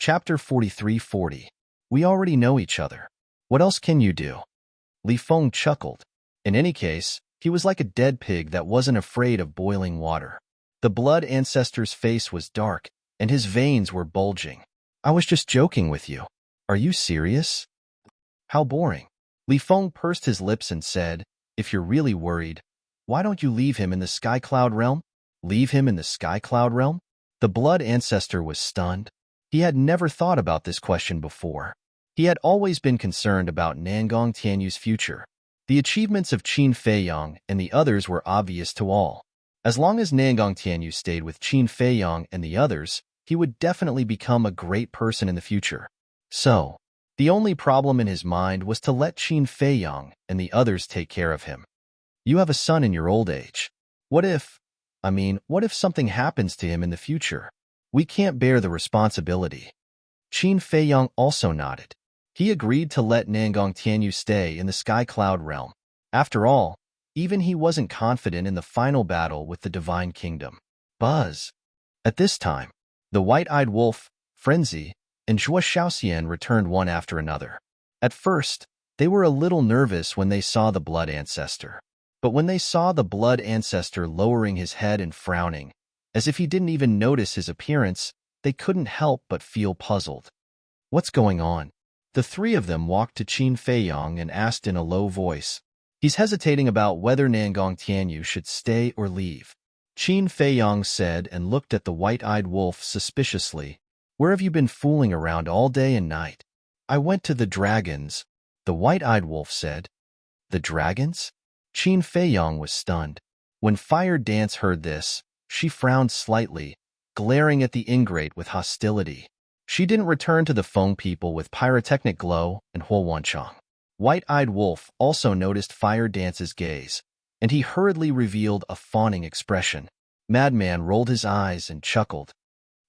Chapter 4340. We already know each other. What else can you do? Li Feng chuckled. In any case, he was like a dead pig that wasn't afraid of boiling water. The blood ancestor's face was dark, and his veins were bulging. I was just joking with you. Are you serious? How boring. Li Feng pursed his lips and said, if you're really worried, why don't you leave him in the Sky Cloud realm? Leave him in the Sky Cloud realm? The blood ancestor was stunned. He had never thought about this question before. He had always been concerned about Nangong Tianyu's future. The achievements of Qin Feiyang and the others were obvious to all. As long as Nangong Tianyu stayed with Qin Feiyang and the others, he would definitely become a great person in the future. So, the only problem in his mind was to let Qin Feiyang and the others take care of him. You have a son in your old age. What if something happens to him in the future? We can't bear the responsibility. Qin Feiyang also nodded. He agreed to let Nangong Tianyu stay in the Sky Cloud realm. After all, even he wasn't confident in the final battle with the Divine Kingdom. Buzz. At this time, the White-Eyed Wolf, Frenzy, and Zhuo Shaoxian returned one after another. At first, they were a little nervous when they saw the Blood Ancestor. But when they saw the Blood Ancestor lowering his head and frowning, as if he didn't even notice his appearance, they couldn't help but feel puzzled. What's going on? The three of them walked to Qin Feiyang and asked in a low voice. He's hesitating about whether Nangong Tianyu should stay or leave. Qin Feiyang said and looked at the White-Eyed Wolf suspiciously. Where have you been fooling around all day and night? I went to the dragons, the White-Eyed Wolf said. The dragons? Qin Feiyang was stunned. When Fire Dance heard this, she frowned slightly, glaring at the ingrate with hostility. She didn't return to the Feng people with pyrotechnic glow and Huo Wanchang. White-Eyed Wolf also noticed Fire Dance's gaze, and he hurriedly revealed a fawning expression. Madman rolled his eyes and chuckled.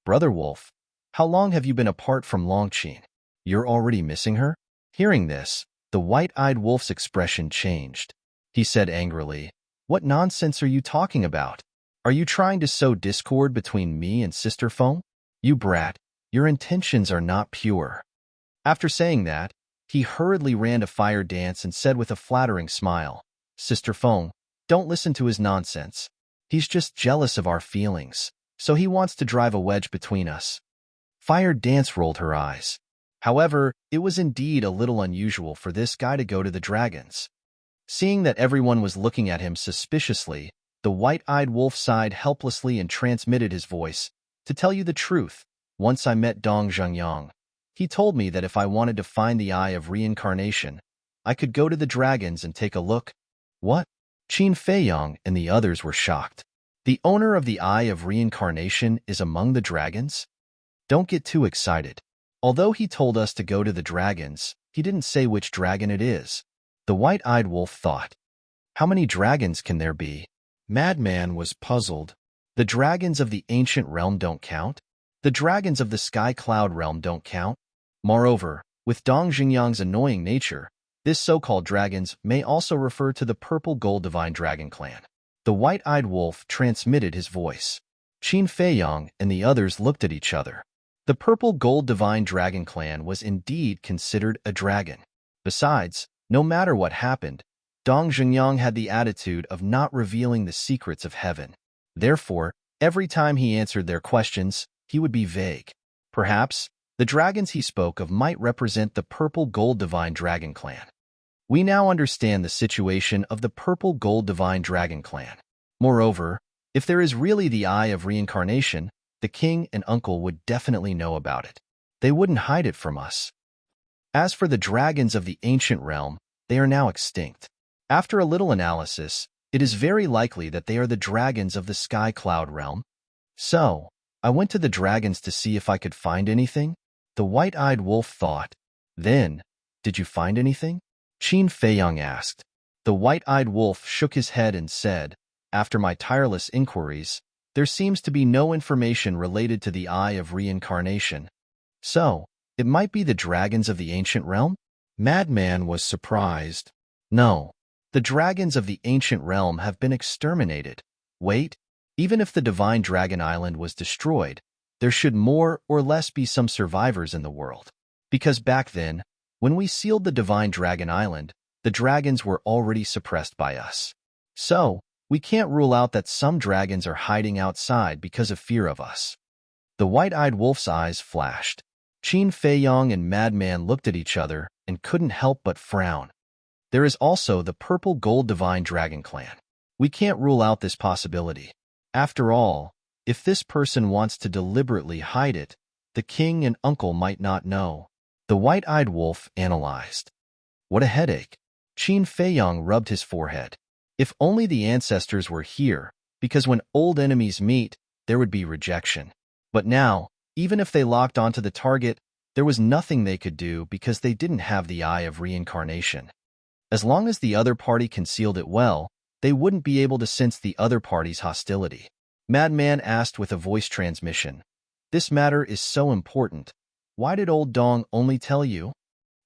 Brother Wolf, how long have you been apart from Longqin? You're already missing her? Hearing this, the White-Eyed Wolf's expression changed. He said angrily, what nonsense are you talking about? Are you trying to sow discord between me and Sister Feng? You brat, your intentions are not pure. After saying that, he hurriedly ran to Fire Dance and said with a flattering smile, Sister Feng, don't listen to his nonsense. He's just jealous of our feelings, so he wants to drive a wedge between us. Fire Dance rolled her eyes. However, it was indeed a little unusual for this guy to go to the dragons. Seeing that everyone was looking at him suspiciously, the White-Eyed Wolf sighed helplessly and transmitted his voice. To tell you the truth, once I met Dong Zhengyang. He told me that if I wanted to find the Eye of Reincarnation, I could go to the dragons and take a look. What? Qin Feiyang and the others were shocked. The owner of the Eye of Reincarnation is among the dragons? Don't get too excited. Although he told us to go to the dragons, he didn't say which dragon it is. The White-Eyed Wolf thought. How many dragons can there be? Madman was puzzled. The dragons of the ancient realm don't count? The dragons of the Sky Cloud realm don't count? Moreover, with Dong Xingyang's annoying nature, this so-called dragons may also refer to the Purple Gold Divine Dragon Clan. The White-Eyed Wolf transmitted his voice. Qin Feiyang and the others looked at each other. The Purple Gold Divine Dragon Clan was indeed considered a dragon. Besides, no matter what happened, Dong Xingyang had the attitude of not revealing the secrets of heaven. Therefore, every time he answered their questions, he would be vague. Perhaps, the dragons he spoke of might represent the Purple Gold Divine Dragon Clan. We now understand the situation of the Purple Gold Divine Dragon Clan. Moreover, if there is really the Eye of Reincarnation, the king and uncle would definitely know about it. They wouldn't hide it from us. As for the dragons of the ancient realm, they are now extinct. After a little analysis, it is very likely that they are the dragons of the Sky Cloud realm. So, I went to the dragons to see if I could find anything. The White-Eyed Wolf thought. Then, did you find anything? Qin Feiyang asked. The White-Eyed Wolf shook his head and said, after my tireless inquiries, there seems to be no information related to the Eye of Reincarnation. So, it might be the dragons of the ancient realm? Madman was surprised. No, the dragons of the ancient realm have been exterminated. Wait, even if the Divine Dragon Island was destroyed, there should more or less be some survivors in the world. Because back then, when we sealed the Divine Dragon Island, the dragons were already suppressed by us. So, we can't rule out that some dragons are hiding outside because of fear of us. The white-eyed wolf's eyes flashed. Qin Feiyong and Madman looked at each other and couldn't help but frown. There is also the Purple Gold Divine Dragon Clan. We can't rule out this possibility. After all, if this person wants to deliberately hide it, the king and uncle might not know. The white-eyed wolf analyzed. What a headache. Qin Feiyong rubbed his forehead. If only the ancestors were here, because when old enemies meet, there would be rejection. But now, even if they locked onto the target, there was nothing they could do because they didn't have the eye of reincarnation. As long as the other party concealed it well, they wouldn't be able to sense the other party's hostility. Madman asked with a voice transmission, "This matter is so important. Why did old Dong only tell you?"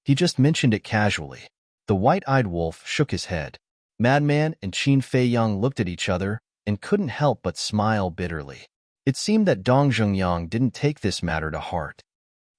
"He just mentioned it casually." The white-eyed wolf shook his head. Madman and Qin Feiyong looked at each other and couldn't help but smile bitterly. It seemed that Dong Zhengyang didn't take this matter to heart.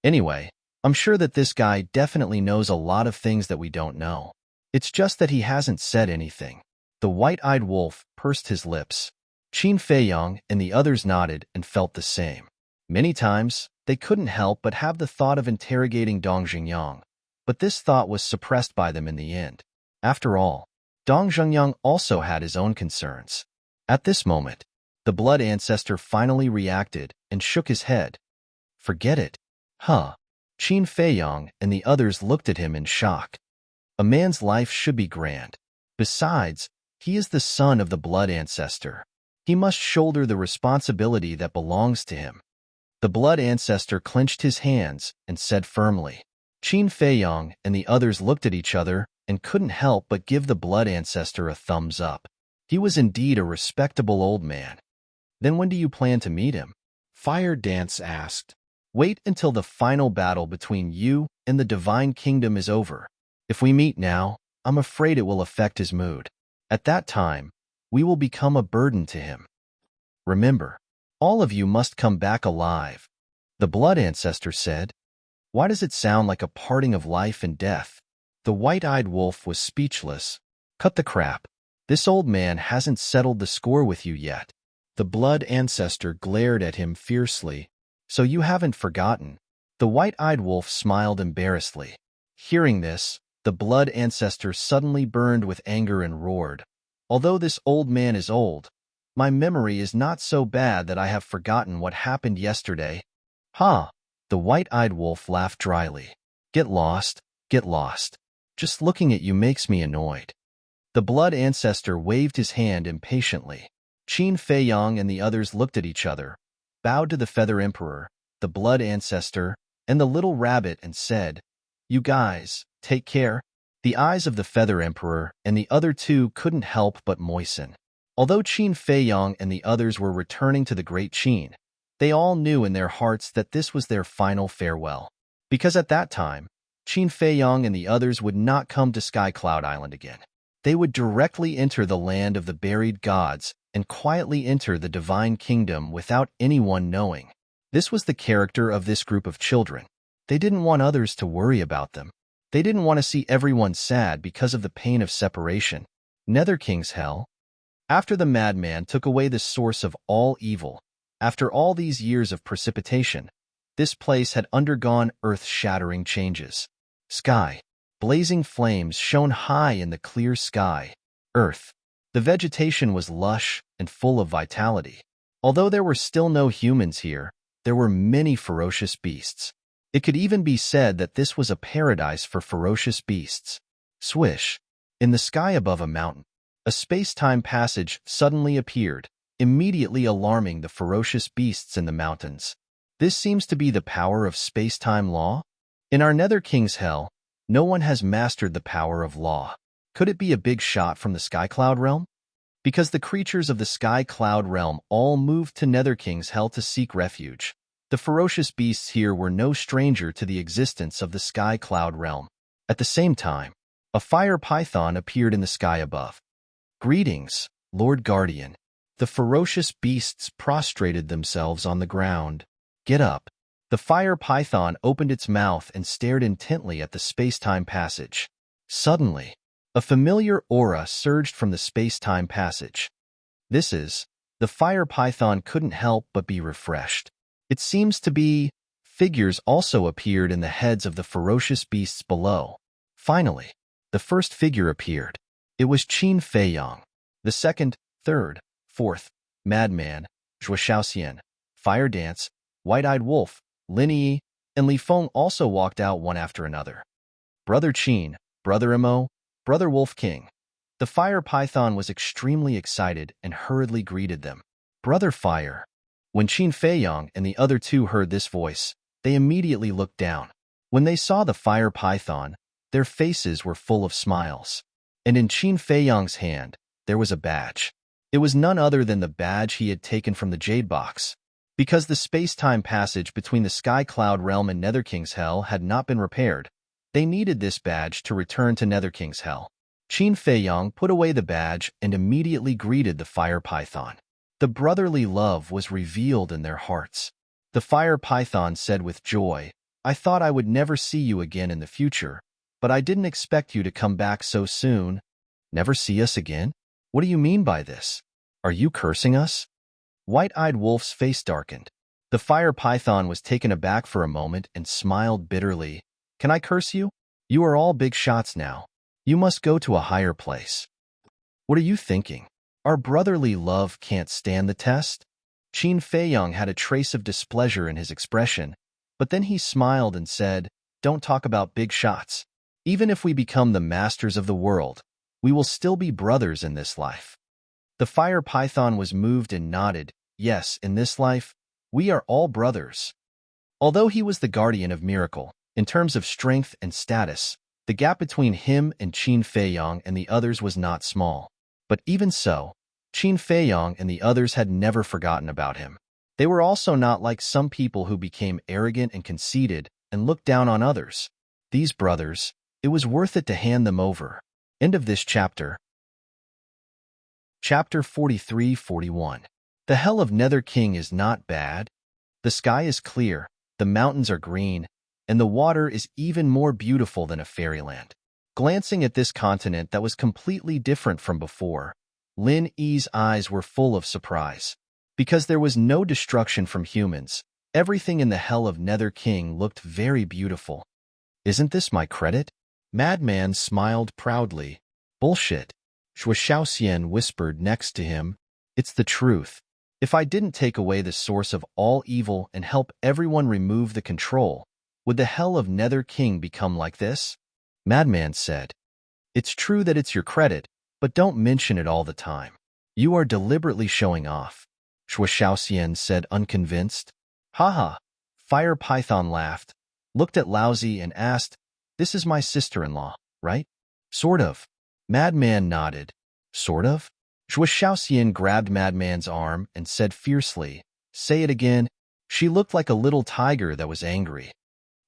Anyway, I'm sure that this guy definitely knows a lot of things that we don't know. It's just that he hasn't said anything. The white-eyed wolf pursed his lips. Qin Feiyong and the others nodded and felt the same. Many times, they couldn't help but have the thought of interrogating Dong Zhengyang, but this thought was suppressed by them in the end. After all, Dong Zhengyang also had his own concerns. At this moment, the blood ancestor finally reacted and shook his head. "Forget it." "Huh." Qin Feiyong and the others looked at him in shock. A man's life should be grand. Besides, he is the son of the blood ancestor. He must shoulder the responsibility that belongs to him. The blood ancestor clenched his hands and said firmly. Qin Feiyong and the others looked at each other and couldn't help but give the blood ancestor a thumbs up. He was indeed a respectable old man. "Then when do you plan to meet him?" Fire Dance asked. "Wait until the final battle between you and the Divine Kingdom is over. If we meet now, I'm afraid it will affect his mood. At that time, we will become a burden to him. Remember, all of you must come back alive." The blood ancestor said. "Why does it sound like a parting of life and death?" The white-eyed wolf was speechless. "Cut the crap. This old man hasn't settled the score with you yet." The blood ancestor glared at him fiercely. "So you haven't forgotten?" The white-eyed wolf smiled embarrassedly. Hearing this, the blood ancestor suddenly burned with anger and roared. "Although this old man is old, my memory is not so bad that I have forgotten what happened yesterday." "Ha!" The white-eyed wolf laughed dryly. Get lost. Just looking at you makes me annoyed." The blood ancestor waved his hand impatiently. Qin Feiyong and the others looked at each other, bowed to the Feather Emperor, the blood ancestor, and the little rabbit and said, "You guys, take care." The eyes of the Feather Emperor and the other two couldn't help but moisten. Although Qin Feiyong and the others were returning to the Great Qin, they all knew in their hearts that this was their final farewell. Because at that time, Qin Feiyong and the others would not come to Sky Cloud Island again. They would directly enter the land of the buried gods and quietly enter the Divine Kingdom without anyone knowing. This was the character of this group of children. They didn't want others to worry about them. They didn't want to see everyone sad because of the pain of separation. Nether King's Hell. After the madman took away the source of all evil, after all these years of precipitation, this place had undergone earth-shattering changes. Sky. Blazing flames shone high in the clear sky. Earth. The vegetation was lush and full of vitality. Although there were still no humans here, there were many ferocious beasts. It could even be said that this was a paradise for ferocious beasts. Swish. In the sky above a mountain, a space-time passage suddenly appeared, immediately alarming the ferocious beasts in the mountains. This seems to be the power of space-time law? In our Nether King's Hell, no one has mastered the power of law. Could it be a big shot from the Sky Cloud Realm? Because the creatures of the Sky Cloud Realm all moved to Nether King's Hell to seek refuge. The ferocious beasts here were no stranger to the existence of the Sky Cloud Realm. At the same time, a fire python appeared in the sky above. "Greetings, Lord Guardian." The ferocious beasts prostrated themselves on the ground. Get up. The fire python opened its mouth and stared intently at the space-time passage. Suddenly, a familiar aura surged from the space-time passage. The fire python couldn't help but be refreshed. It seems to be. Figures also appeared in the heads of the ferocious beasts below. Finally, the first figure appeared. It was Qin Feiyang. The second, third, fourth, Madman, Zhuo Shaoxian, Fire Dance, White-Eyed Wolf, Lin Yi, and Li Feng also walked out one after another. Brother Qin, Brother Mo, Brother Wolf King. The fire python was extremely excited and hurriedly greeted them. Brother Fire. When Qin Feiyang and the other two heard this voice, they immediately looked down. When they saw the fire python, their faces were full of smiles. And in Qin Feiyang's hand, there was a badge. It was none other than the badge he had taken from the Jade Box. Because the space-time passage between the Sky Cloud Realm and Nether King's Hell had not been repaired, they needed this badge to return to Nether King's Hell. Qin Feiyang put away the badge and immediately greeted the fire python. The brotherly love was revealed in their hearts. The fire python said with joy, "I thought I would never see you again in the future, but I didn't expect you to come back so soon." Never see us again? What do you mean by this? Are you cursing us? White-Eyed Wolf's face darkened. The fire python was taken aback for a moment and smiled bitterly. Can I curse you? You are all big shots now. You must go to a higher place. What are you thinking? Our brotherly love can't stand the test? Qin Feiyang had a trace of displeasure in his expression, but then he smiled and said, "Don't talk about big shots. Even if we become the masters of the world, we will still be brothers in this life." The fire python was moved and nodded. Yes, in this life, we are all brothers. Although he was the guardian of Miracle, in terms of strength and status, the gap between him and Qin Feiyang and the others was not small. But even so, Qin Feiyang and the others had never forgotten about him. They were also not like some people who became arrogant and conceited and looked down on others. These brothers, it was worth it to hand them over. End of this chapter. Chapter 43-41. The Hell of Nether King is not bad. The sky is clear, the mountains are green, and the water is even more beautiful than a fairyland. Glancing at this continent that was completely different from before, Lin Yi's eyes were full of surprise. Because there was no destruction from humans, everything in the Hell of Nether King looked very beautiful. Isn't this my credit? Madman smiled proudly. Bullshit. Zhuo Shaoxian whispered next to him. It's the truth. If I didn't take away the source of all evil and help everyone remove the control, would the Hell of Nether King become like this? Madman said. It's true that it's your credit, but don't mention it all the time. You are deliberately showing off. Zhuo Shaoxian said unconvinced. Haha. Fire Python laughed, looked at Laozi and asked, "This is my sister-in-law, right?" Sort of. Madman nodded. Sort of? Zhuo Shaoxian grabbed Madman's arm and said fiercely, "Say it again." She looked like a little tiger that was angry.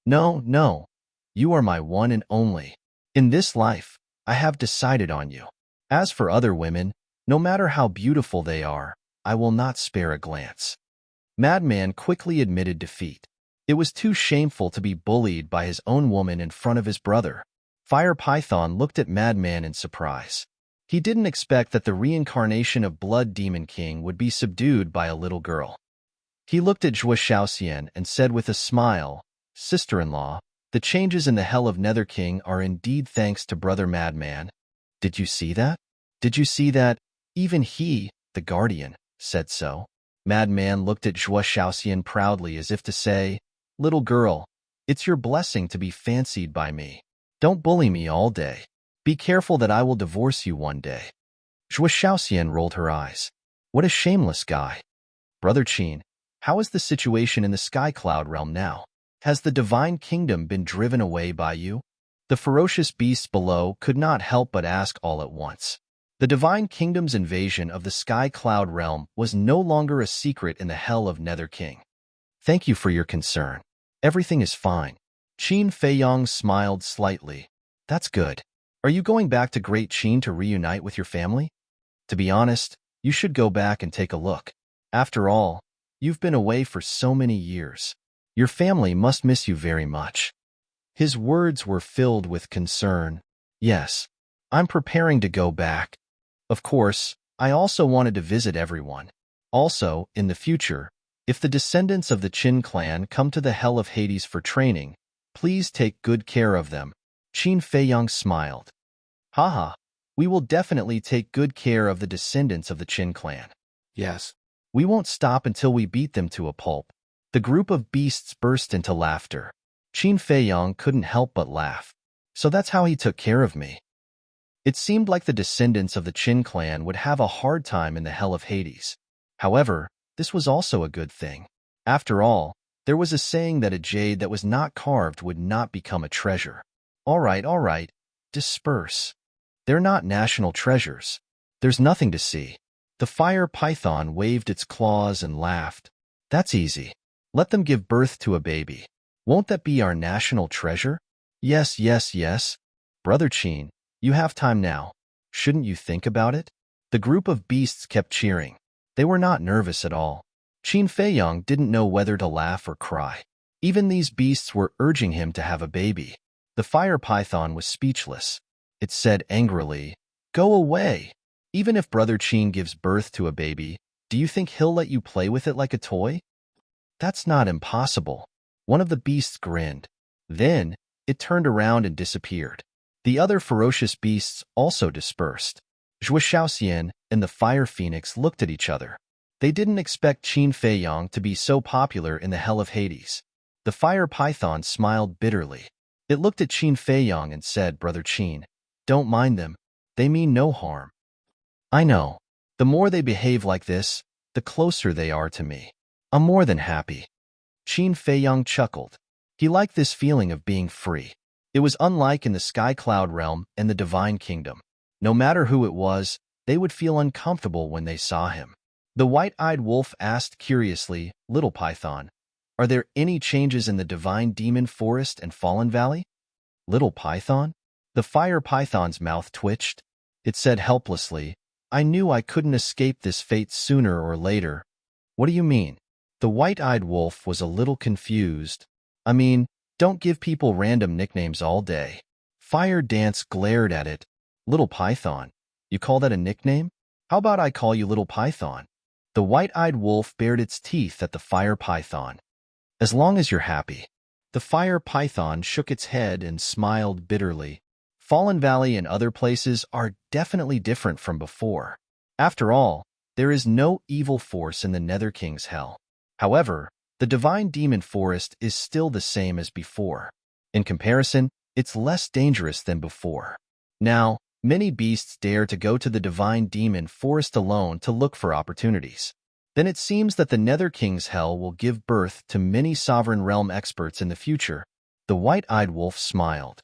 No, no. You are my one and only. In this life, I have decided on you. As for other women, no matter how beautiful they are, I will not spare a glance. Madman quickly admitted defeat. It was too shameful to be bullied by his own woman in front of his brother. Fire Python looked at Madman in surprise. He didn't expect that the reincarnation of Blood Demon King would be subdued by a little girl. He looked at Zhuo Shaoxian and said with a smile, "Sister-in-law, the changes in the Hell of Nether King are indeed thanks to Brother Madman. Did you see that? Did you see that? Even he, the guardian, said so." Madman looked at Zhuo Shaoxian proudly as if to say, "Little girl, it's your blessing to be fancied by me. Don't bully me all day. Be careful that I will divorce you one day." Zhuo Shaoxian rolled her eyes. What a shameless guy. Brother Qin, how is the situation in the Sky Cloud realm now? Has the divine kingdom been driven away by you? The ferocious beasts below could not help but ask all at once. The divine kingdom's invasion of the Sky Cloud realm was no longer a secret in the Hell of Nether King. Thank you for your concern. Everything is fine. Qin Feiyang smiled slightly. That's good. Are you going back to Great Qin to reunite with your family? To be honest, you should go back and take a look. After all, You've been away for so many years. Your family must miss you very much. His words were filled with concern. Yes, I'm preparing to go back. Of course, I also wanted to visit everyone. Also, in the future, if the descendants of the Qin clan come to the Hell of Hades for training, please take good care of them. Qin Feiyang smiled. Haha, we will definitely take good care of the descendants of the Qin clan. Yes. We won't stop until we beat them to a pulp. The group of beasts burst into laughter. Qin Feiyang couldn't help but laugh. So that's how he took care of me. It seemed like the descendants of the Qin clan would have a hard time in the Hell of Hades. However, this was also a good thing. After all, there was a saying that a jade that was not carved would not become a treasure. All right, disperse. They're not national treasures. There's nothing to see. The fire python waved its claws and laughed. That's easy. Let them give birth to a baby. Won't that be our national treasure? Yes. Brother Qin, you have time now. Shouldn't you think about it? The group of beasts kept cheering. They were not nervous at all. Qin Feiyang didn't know whether to laugh or cry. Even these beasts were urging him to have a baby. The fire python was speechless. It said angrily, "Go away. Even if Brother Qin gives birth to a baby, do you think he'll let you play with it like a toy?" That's not impossible. One of the beasts grinned. Then, it turned around and disappeared. The other ferocious beasts also dispersed. Zhuo Shaoxian and the fire phoenix looked at each other. They didn't expect Qin Feiyang to be so popular in the Hell of Hades. The fire python smiled bitterly. It looked at Qin Feiyang and said, "Brother Qin, don't mind them. They mean no harm." I know. The more they behave like this, the closer they are to me. I'm more than happy. Qin Feiyang chuckled. He liked this feeling of being free. It was unlike in the Sky Cloud realm and the Divine Kingdom. No matter who it was, they would feel uncomfortable when they saw him. The white-eyed wolf asked curiously, "Little Python, are there any changes in the Divine Demon Forest and Fallen Valley?" Little Python? The fire python's mouth twitched. It said helplessly, "I knew I couldn't escape this fate sooner or later." What do you mean? The white-eyed wolf was a little confused. I mean, don't give people random nicknames all day. Fire Dance glared at it. Little Python, you call that a nickname? How about I call you Little Python? The white-eyed wolf bared its teeth at the fire python. As long as you're happy. The fire python shook its head and smiled bitterly. Fallen Valley and other places are definitely different from before. After all, there is no evil force in the Nether King's hell. However, the Divine Demon Forest is still the same as before. In comparison, it's less dangerous than before. Now, many beasts dare to go to the Divine Demon Forest alone to look for opportunities. Then it seems that the Nether King's hell will give birth to many Sovereign Realm experts in the future. The white-eyed wolf smiled.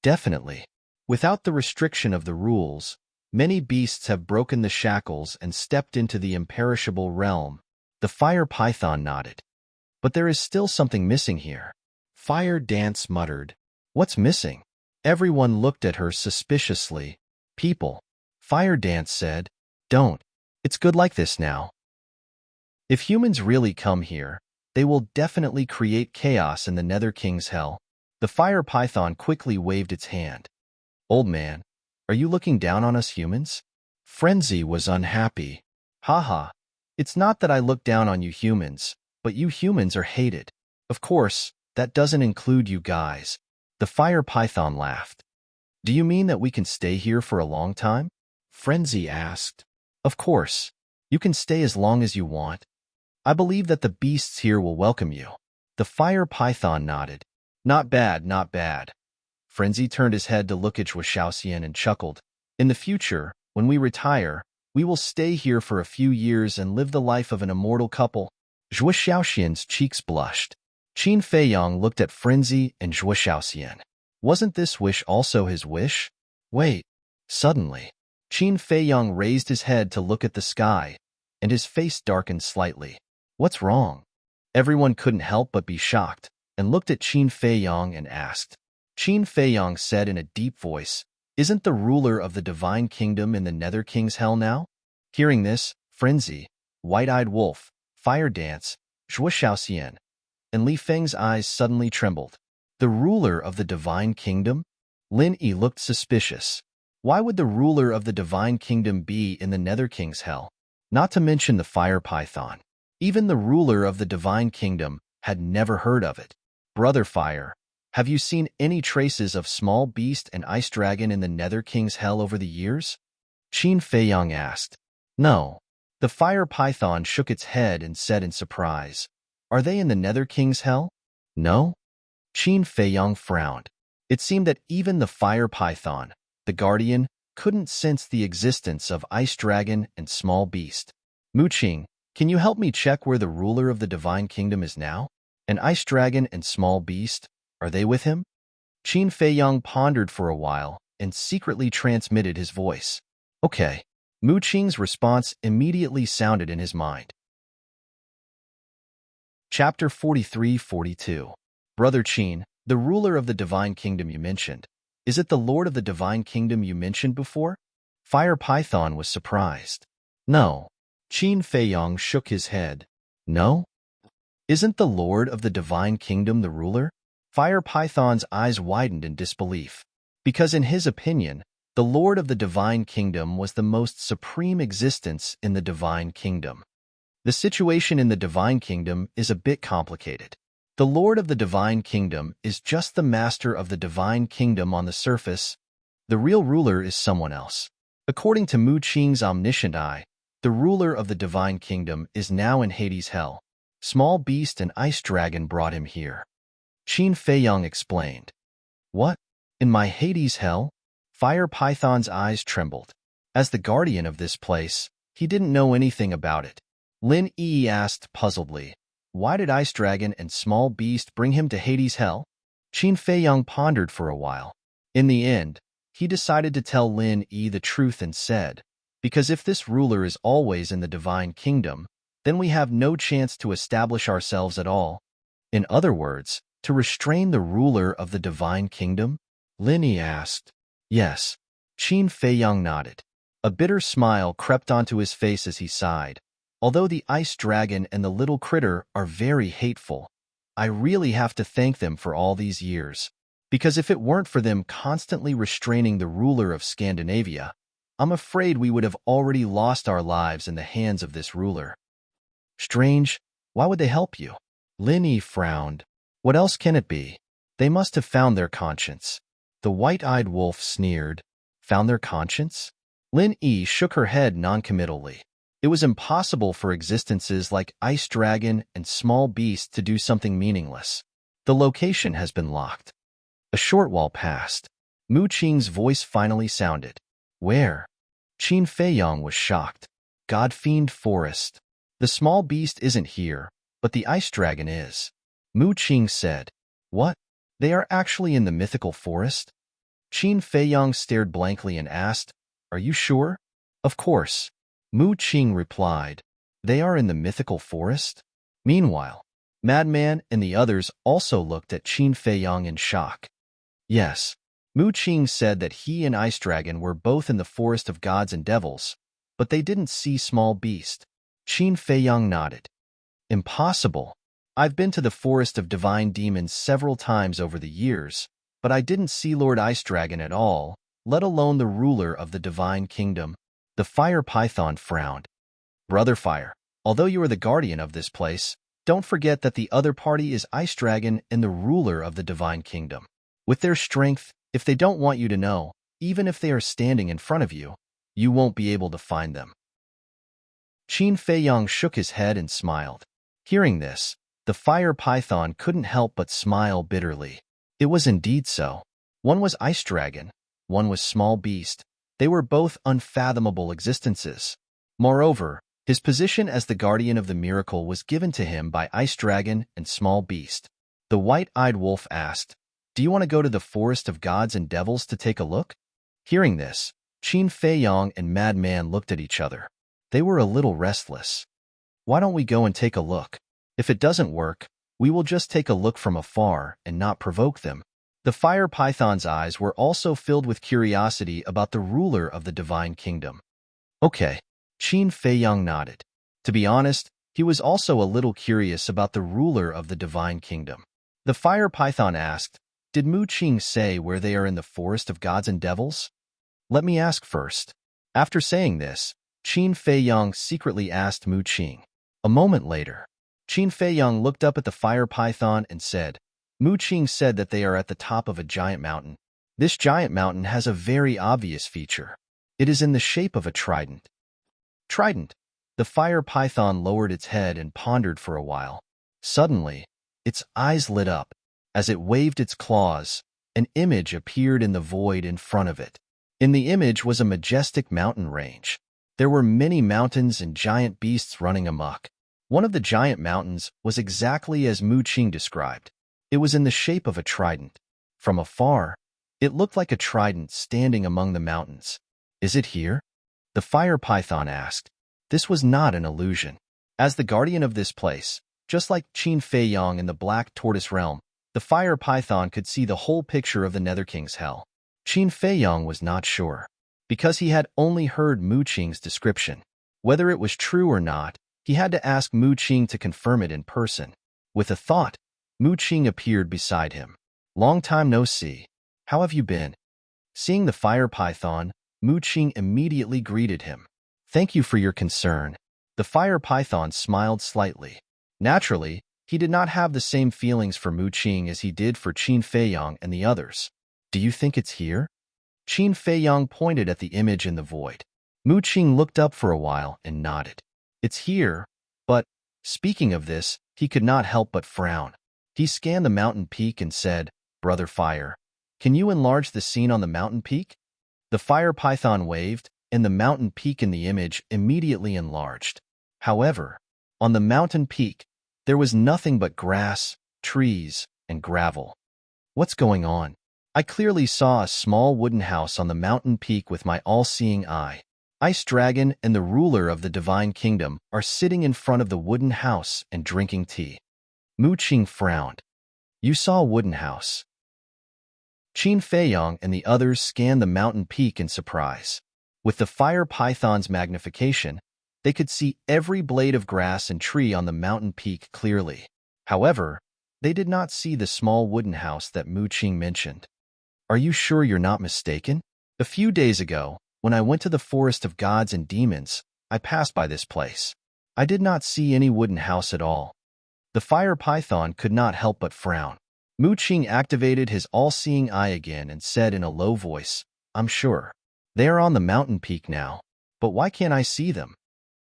Definitely. Without the restriction of the rules, many beasts have broken the shackles and stepped into the imperishable realm. The fire python nodded. But there is still something missing here. Fire Dance muttered. What's missing? Everyone looked at her suspiciously. People. Fire Dance said. Don't. It's good like this now. If humans really come here, they will definitely create chaos in the Nether King's hell. The fire python quickly waved its hand. Old man, are you looking down on us humans? Frenzy was unhappy. Haha. It's not that I look down on you humans, but you humans are hated. Of course, that doesn't include you guys. The fire python laughed. Do you mean that we can stay here for a long time? Frenzy asked. Of course. You can stay as long as you want. I believe that the beasts here will welcome you. The fire python nodded. Not bad, not bad. Frenzy turned his head to look at Zhuo Shaoxian and chuckled. In the future, when we retire, we will stay here for a few years and live the life of an immortal couple. Zhuo Shaoxian's cheeks blushed. Qin Feiyang looked at Frenzy and Zhuo Shaoxian. Wasn't this wish also his wish? Wait. Suddenly, Qin Feiyang raised his head to look at the sky, and his face darkened slightly. What's wrong? Everyone couldn't help but be shocked, and looked at Qin Feiyang and asked. Qin Feiyang said in a deep voice, Isn't the ruler of the Divine Kingdom in the Nether King's hell now? Hearing this, Frenzy, White-Eyed Wolf, fire dance, Zhuoxiaoxian, and Li Feng's eyes suddenly trembled. The ruler of the divine kingdom? Lin Yi looked suspicious. Why would the ruler of the divine kingdom be in the Nether King's hell? Not to mention the fire python. Even the ruler of the divine kingdom had never heard of it. Brother Fire, have you seen any traces of small beast and ice dragon in the Nether King's hell over the years? Qin Feiyang asked. No. The fire python shook its head and said in surprise, Are they in the Nether King's hell? No? Qin Feiyang frowned. It seemed that even the fire python, the guardian, couldn't sense the existence of ice dragon and small beast. Mu Qing, can you help me check where the ruler of the divine kingdom is now? An ice dragon and small beast, are they with him? Qin Feiyang pondered for a while and secretly transmitted his voice. Okay. Mu Qing's response immediately sounded in his mind. Chapter 43-42. Brother Qin, the ruler of the divine kingdom you mentioned, is it the lord of the divine kingdom you mentioned before? Fire Python was surprised. No. Qin Feiyang shook his head. No? Isn't the lord of the divine kingdom the ruler? Fire Python's eyes widened in disbelief. Because in his opinion, the lord of the divine kingdom was the most supreme existence in the divine kingdom. The situation in the divine kingdom is a bit complicated. The lord of the divine kingdom is just the master of the divine kingdom on the surface. The real ruler is someone else. According to Mu Qing's omniscient eye, the ruler of the divine kingdom is now in Hades' hell. Small beast and ice dragon brought him here. Qin Feiyang explained. What? In my Hades' hell? Fire Python's eyes trembled. As the guardian of this place, he didn't know anything about it. Lin Yi asked puzzledly, Why did Ice Dragon and Small Beast bring him to Hades' hell? Qin Feiyang pondered for a while. In the end, he decided to tell Lin Yi the truth and said, Because if this ruler is always in the divine kingdom, then we have no chance to establish ourselves at all. In other words, to restrain the ruler of the divine kingdom? Lin Yi asked. Yes. Qin Feiyang nodded. A bitter smile crept onto his face as he sighed. Although the ice dragon and the little critter are very hateful, I really have to thank them for all these years. Because if it weren't for them constantly restraining the ruler of Scandinavia, I'm afraid we would have already lost our lives in the hands of this ruler. Strange, why would they help you? Lin Yi frowned. What else can it be? They must have found their conscience. The white-eyed wolf sneered. Found their conscience? Lin Yi shook her head noncommittally. It was impossible for existences like Ice Dragon and Small Beast to do something meaningless. The location has been locked. A short while passed. Mu Qing's voice finally sounded. Where? Qin Feiyang was shocked. Godfiend Forest. The small beast isn't here, but the ice dragon is. Mu Qing said. What? They are actually in the mythical forest? Qin Feiyang stared blankly and asked, Are you sure? Of course. Mu Qing replied. They are in the mythical forest? Meanwhile, Madman and the others also looked at Qin Feiyang in shock. Yes. Mu Qing said that he and Ice Dragon were both in the forest of gods and devils, but they didn't see Small Beast. Qin Feiyang nodded. Impossible. I've been to the forest of divine demons several times over the years, but I didn't see Lord Ice Dragon at all, let alone the ruler of the divine kingdom. The Fire Python frowned. Brother Fire, although you are the guardian of this place, don't forget that the other party is Ice Dragon and the ruler of the divine kingdom. With their strength, if they don't want you to know, even if they are standing in front of you, you won't be able to find them. Qin Feiyang shook his head and smiled. Hearing this, the Fire Python couldn't help but smile bitterly. It was indeed so. One was Ice Dragon, one was Small Beast. They were both unfathomable existences. Moreover, his position as the guardian of the miracle was given to him by Ice Dragon and Small Beast. The white-eyed wolf asked, Do you want to go to the forest of gods and devils to take a look? Hearing this, Qin Feiyang and Madman looked at each other. They were a little restless. Why don't we go and take a look? If it doesn't work, we will just take a look from afar and not provoke them. The Fire Python's eyes were also filled with curiosity about the ruler of the divine kingdom. Okay, Qin Feiyang nodded. To be honest, He was also a little curious about the ruler of the divine kingdom. The fire python asked, "Did Mu Qing say where they are in the forest of gods and devils?" "Let me ask first." After saying this, Qin Feiyang secretly asked Mu Qing. A moment later, Qin Feiyang looked up at the fire python and said, "Mu Qing said that they are at the top of a giant mountain. This giant mountain has a very obvious feature. It is in the shape of a trident." Trident. The fire python lowered its head and pondered for a while. Suddenly, its eyes lit up. As it waved its claws, an image appeared in the void in front of it. In the image was a majestic mountain range. There were many mountains and giant beasts running amok. One of the giant mountains was exactly as Mu Qing described. It was in the shape of a trident. From afar, it looked like a trident standing among the mountains. "Is it here?" the fire python asked. This was not an illusion. As the guardian of this place, just like Qin Feiyang in the Black Tortoise realm, the fire python could see the whole picture of the Nether King's hell. Qin Feiyang was not sure, because he had only heard Mu Qing's description. Whether it was true or not, he had to ask Mu Qing to confirm it in person. With a thought, Mu Qing appeared beside him. "Long time no see. How have you been?" Seeing the fire python, Mu Qing immediately greeted him. "Thank you for your concern." The fire python smiled slightly. Naturally, he did not have the same feelings for Mu Qing as he did for Qin Feiyang and the others. "Do you think it's here?" Qin Feiyang pointed at the image in the void. Mu Qing looked up for a while and nodded. "It's here, but," speaking of this, he could not help but frown. He scanned the mountain peak and said, "Brother Fire, can you enlarge the scene on the mountain peak?" The fire python waved, and the mountain peak in the image immediately enlarged. However, on the mountain peak, there was nothing but grass, trees, and gravel. "What's going on?" I clearly saw a small wooden house on the mountain peak with my all-seeing eye. Ice Dragon and the ruler of the divine kingdom are sitting in front of the wooden house and drinking tea. Mu Qing frowned. "You saw a wooden house?" Qin Feiyang and the others scanned the mountain peak in surprise. With the fire python's magnification, they could see every blade of grass and tree on the mountain peak clearly. However, they did not see the small wooden house that Mu Qing mentioned. "Are you sure you're not mistaken? A few days ago, when I went to the forest of gods and demons, I passed by this place. I did not see any wooden house at all." The fire python could not help but frown. Mu Qing activated his all-seeing eye again and said in a low voice, "I'm sure. They are on the mountain peak now. But why can't I see them?"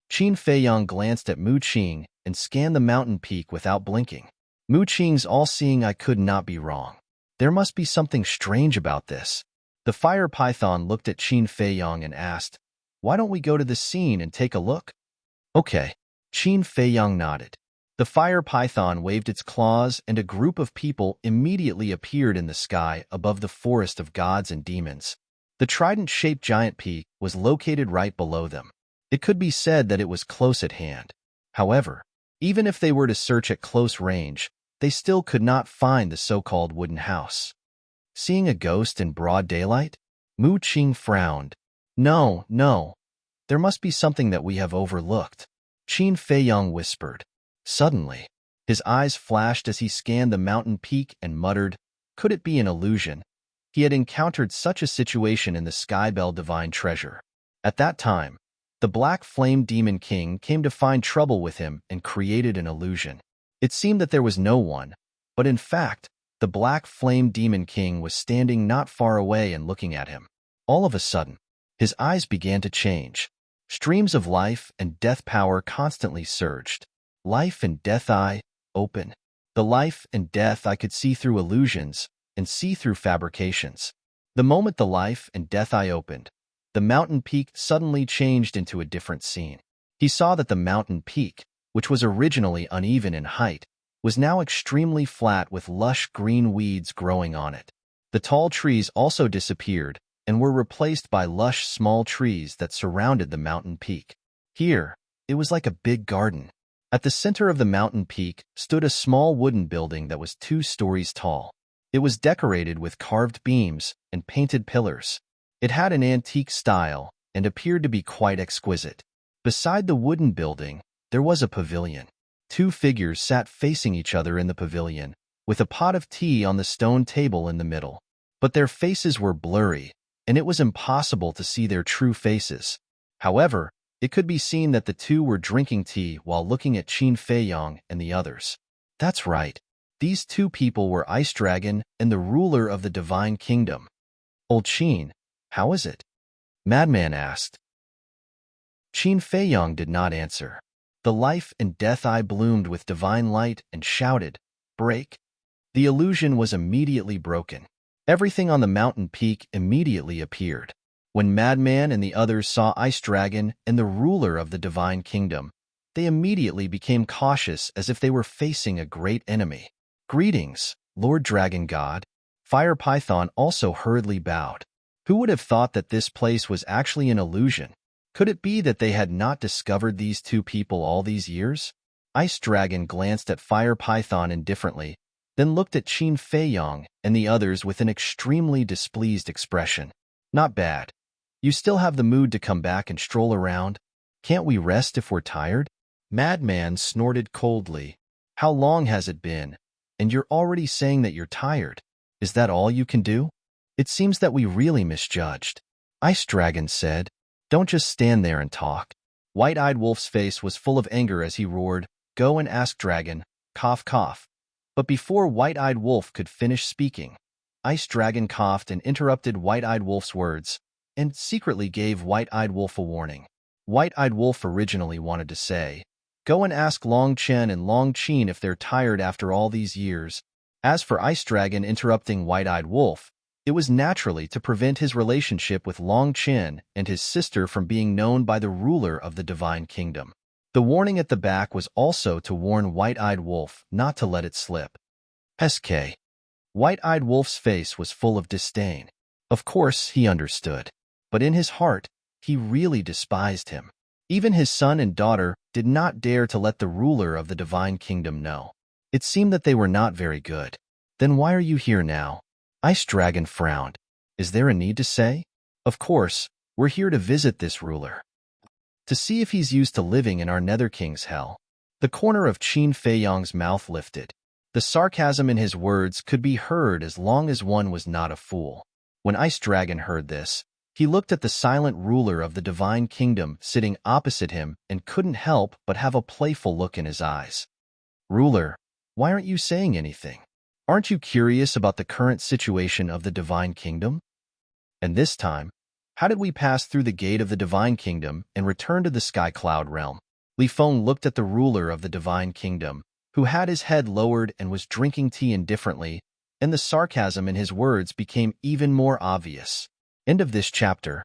Qin Feiyang glanced at Mu Qing and scanned the mountain peak without blinking. Mu Qing's all-seeing eye could not be wrong. There must be something strange about this. The fire python looked at Qin Feiyang and asked, "Why don't we go to the scene and take a look?" "Okay." Qin Feiyang nodded. The fire python waved its claws and a group of people immediately appeared in the sky above the forest of gods and demons. The trident-shaped giant peak was located right below them. It could be said that it was close at hand. However, even if they were to search at close range, they still could not find the so-called wooden house. Seeing a ghost in broad daylight? Mu Qing frowned. No, there must be something that we have overlooked," Qin Feiyang whispered. Suddenly, his eyes flashed as he scanned the mountain peak and muttered, "Could it be an illusion?" He had encountered such a situation in the Skybell Divine Treasure. At that time, the Black Flame Demon King came to find trouble with him and created an illusion. It seemed that there was no one, but in fact, the Black Flame Demon King was standing not far away and looking at him. All of a sudden, his eyes began to change. Streams of life and death power constantly surged. Life and death eye, open. The life and death eye could see through illusions and see through fabrications. The moment the life and death eye opened, the mountain peak suddenly changed into a different scene. He saw that the mountain peak, which was originally uneven in height, was now extremely flat with lush green weeds growing on it. The tall trees also disappeared and were replaced by lush small trees that surrounded the mountain peak. Here, it was like a big garden. At the center of the mountain peak stood a small wooden building that was 2 stories tall. It was decorated with carved beams and painted pillars. It had an antique style and appeared to be quite exquisite. Beside the wooden building, there was a pavilion. Two figures sat facing each other in the pavilion, with a pot of tea on the stone table in the middle. But their faces were blurry, and it was impossible to see their true faces. However, it could be seen that the two were drinking tea while looking at Qin Feiyang and the others. That's right. These two people were Ice Dragon and the ruler of the Divine Kingdom. Old Qin, how is it? Madman asked. Qin Feiyang did not answer. The life and death eye bloomed with divine light and shouted, "Break!" The illusion was immediately broken. Everything on the mountain peak immediately appeared. When Madman and the others saw Ice Dragon and the ruler of the Divine Kingdom, they immediately became cautious as if they were facing a great enemy. "Greetings, Lord Dragon God." Fire Python also hurriedly bowed. Who would have thought that this place was actually an illusion? Could it be that they had not discovered these two people all these years? Ice Dragon glanced at Fire Python indifferently, then looked at Qin Feiyang and the others with an extremely displeased expression. "Not bad. You still have the mood to come back and stroll around? Can't we rest if we're tired?" Madman snorted coldly. "How long has it been? And you're already saying that you're tired. Is that all you can do? It seems that we really misjudged." Ice Dragon said, "Don't just stand there and talk." White-Eyed Wolf's face was full of anger as he roared, "Go and ask Dragon, cough cough." But before White-Eyed Wolf could finish speaking, Ice Dragon coughed and interrupted White-Eyed Wolf's words, and secretly gave White-Eyed Wolf a warning. White-Eyed Wolf originally wanted to say, "Go and ask Long Chen and Long Qin if they're tired after all these years." As for Ice Dragon interrupting White-Eyed Wolf, it was naturally to prevent his relationship with Long Chen and his sister from being known by the ruler of the Divine Kingdom. The warning at the back was also to warn White-Eyed Wolf not to let it slip. SK. White-Eyed Wolf's face was full of disdain. Of course, he understood. But in his heart, he really despised him. Even his son and daughter did not dare to let the ruler of the Divine Kingdom know. It seemed that they were not very good. "Then why are you here now?" Ice Dragon frowned. "Is there a need to say? Of course, we're here to visit this ruler. To see if he's used to living in our Nether King's hell." The corner of Qin Feiyang's mouth lifted. The sarcasm in his words could be heard as long as one was not a fool. When Ice Dragon heard this, he looked at the silent ruler of the Divine Kingdom sitting opposite him and couldn't help but have a playful look in his eyes. "Ruler, why aren't you saying anything? Aren't you curious about the current situation of the Divine Kingdom? And this time, how did we pass through the gate of the Divine Kingdom and return to the Sky Cloud realm?" Li Feng looked at the ruler of the Divine Kingdom, who had his head lowered and was drinking tea indifferently, and the sarcasm in his words became even more obvious. End of this chapter.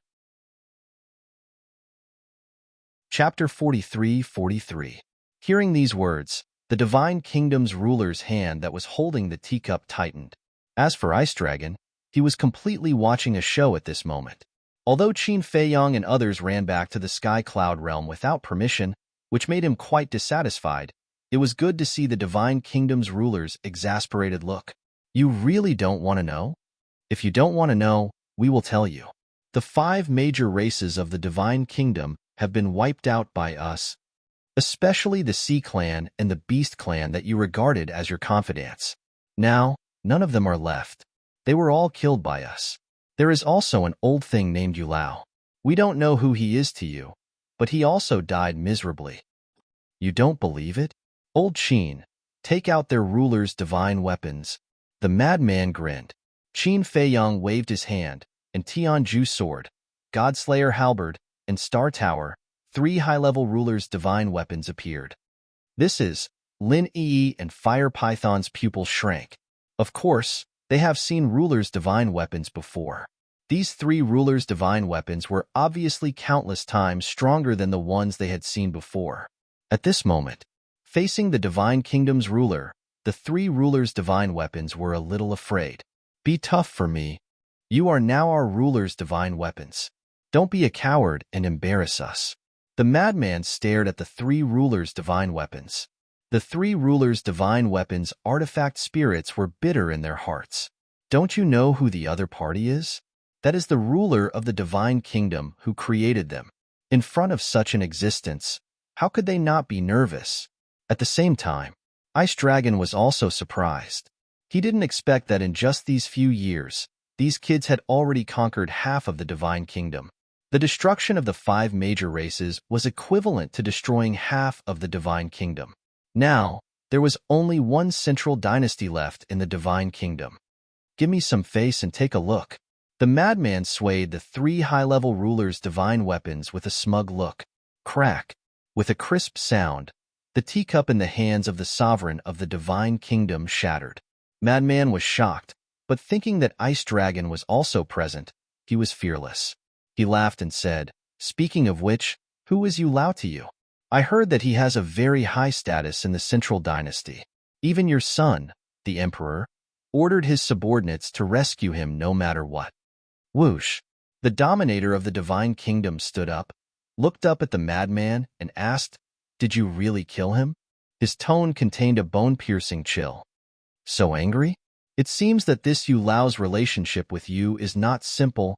Chapter 43:43. Hearing these words, the Divine Kingdom's ruler's hand that was holding the teacup tightened. As for Ice Dragon, he was completely watching a show at this moment. Although Qin Feiyang and others ran back to the Sky Cloud realm without permission, which made him quite dissatisfied, it was good to see the Divine Kingdom's ruler's exasperated look. "You really don't want to know? If you don't want to know, we will tell you. The 5 major races of the Divine Kingdom have been wiped out by us, especially the Sea Clan and the Beast Clan that you regarded as your confidants. Now, none of them are left. They were all killed by us. There is also an old thing named Yulao. We don't know who he is to you, but he also died miserably." "You don't believe it? Old Qin, take out their ruler's divine weapons." The madman grinned. Qin Feiyang waved his hand, and Tianju's sword, Godslayer halberd, and Star Tower, 3 high-level rulers' divine weapons appeared. This is Lin Yi and Fire Python's pupil shrank. Of course, they have seen rulers' divine weapons before. These 3 rulers' divine weapons were obviously countless times stronger than the ones they had seen before. At this moment, facing the Divine Kingdom's ruler, the 3 rulers' divine weapons were a little afraid. "Be tough for me. You are now our ruler's divine weapons. Don't be a coward and embarrass us." The madman stared at the 3 rulers' divine weapons. The 3 rulers' divine weapons' artifact spirits were bitter in their hearts. "Don't you know who the other party is? That is the ruler of the Divine Kingdom who created them. In front of such an existence, How could they not be nervous? At the same time, Ice Dragon was also surprised. He didn't expect that in just these few years, these kids had already conquered half of the Divine Kingdom. The destruction of the 5 major races was equivalent to destroying half of the Divine Kingdom. Now, there was only one central dynasty left in the Divine Kingdom. Give me some face and take a look. The madman swayed the 3 high-level rulers' divine weapons with a smug look. Crack! With a crisp sound, the teacup in the hands of the sovereign of the Divine Kingdom shattered. Madman was shocked, but thinking that Ice Dragon was also present, he was fearless. He laughed and said, "Speaking of which, who is Yu Lao to you? I heard that he has a very high status in the Central Dynasty. Even your son, the Emperor, ordered his subordinates to rescue him no matter what." Whoosh! The dominator of the Divine Kingdom stood up, looked up at the madman, and asked, "Did you really kill him?" His tone contained a bone-piercing chill. "So angry? It seems that this Yu Lao's relationship with you is not simple,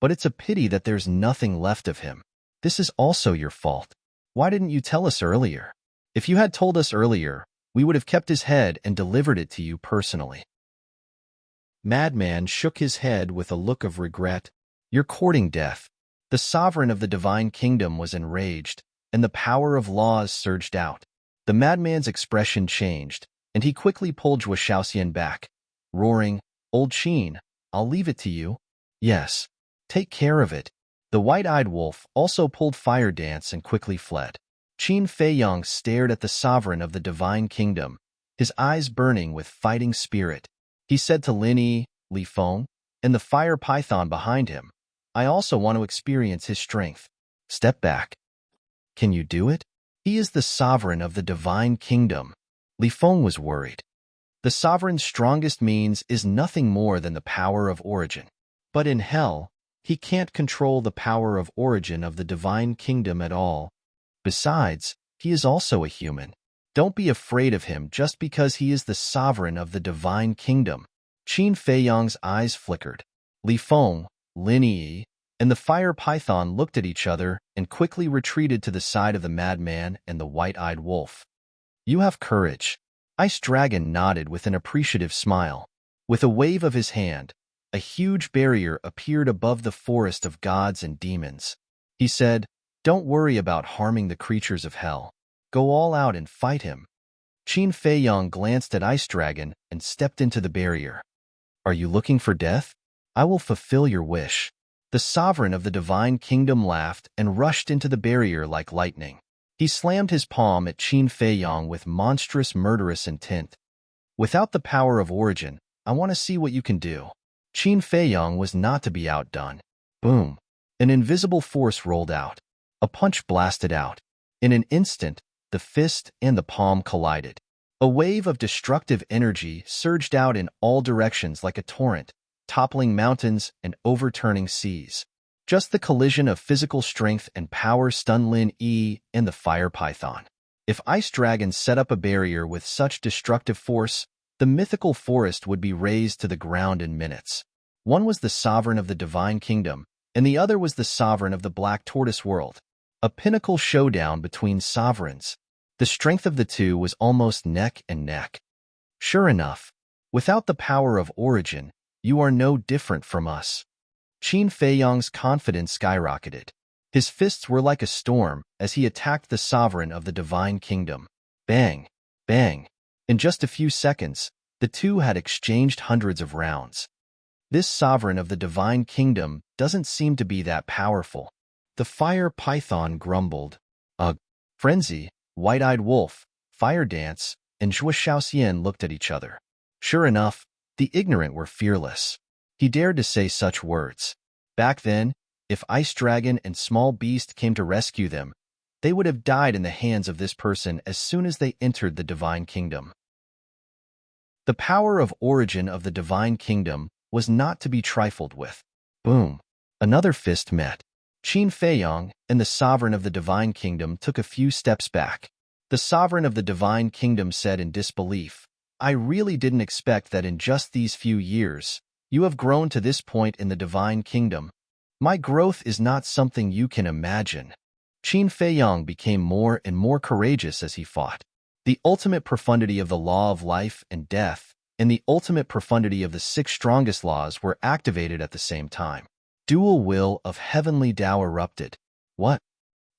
but it's a pity that there's nothing left of him. This is also your fault. Why didn't you tell us earlier? If you had told us earlier, we would have kept his head and delivered it to you personally." Madman shook his head with a look of regret. "You're courting death." The sovereign of the Divine Kingdom was enraged, and the power of laws surged out. The madman's expression changed, and he quickly pulled Zhuo Shaoxian back, roaring, "Old Qin, I'll leave it to you." "Yes, take care of it." The white-eyed wolf also pulled Fire Dance and quickly fled. Qin Feiyang stared at the sovereign of the Divine Kingdom, his eyes burning with fighting spirit. He said to Lin Yi, Li Feng, and the fire python behind him, "I also want to experience his strength. Step back." "Can you do it? He is the sovereign of the Divine Kingdom." Li Feng was worried. The sovereign's strongest means is nothing more than the power of origin. But in hell, he can't control the power of origin of the Divine Kingdom at all. Besides, he is also a human. Don't be afraid of him just because he is the sovereign of the Divine Kingdom. Qin Feiyang's eyes flickered. Li Feng, Lin Yi, and the fire python looked at each other and quickly retreated to the side of the madman and the white-eyed wolf. "You have courage." Ice Dragon nodded with an appreciative smile. With a wave of his hand, a huge barrier appeared above the forest of gods and demons. He said, "Don't worry about harming the creatures of hell. Go all out and fight him." Qin Feiyang glanced at Ice Dragon and stepped into the barrier. "Are you looking for death? I will fulfill your wish." The sovereign of the Divine Kingdom laughed and rushed into the barrier like lightning. He slammed his palm at Qin Feiyang with monstrous murderous intent. "Without the power of origin, I want to see what you can do." Qin Feiyang was not to be outdone. Boom! An invisible force rolled out. A punch blasted out. In an instant, the fist and the palm collided. A wave of destructive energy surged out in all directions like a torrent, toppling mountains and overturning seas. Just the collision of physical strength and power stunned Lin Yi and the fire python. If Ice Dragon set up a barrier with such destructive force, the mythical forest would be razed to the ground in minutes. One was the sovereign of the Divine Kingdom, and the other was the sovereign of the Black Tortoise world. A pinnacle showdown between sovereigns. The strength of the two was almost neck and neck. Sure enough, without the power of origin, you are no different from us. Qin Feiyang's confidence skyrocketed. His fists were like a storm as he attacked the sovereign of the Divine Kingdom. Bang! Bang! In just a few seconds, the two had exchanged hundreds of rounds. This sovereign of the Divine Kingdom doesn't seem to be that powerful. The fire python grumbled. Ugh! Frenzy, white-eyed wolf, fire dance, and Zhuo Shaoxian looked at each other. Sure enough, the ignorant were fearless. He dared to say such words. Back then, if Ice Dragon and Small Beast came to rescue them, they would have died in the hands of this person as soon as they entered the Divine Kingdom. The power of origin of the Divine Kingdom was not to be trifled with. Boom! Another fist met. Qin Feiyang and the sovereign of the Divine Kingdom took a few steps back. The sovereign of the Divine Kingdom said in disbelief, "I really didn't expect that in just these few years, you have grown to this point in the Divine Kingdom. My growth is not something you can imagine." Qin Feiyang became more and more courageous as he fought. The ultimate profundity of the law of life and death and the ultimate profundity of the six strongest laws were activated at the same time. Dual will of heavenly Tao erupted. What?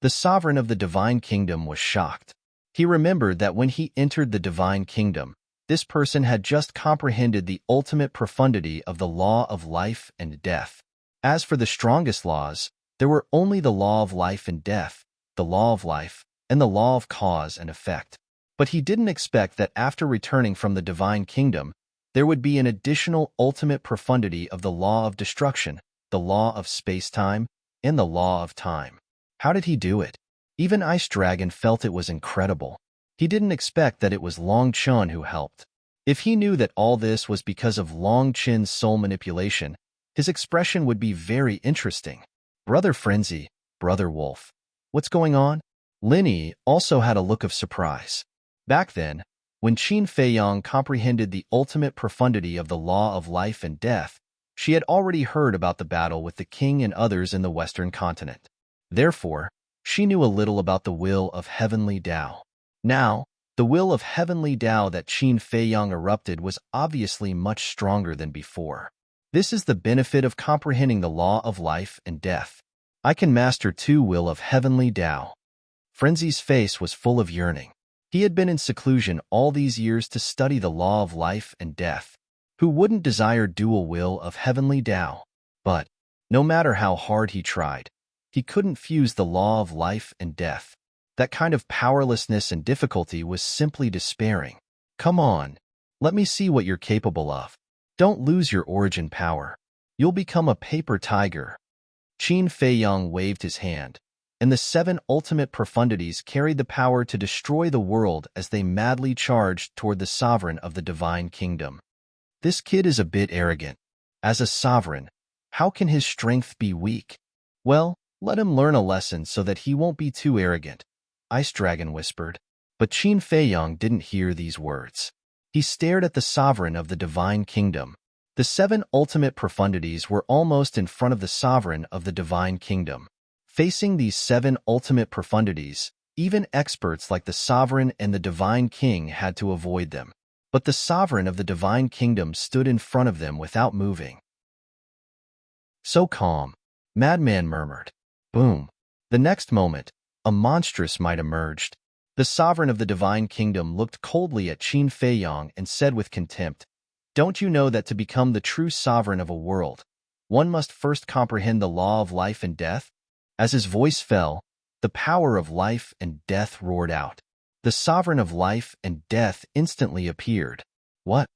The sovereign of the divine kingdom was shocked. He remembered that when he entered the divine kingdom, this person had just comprehended the ultimate profundity of the law of life and death. As for the strongest laws, there were only the law of life and death, the law of life, and the law of cause and effect. But he didn't expect that after returning from the divine kingdom, there would be an additional ultimate profundity of the law of destruction, the law of space-time, and the law of time. How did he do it? Even Ice Dragon felt it was incredible. He didn't expect that it was Long Chun who helped. If he knew that all this was because of Long Chin's soul manipulation, his expression would be very interesting. Brother Frenzy, Brother Wolf. What's going on? Linny also had a look of surprise. Back then, when Qin Feiyang comprehended the ultimate profundity of the law of life and death, she had already heard about the battle with the king and others in the Western continent. Therefore, she knew a little about the will of heavenly Tao. Now, the will of heavenly Tao that Qin Feiyang erupted was obviously much stronger than before. This is the benefit of comprehending the law of life and death. I can master two will of heavenly Tao. Frenzy's face was full of yearning. He had been in seclusion all these years to study the law of life and death. Who wouldn't desire dual will of heavenly Tao? But, no matter how hard he tried, he couldn't fuse the law of life and death. That kind of powerlessness and difficulty was simply despairing. Come on, let me see what you're capable of. Don't lose your origin power. You'll become a paper tiger. Qin Feiyang waved his hand, and the seven ultimate profundities carried the power to destroy the world as they madly charged toward the sovereign of the divine kingdom. This kid is a bit arrogant. As a sovereign, how can his strength be weak? Well, let him learn a lesson so that he won't be too arrogant, Ice Dragon whispered. But Qin Feiyang didn't hear these words. He stared at the sovereign of the divine kingdom. The seven ultimate profundities were almost in front of the sovereign of the divine kingdom. Facing these seven ultimate profundities, even experts like the sovereign and the divine king had to avoid them. But the sovereign of the divine kingdom stood in front of them without moving. So calm, Madman murmured. Boom. The next moment, a monstrous might emerged. The sovereign of the divine kingdom looked coldly at Qin Feiyang and said with contempt, "Don't you know that to become the true sovereign of a world, one must first comprehend the law of life and death?" As his voice fell, the power of life and death roared out. The sovereign of life and death instantly appeared. What?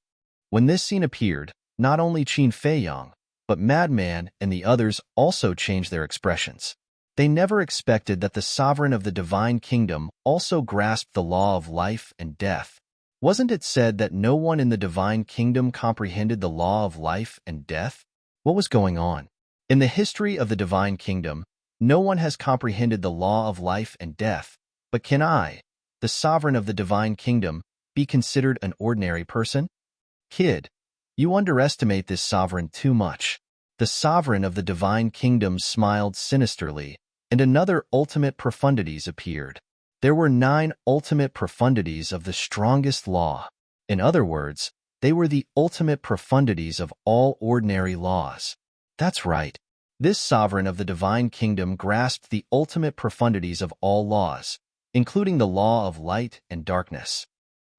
When this scene appeared, not only Qin Feiyang, but Madman and the others also changed their expressions. They never expected that the sovereign of the divine kingdom also grasped the law of life and death. Wasn't it said that no one in the divine kingdom comprehended the law of life and death? What was going on? In the history of the divine kingdom, no one has comprehended the law of life and death, but can I, the sovereign of the divine kingdom, be considered an ordinary person? Kid, you underestimate this sovereign too much. The sovereign of the divine kingdom smiled sinisterly, and another ultimate profundities appeared. There were 9 ultimate profundities of the strongest law. In other words, they were the ultimate profundities of all ordinary laws. That's right. This sovereign of the divine kingdom grasped the ultimate profundities of all laws, including the law of light and darkness.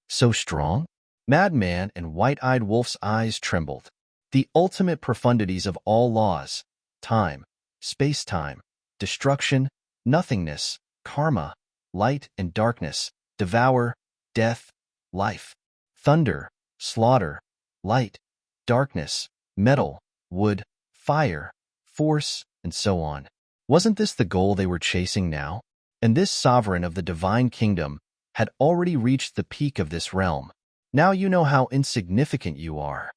So strong? Madman and White-Eyed Wolf's eyes trembled. The ultimate profundities of all laws, time, space-time, destruction, nothingness, karma, light and darkness, devour, death, life, thunder, slaughter, light, darkness, metal, wood, fire, force, and so on. Wasn't this the goal they were chasing now? And this sovereign of the divine kingdom had already reached the peak of this realm. Now you know how insignificant you are.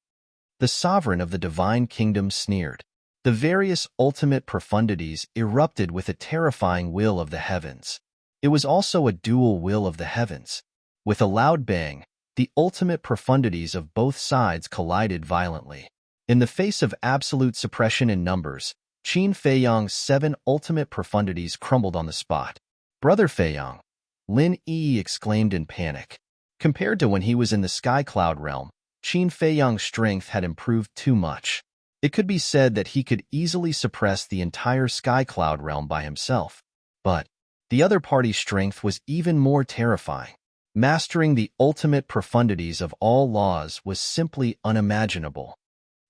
The sovereign of the divine kingdom sneered. The various ultimate profundities erupted with a terrifying will of the heavens. It was also a dual will of the heavens. With a loud bang, the ultimate profundities of both sides collided violently. In the face of absolute suppression in numbers, Qin Feiyang's 7 ultimate profundities crumbled on the spot. Brother Feiyang, Lin Yi exclaimed in panic. Compared to when he was in the Sky Cloud realm, Qin Feiyang's strength had improved too much. It could be said that he could easily suppress the entire Sky Cloud realm by himself. But the other party's strength was even more terrifying. Mastering the ultimate profundities of all laws was simply unimaginable.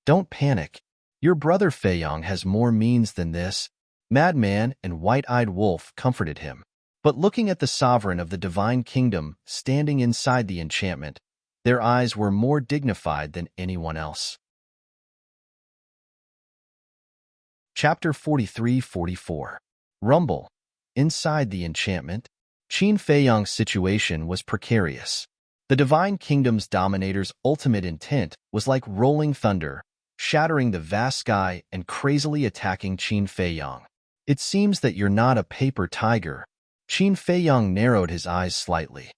Don't panic. Your brother Feiyang has more means than this. Madman and White-Eyed Wolf comforted him. But looking at the sovereign of the divine kingdom standing inside the enchantment, their eyes were more dignified than anyone else. Chapter 43-44. Rumble. Inside the enchantment, Qin Feiyang's situation was precarious. The divine kingdom's dominator's ultimate intent was like rolling thunder, shattering the vast sky and crazily attacking Qin Feiyang. It seems that you're not a paper tiger. Qin Feiyang narrowed his eyes slightly.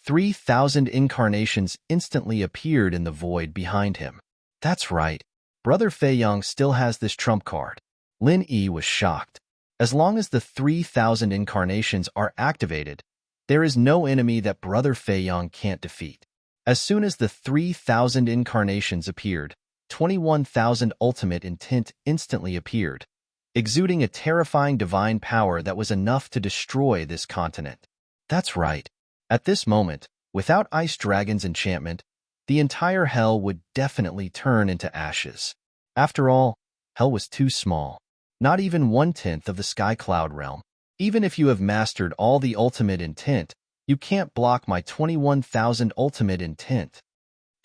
3,000 incarnations instantly appeared in the void behind him. That's right. Brother Feiyang still has this trump card. Lin Yi was shocked. As long as the 3,000 incarnations are activated, there is no enemy that Brother Feiyang can't defeat. As soon as the 3,000 incarnations appeared, 21,000 ultimate intent instantly appeared, exuding a terrifying divine power that was enough to destroy this continent. That's right. At this moment, without Ice Dragon's enchantment, the entire hell would definitely turn into ashes. After all, hell was too small. Not even 1/10 of the Sky Cloud realm. Even if you have mastered all the ultimate intent, you can't block my 21,000 ultimate intent.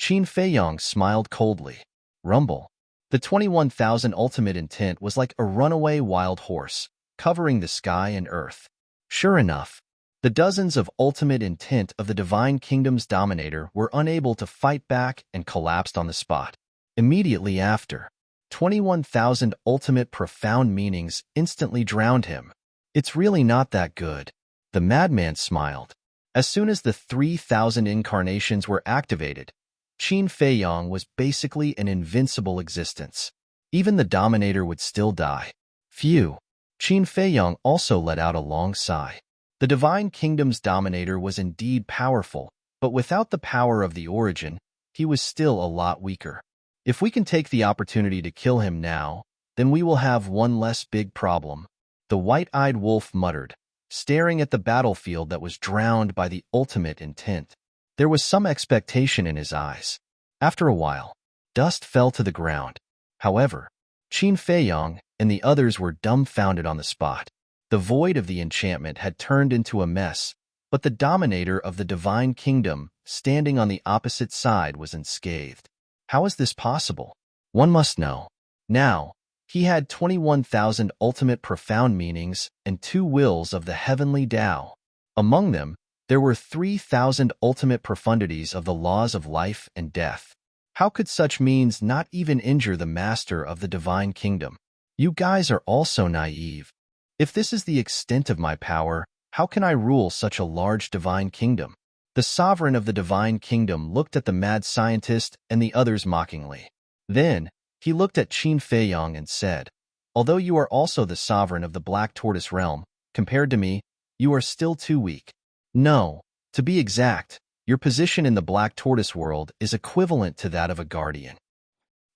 Qin Feiyang smiled coldly. Rumble. The 21,000 ultimate intent was like a runaway wild horse, covering the sky and earth. Sure enough, the dozens of ultimate intent of the Divine Kingdom's dominator were unable to fight back and collapsed on the spot. Immediately after, 21,000 ultimate profound meanings instantly drowned him. It's really not that good. The madman smiled. As soon as the 3,000 incarnations were activated, Qin Feiyang was basically an invincible existence. Even the dominator would still die. Phew. Qin Feiyang also let out a long sigh. The Divine Kingdom's dominator was indeed powerful, but without the power of the origin, he was still a lot weaker. If we can take the opportunity to kill him now, then we will have one less big problem. The White-Eyed Wolf muttered, staring at the battlefield that was drowned by the ultimate intent. There was some expectation in his eyes. After a while, dust fell to the ground. However, Qin Feiyang and the others were dumbfounded on the spot. The void of the enchantment had turned into a mess, but the dominator of the Divine Kingdom, standing on the opposite side, was unscathed. How is this possible? One must know. Now, he had 21,000 ultimate profound meanings and 2 wills of the heavenly Tao. Among them, there were 3,000 ultimate profundities of the laws of life and death. How could such means not even injure the master of the Divine Kingdom? You guys are also naive. If this is the extent of my power, how can I rule such a large divine kingdom? The sovereign of the divine kingdom looked at the mad scientist and the others mockingly. Then, he looked at Qin Feiyang and said, "Although you are also the sovereign of the Black Tortoise realm, compared to me, you are still too weak. No, to be exact, your position in the Black Tortoise world is equivalent to that of a guardian."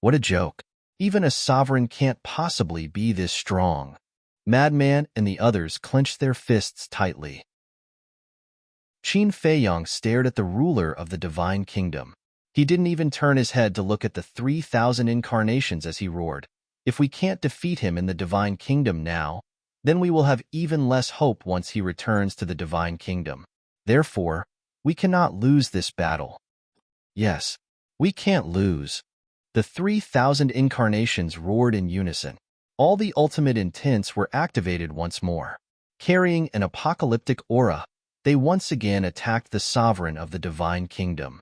What a joke. Even a sovereign can't possibly be this strong. Madman and the others clenched their fists tightly. Qin Feiyang stared at the ruler of the Divine Kingdom. He didn't even turn his head to look at the 3,000 incarnations as he roared. If we can't defeat him in the Divine Kingdom now, then we will have even less hope once he returns to the Divine Kingdom. Therefore, we cannot lose this battle. Yes, we can't lose. The 3,000 incarnations roared in unison. All the ultimate intents were activated once more. Carrying an apocalyptic aura, they once again attacked the sovereign of the Divine Kingdom.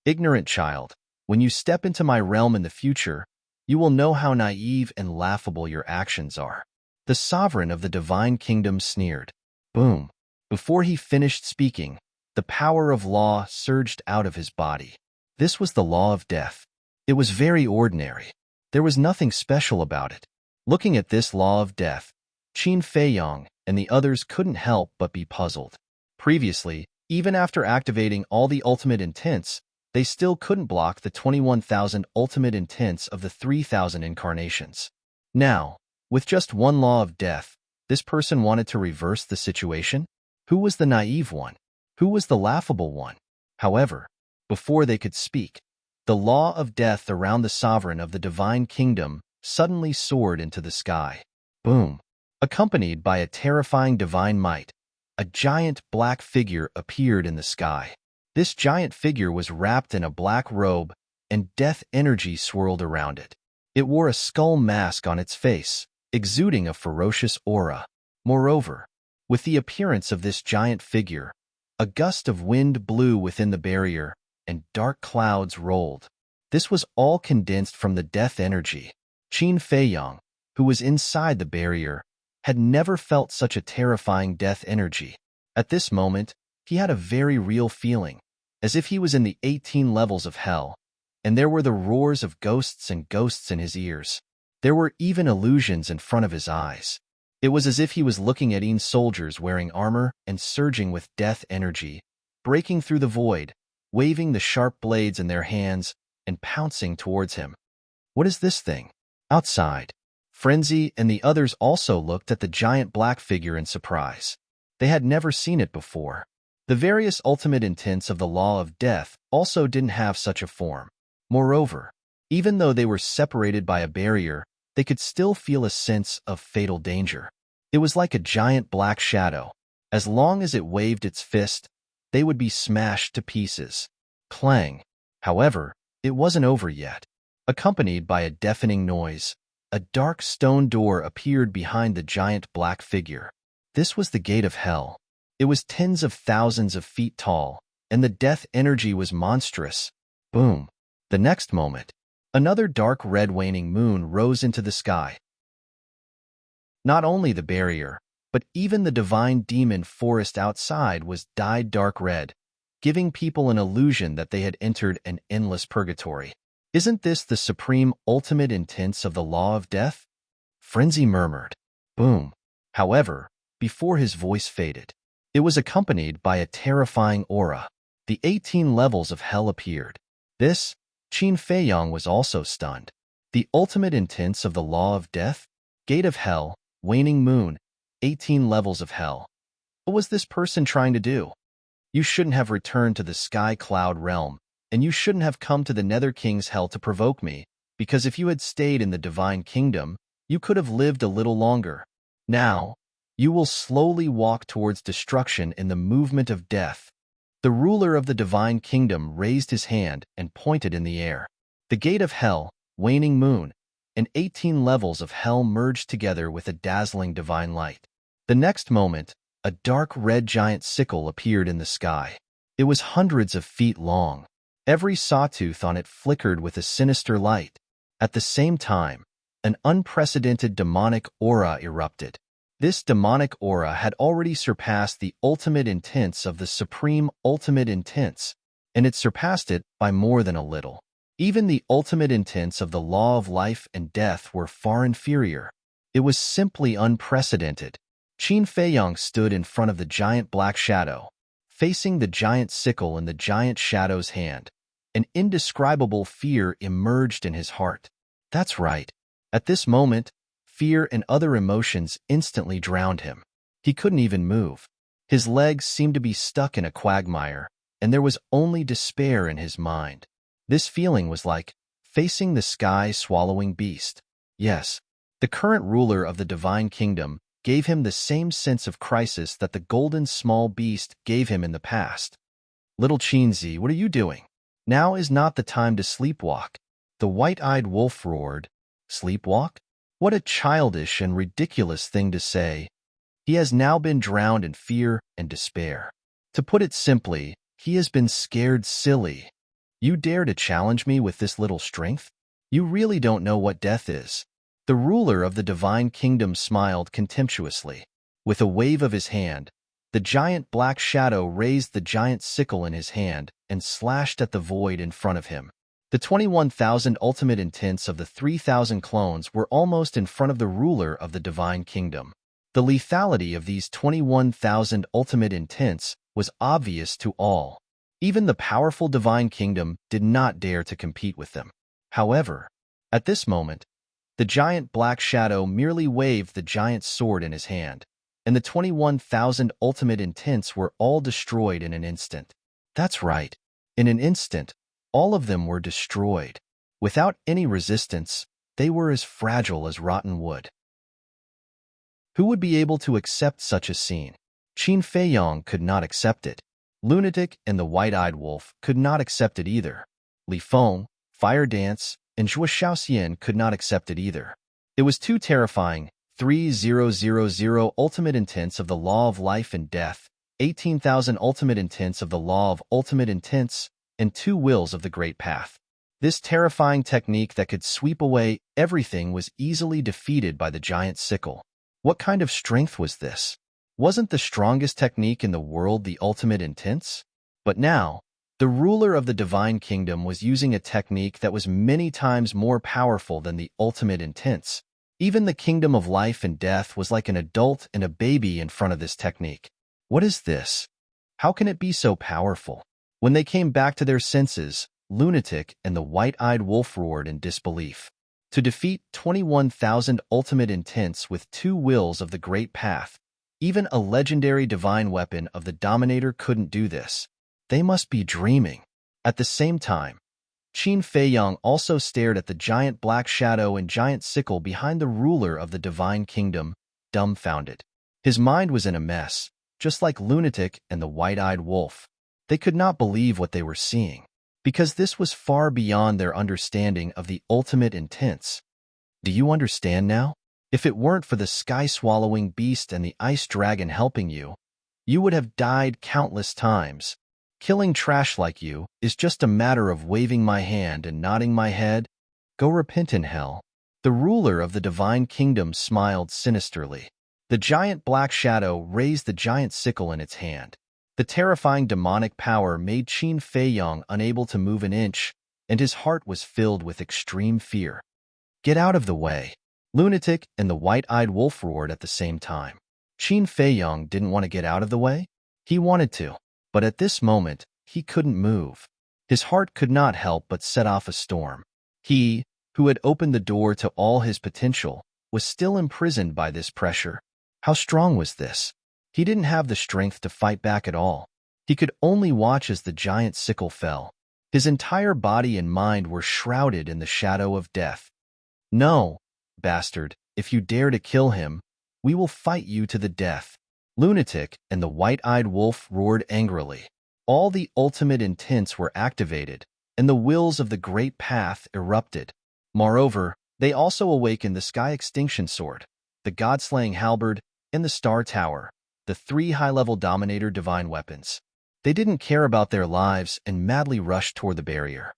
Ignorant child, when you step into my realm in the future, you will know how naive and laughable your actions are. The sovereign of the Divine Kingdom sneered. Boom. Before he finished speaking, the power of law surged out of his body. This was the law of death. It was very ordinary. There was nothing special about it. Looking at this law of death, Qin Feiyang and the others couldn't help but be puzzled. Previously, even after activating all the ultimate intents, they still couldn't block the 21,000 ultimate intents of the 3,000 incarnations. Now, with just one law of death, this person wanted to reverse the situation? Who was the naive one? Who was the laughable one? However, before they could speak, the law of death around the sovereign of the divine kingdom suddenly soared into the sky. Boom! Accompanied by a terrifying divine might, a giant black figure appeared in the sky. This giant figure was wrapped in a black robe, and death energy swirled around it. It wore a skull mask on its face, exuding a ferocious aura. Moreover, with the appearance of this giant figure, a gust of wind blew within the barrier, and dark clouds rolled. This was all condensed from the death energy. Qin Feiyang, who was inside the barrier, had never felt such a terrifying death energy. At this moment, he had a very real feeling, as if he was in the 18 levels of hell, and there were the roars of ghosts and ghosts in his ears. There were even illusions in front of his eyes. It was as if he was looking at soldiers wearing armor and surging with death energy, breaking through the void, waving the sharp blades in their hands, and pouncing towards him. What is this thing? Outside, Frenzy and the others also looked at the giant black figure in surprise. They had never seen it before. The various ultimate intents of the law of death also didn't have such a form. Moreover, even though they were separated by a barrier, they could still feel a sense of fatal danger. It was like a giant black shadow. As long as it waved its fist, they would be smashed to pieces. Clang! However, it wasn't over yet. Accompanied by a deafening noise, a dark stone door appeared behind the giant black figure. This was the gate of hell. It was tens of thousands of feet tall, and the death energy was monstrous. Boom! The next moment, another dark red waning moon rose into the sky. Not only the barrier, but even the divine demon forest outside was dyed dark red, giving people an illusion that they had entered an endless purgatory. Isn't this the supreme ultimate intents of the law of death? Frenzy murmured. Boom! However, before his voice faded, it was accompanied by a terrifying aura. The 18 levels of hell appeared. This, Qin Feiyang was also stunned. The ultimate intents of the law of death? Gate of hell, waning moon, 18 levels of hell. What was this person trying to do? You shouldn't have returned to the sky cloud realm, and you shouldn't have come to the Nether King's hell to provoke me, because if you had stayed in the divine kingdom, you could have lived a little longer. Now, you will slowly walk towards destruction in the movement of death. The ruler of the divine kingdom raised his hand and pointed in the air. The gate of hell, waning moon, and 18 levels of hell merged together with a dazzling divine light. The next moment, a dark red giant sickle appeared in the sky. It was hundreds of feet long. Every sawtooth on it flickered with a sinister light. At the same time, an unprecedented demonic aura erupted. This demonic aura had already surpassed the ultimate intents of the supreme ultimate intents, and it surpassed it by more than a little. Even the ultimate intents of the law of life and death were far inferior. It was simply unprecedented. Qin Feiyang stood in front of the giant black shadow, facing the giant sickle in the giant shadow's hand. An indescribable fear emerged in his heart. That's right. At this moment, fear and other emotions instantly drowned him. He couldn't even move. His legs seemed to be stuck in a quagmire, and there was only despair in his mind. This feeling was like facing the sky-swallowing beast. Yes, the current ruler of the divine kingdom gave him the same sense of crisis that the golden small beast gave him in the past. Little Qinzi, what are you doing? Now is not the time to sleepwalk. The white-eyed wolf roared. Sleepwalk? What a childish and ridiculous thing to say. He has now been drowned in fear and despair. To put it simply, he has been scared silly. You dare to challenge me with this little strength? You really don't know what death is. The ruler of the divine kingdom smiled contemptuously. With a wave of his hand, the giant black shadow raised the giant sickle in his hand and slashed at the void in front of him. The 21,000 ultimate intents of the 3,000 clones were almost in front of the ruler of the divine kingdom. The lethality of these 21,000 ultimate intents was obvious to all. Even the powerful divine kingdom did not dare to compete with them. However, at this moment, the giant black shadow merely waved the giant's sword in his hand, and the 21,000 ultimate intents were all destroyed in an instant. That's right. In an instant, all of them were destroyed. Without any resistance, they were as fragile as rotten wood. Who would be able to accept such a scene? Qin Feiyong could not accept it. Lunatic and the White-Eyed Wolf could not accept it either. Li Feng, Fire Dance, and Zhuo Shaoxian could not accept it either. It was too terrifying. 3000 ultimate intents of the law of life and death, 18,000 ultimate intents of the law of ultimate intents, and 2 wills of the great path. This terrifying technique that could sweep away everything was easily defeated by the giant sickle. What kind of strength was this? Wasn't the strongest technique in the world the ultimate intents? But now, the ruler of the divine kingdom was using a technique that was many times more powerful than the ultimate intents. Even the kingdom of life and death was like an adult and a baby in front of this technique. What is this? How can it be so powerful? When they came back to their senses, Lunatic and the White-Eyed Wolf roared in disbelief. To defeat 21,000 ultimate intents with 2 wills of the great path, even a legendary divine weapon of the Dominator couldn't do this. They must be dreaming. At the same time, Qin Feiyong also stared at the giant black shadow and giant sickle behind the ruler of the divine kingdom, dumbfounded. His mind was in a mess, just like Lunatic and the White-Eyed Wolf. They could not believe what they were seeing, because this was far beyond their understanding of the ultimate intents. Do you understand now? If it weren't for the sky-swallowing beast and the ice dragon helping you, you would have died countless times. Killing trash like you is just a matter of waving my hand and nodding my head. Go repent in hell. The ruler of the divine kingdom smiled sinisterly. The giant black shadow raised the giant sickle in its hand. The terrifying demonic power made Qin Feiyong unable to move an inch, and his heart was filled with extreme fear. Get out of the way! Lunatic and the White-Eyed Wolf roared at the same time. Qin Feiyong didn't want to get out of the way. He wanted to, but at this moment, he couldn't move. His heart could not help but set off a storm. He, who had opened the door to all his potential, was still imprisoned by this pressure. How strong was this? He didn't have the strength to fight back at all. He could only watch as the giant sickle fell. His entire body and mind were shrouded in the shadow of death. No, bastard, if you dare to kill him, we will fight you to the death. Lunatic and the White-Eyed Wolf roared angrily. All the ultimate intents were activated, and the wills of the great path erupted. Moreover, they also awakened the Sky Extinction Sword, the God-slaying halberd, and the Star Tower, the 3 high-level Dominator divine weapons. They didn't care about their lives and madly rushed toward the barrier.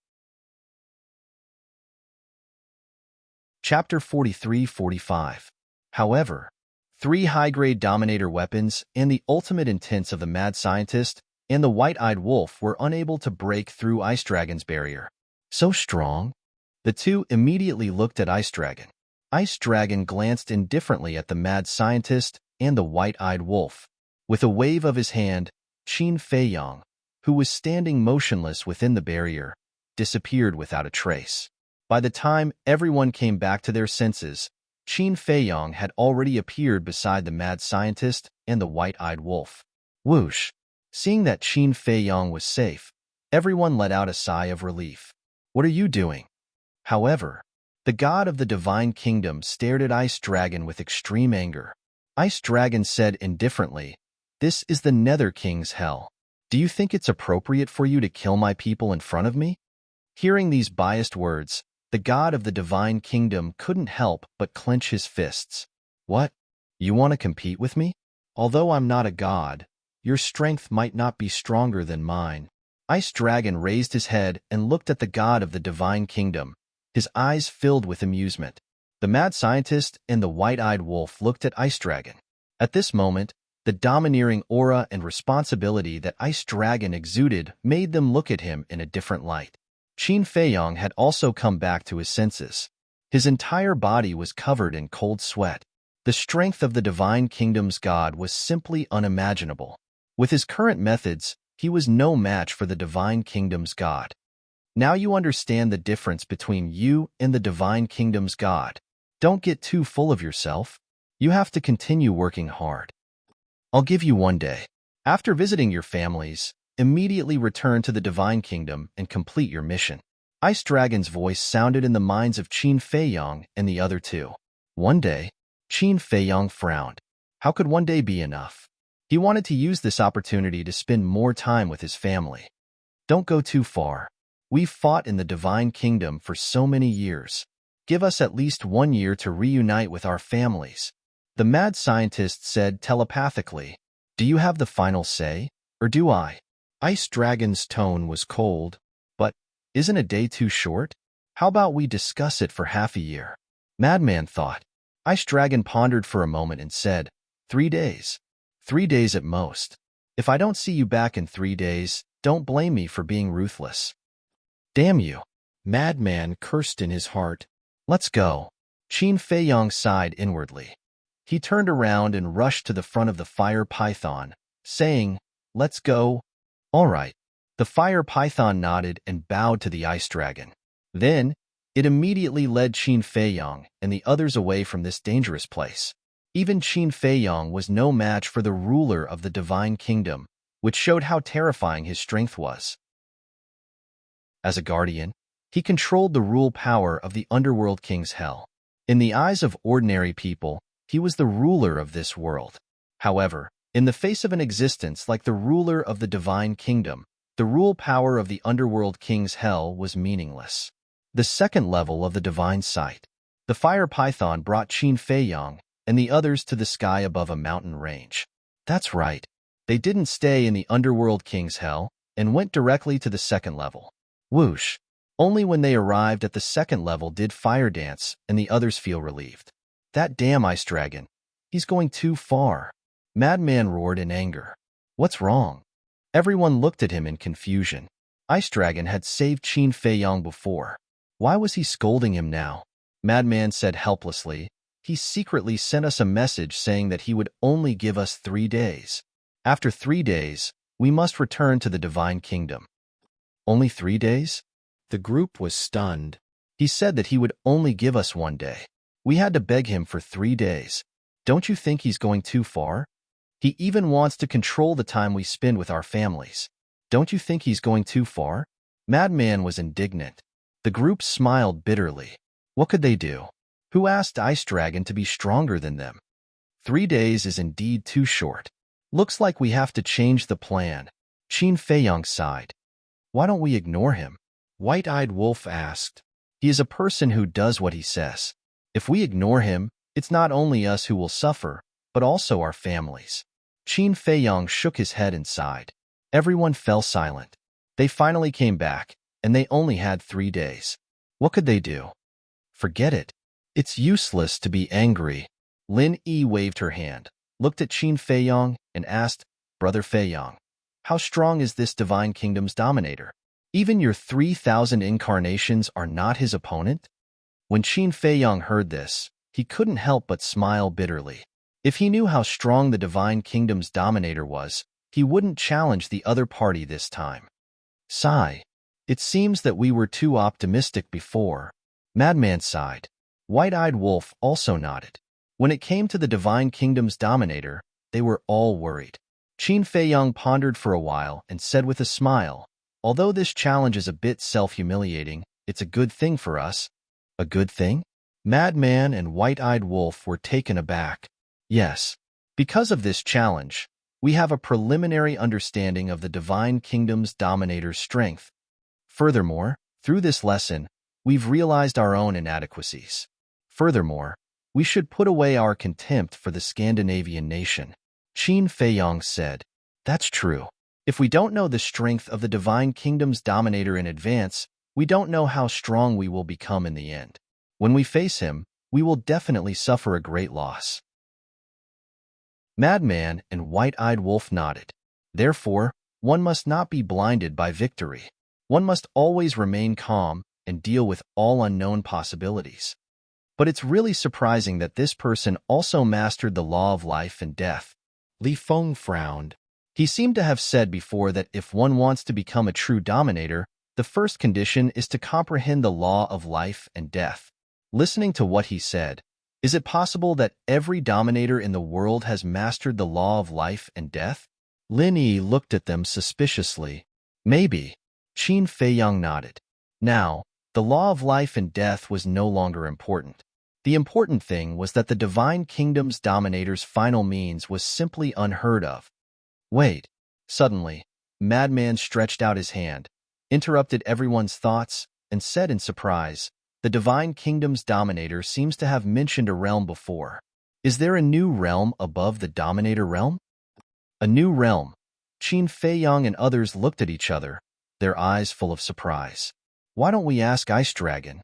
Chapter 43-45. However, 3 high-grade Dominator weapons and the ultimate intents of the Mad Scientist and the White-Eyed Wolf were unable to break through Ice Dragon's barrier. So strong? The 2 immediately looked at Ice Dragon. Ice Dragon glanced indifferently at the Mad Scientist and the White-Eyed Wolf. With a wave of his hand, Qin Feiyong, who was standing motionless within the barrier, disappeared without a trace. By the time everyone came back to their senses, Qin Feiyong had already appeared beside the Mad Scientist and the White-Eyed Wolf. Whoosh! Seeing that Qin Feiyong was safe, everyone let out a sigh of relief. What are you doing? However, the god of the divine kingdom stared at Ice Dragon with extreme anger. Ice Dragon said indifferently, "This is the Nether King's hell. Do you think it's appropriate for you to kill my people in front of me?" Hearing these biased words, the god of the divine kingdom couldn't help but clench his fists. What? You want to compete with me? Although I'm not a god, your strength might not be stronger than mine. Ice Dragon raised his head and looked at the god of the divine kingdom, his eyes filled with amusement. The Mad Scientist and the White-Eyed Wolf looked at Ice Dragon. At this moment, the domineering aura and responsibility that Ice Dragon exuded made them look at him in a different light. Qin Feiyong had also come back to his senses. His entire body was covered in cold sweat. The strength of the divine kingdom's god was simply unimaginable. With his current methods, he was no match for the divine kingdom's god. Now you understand the difference between you and the divine kingdom's god. Don't get too full of yourself. You have to continue working hard. I'll give you one day. After visiting your families, immediately return to the divine kingdom and complete your mission. Ice Dragon's voice sounded in the minds of Qin Feiyong and the other two. One day, Qin Feiyong frowned. How could one day be enough? He wanted to use this opportunity to spend more time with his family. Don't go too far. We've fought in the divine kingdom for so many years. Give us at least 1 year to reunite with our families. The mad scientist said telepathically. Do you have the final say, or do I? Ice Dragon's tone was cold. But isn't a day too short? How about we discuss it for half a year? Madman thought. Ice Dragon pondered for a moment and said, 3 days. 3 days at most. If I don't see you back in 3 days, don't blame me for being ruthless. Damn you. Madman cursed in his heart. Let's go. Qin Feiyong sighed inwardly. He turned around and rushed to the front of the fire python, saying, Let's go. All right. The fire python nodded and bowed to the ice dragon. Then, it immediately led Qin Feiyong and the others away from this dangerous place. Even Qin Feiyong was no match for the ruler of the divine kingdom, which showed how terrifying his strength was. As a guardian, he controlled the rule power of the underworld king's hell. In the eyes of ordinary people, he was the ruler of this world. However, in the face of an existence like the ruler of the divine kingdom, the rule power of the underworld king's hell was meaningless. The second level of the divine sight. The fire python brought Qin Feiyong and the others to the sky above a mountain range. That's right. They didn't stay in the underworld king's hell and went directly to the second level. Whoosh. Only when they arrived at the second level did Fire Dance and the others feel relieved. That damn ice dragon. He's going too far. Madman roared in anger. What's wrong? Everyone looked at him in confusion. Ice Dragon had saved Qin Feiyong before. Why was he scolding him now? Madman said helplessly. He secretly sent us a message saying that he would only give us 3 days. After 3 days, we must return to the divine kingdom. Only 3 days? The group was stunned. He said that he would only give us 1 day. We had to beg him for 3 days. Don't you think he's going too far? He even wants to control the time we spend with our families. Don't you think he's going too far? Madman was indignant. The group smiled bitterly. What could they do? Who asked Ice Dragon to be stronger than them? 3 days is indeed too short. Looks like we have to change the plan. Qin Feiyong sighed. Why don't we ignore him? White-Eyed Wolf asked. He is a person who does what he says. If we ignore him, it's not only us who will suffer, but also our families. Qin Feiyong shook his head and sighed. Everyone fell silent. They finally came back, and they only had 3 days. What could they do? Forget it. It's useless to be angry. Lin Yi waved her hand, looked at Qin Feiyong, and asked, Brother Feiyong, how strong is this divine kingdom's dominator? Even your 3,000 incarnations are not his opponent? When Qin Feiyong heard this, he couldn't help but smile bitterly. If he knew how strong the divine kingdom's dominator was, he wouldn't challenge the other party this time. Sigh. It seems that we were too optimistic before. Madman sighed. White-Eyed Wolf also nodded. When it came to the divine kingdom's dominator, they were all worried. Qin Feiyong pondered for a while and said with a smile, although this challenge is a bit self-humiliating, it's a good thing for us. A good thing? Madman and White-Eyed Wolf were taken aback. Yes. Because of this challenge, we have a preliminary understanding of the divine kingdom's dominator's strength. Furthermore, through this lesson, we've realized our own inadequacies. Furthermore, we should put away our contempt for the Scandinavian nation. Qin Feiyong said, That's true. If we don't know the strength of the divine kingdom's dominator in advance, we don't know how strong we will become in the end. When we face him, we will definitely suffer a great loss. Madman and White-Eyed Wolf nodded. Therefore, one must not be blinded by victory. One must always remain calm and deal with all unknown possibilities. But it's really surprising that this person also mastered the law of life and death. Li Feng frowned. He seemed to have said before that if one wants to become a true dominator, the first condition is to comprehend the law of life and death. Listening to what he said, is it possible that every dominator in the world has mastered the law of life and death? Lin Yi looked at them suspiciously. Maybe. Qin Feiyang nodded. Now, the law of life and death was no longer important. The important thing was that the Divine Kingdom's dominator's final means was simply unheard of. Wait. Suddenly, Madman stretched out his hand, interrupted everyone's thoughts, and said in surprise, "The Divine Kingdom's dominator seems to have mentioned a realm before. Is there a new realm above the dominator realm?" A new realm. Qin Feiyang and others looked at each other, their eyes full of surprise. Why don't we ask Ice Dragon?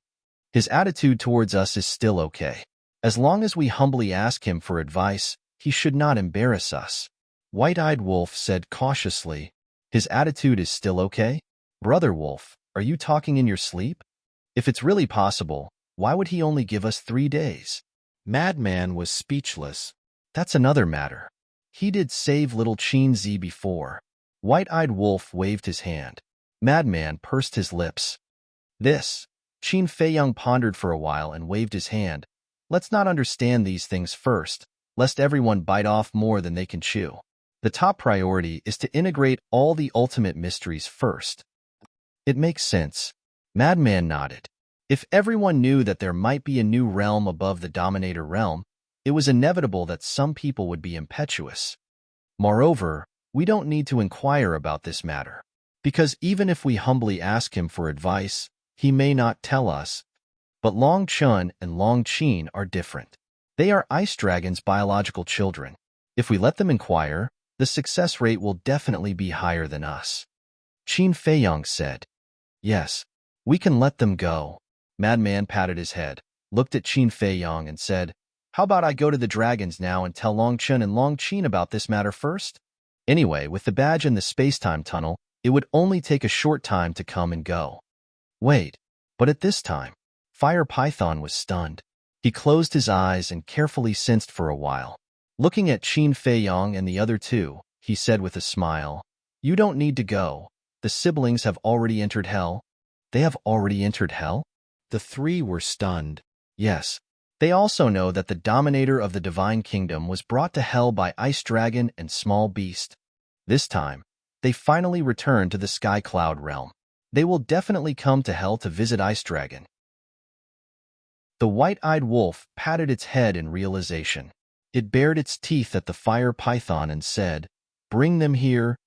His attitude towards us is still okay. As long as we humbly ask him for advice, he should not embarrass us. White-Eyed Wolf said cautiously, "His attitude is still okay? Brother Wolf, are you talking in your sleep? If it's really possible, why would he only give us 3 days?" Madman was speechless. That's another matter. He did save little Qin Zi before. White-Eyed Wolf waved his hand. Madman pursed his lips. This. Qin Feiyang pondered for a while and waved his hand. Let's not understand these things first, lest everyone bite off more than they can chew. The top priority is to integrate all the ultimate mysteries first. It makes sense. Madman nodded. If everyone knew that there might be a new realm above the Dominator realm, it was inevitable that some people would be impetuous. Moreover, we don't need to inquire about this matter, because even if we humbly ask him for advice, he may not tell us. But Long Chun and Long Qin are different. They are Ice Dragon's biological children. If we let them inquire, the success rate will definitely be higher than us. Qin Feiyang said. Yes, we can let them go. Madman patted his head, looked at Qin Feiyang and said, "How about I go to the dragons now and tell Long Chun and Long Qin about this matter first?" Anyway, with the badge in the space-time tunnel, it would only take a short time to come and go. Wait, but at this time, Fire Python was stunned. He closed his eyes and carefully sensed for a while. Looking at Qin Feiyang and the other two, he said with a smile, "You don't need to go. The siblings have already entered hell." They have already entered hell? The three were stunned. Yes. They also know that the dominator of the Divine Kingdom was brought to hell by Ice Dragon and Small Beast. This time, they finally returned to the Sky Cloud realm. They will definitely come to hell to visit Ice Dragon. The white-eyed wolf patted its head in realization. It bared its teeth at the Fire Python and said, "Bring them here."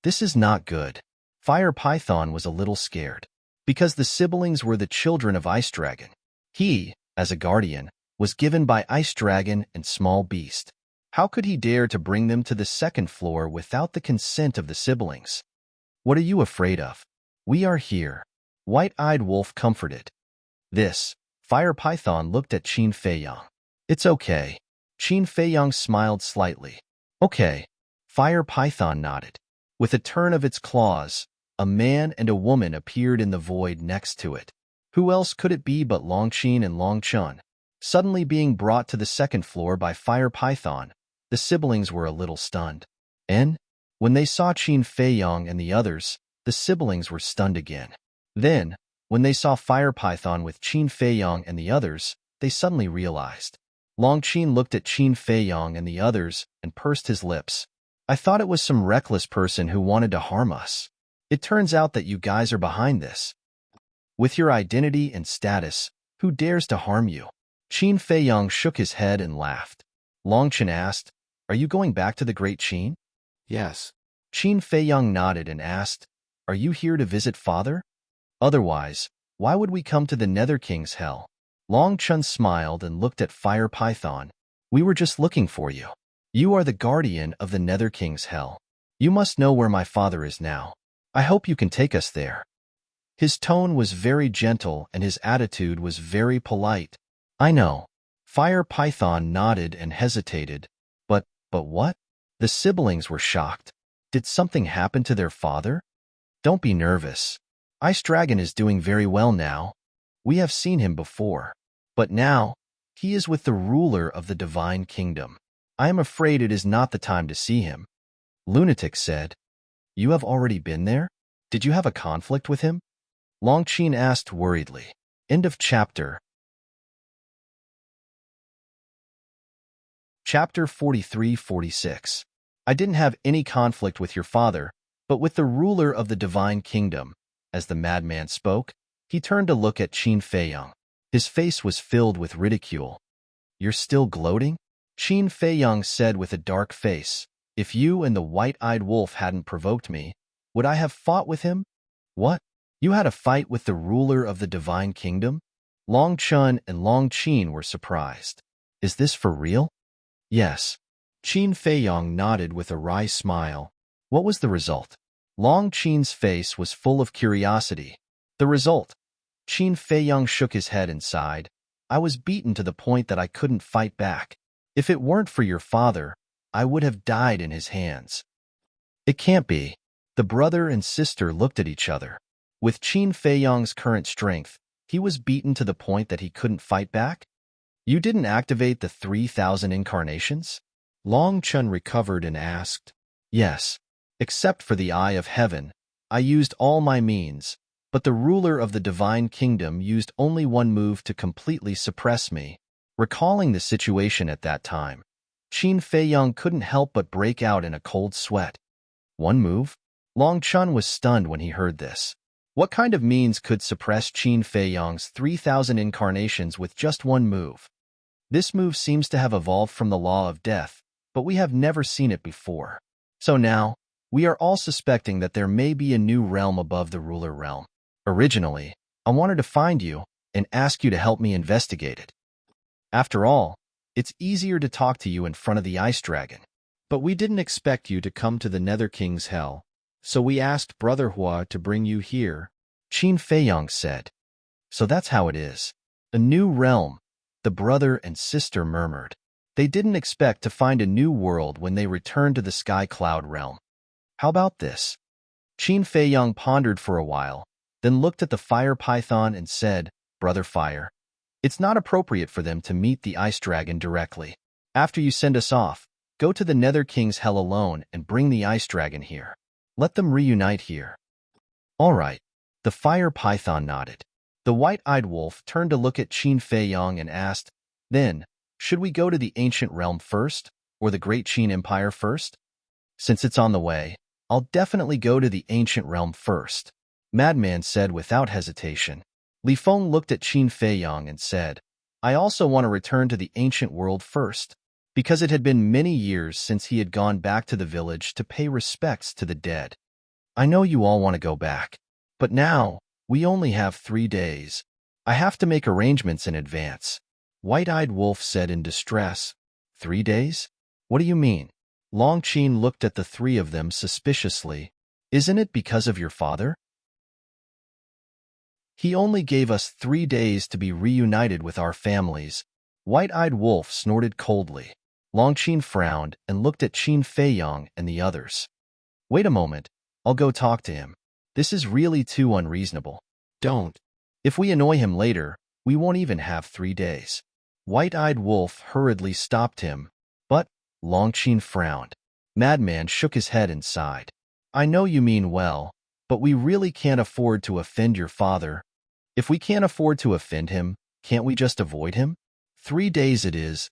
This is not good. Fire Python was a little scared, because the siblings were the children of Ice Dragon. He, as a guardian, was given by Ice Dragon and Small Beast. How could he dare to bring them to the second floor without the consent of the siblings? "What are you afraid of? We are here." White-eyed Wolf comforted. This, Fire Python looked at Qin Feiyang. "It's okay." Qin Feiyang smiled slightly. "Okay." Fire Python nodded. With a turn of its claws, a man and a woman appeared in the void next to it. Who else could it be but Long Qin and Long Chun? Suddenly being brought to the second floor by Fire Python, the siblings were a little stunned. And, when they saw Qin Feiyang and the others, the siblings were stunned again. Then, when they saw Fire Python with Qin Feiyang and the others, they suddenly realized. Long Qin looked at Qin Feiyang and the others and pursed his lips. "I thought it was some reckless person who wanted to harm us. It turns out that you guys are behind this. With your identity and status, who dares to harm you?" Qin Feiyang shook his head and laughed. Long Qin asked, "Are you going back to the Great Qin?" "Yes." Qin Feiyang nodded and asked, "Are you here to visit Father? Otherwise, why would we come to the Nether King's hell?" Long Chun smiled and looked at Fire Python. "We were just looking for you. You are the guardian of the Nether King's hell. You must know where my father is now. I hope you can take us there." His tone was very gentle and his attitude was very polite. "I know." Fire Python nodded and hesitated. But what? The siblings were shocked. Did something happen to their father? "Don't be nervous. Ice Dragon is doing very well now. We have seen him before. But now, He is with the ruler of the divine kingdom. I am afraid it is not the time to see him. Lunatic said, You have already been there? Did you have a conflict with him? Longqin asked worriedly. End of chapter. Chapter 43-46. I didn't have any conflict with your father, but with the ruler of the divine kingdom. As the madman spoke, he turned to look at Qin Feiyang. His face was filled with ridicule. You're still gloating? Qin Feiyang said with a dark face. If you and the white-eyed wolf hadn't provoked me, would I have fought with him? What? You had a fight with the ruler of the divine kingdom? Long Chun and Long Qin were surprised. Is this for real? Yes. Qin Feiyang nodded with a wry smile. What was the result? Long Qin's face was full of curiosity. The result? Qin Feiyang shook his head and sighed. I was beaten to the point that I couldn't fight back. If it weren't for your father, I would have died in his hands. It can't be. The brother and sister looked at each other. With Qin Feiyang's current strength, he was beaten to the point that he couldn't fight back? You didn't activate the 3,000 incarnations? Long Chun recovered and asked. Yes. Except for the Eye of Heaven, I used all my means, but the ruler of the divine kingdom used only one move to completely suppress me. Recalling the situation at that time, Qin Feiyang couldn't help but break out in a cold sweat. One move? Long Chun was stunned when he heard this. What kind of means could suppress Qin Feiyang's 3,000 incarnations with just one move? This move seems to have evolved from the law of death, but we have never seen it before. So now, we are all suspecting that there may be a new realm above the ruler realm. Originally, I wanted to find you and ask you to help me investigate it. After all, it's easier to talk to you in front of the ice dragon. But we didn't expect you to come to the Nether King's hell, so we asked Brother Hua to bring you here, Qin Feiyang said. So that's how it is. A new realm, the brother and sister murmured. They didn't expect to find a new world when they returned to the Sky Cloud realm. How about this? Qin Feiyang pondered for a while, then looked at the fire python and said, Brother Fire, it's not appropriate for them to meet the ice dragon directly. After you send us off, go to the Nether King's hell alone and bring the ice dragon here. Let them reunite here. All right. The fire python nodded. The white-eyed wolf turned to look at Qin Feiyang and asked, Then, should we go to the ancient realm first, or the great Qin Empire first? Since it's on the way, I'll definitely go to the ancient realm first, Madman said without hesitation. Li Feng looked at Qin Feiyang and said, I also want to return to the ancient world first, because it had been many years since he had gone back to the village to pay respects to the dead. I know you all want to go back, but now, we only have 3 days. I have to make arrangements in advance. White-eyed Wolf said in distress. 3 days? What do you mean? Long Qin looked at the three of them suspiciously. Isn't it because of your father? He only gave us 3 days to be reunited with our families. White-eyed Wolf snorted coldly. Long Qin frowned and looked at Qin Feiyang and the others. Wait a moment. I'll go talk to him. This is really too unreasonable. Don't. If we annoy him later, we won't even have 3 days. White-eyed Wolf hurriedly stopped him, but Long Qin frowned. Madman shook his head and sighed. I know you mean well, but we really can't afford to offend your father. If we can't afford to offend him, can't we just avoid him? 3 days it is.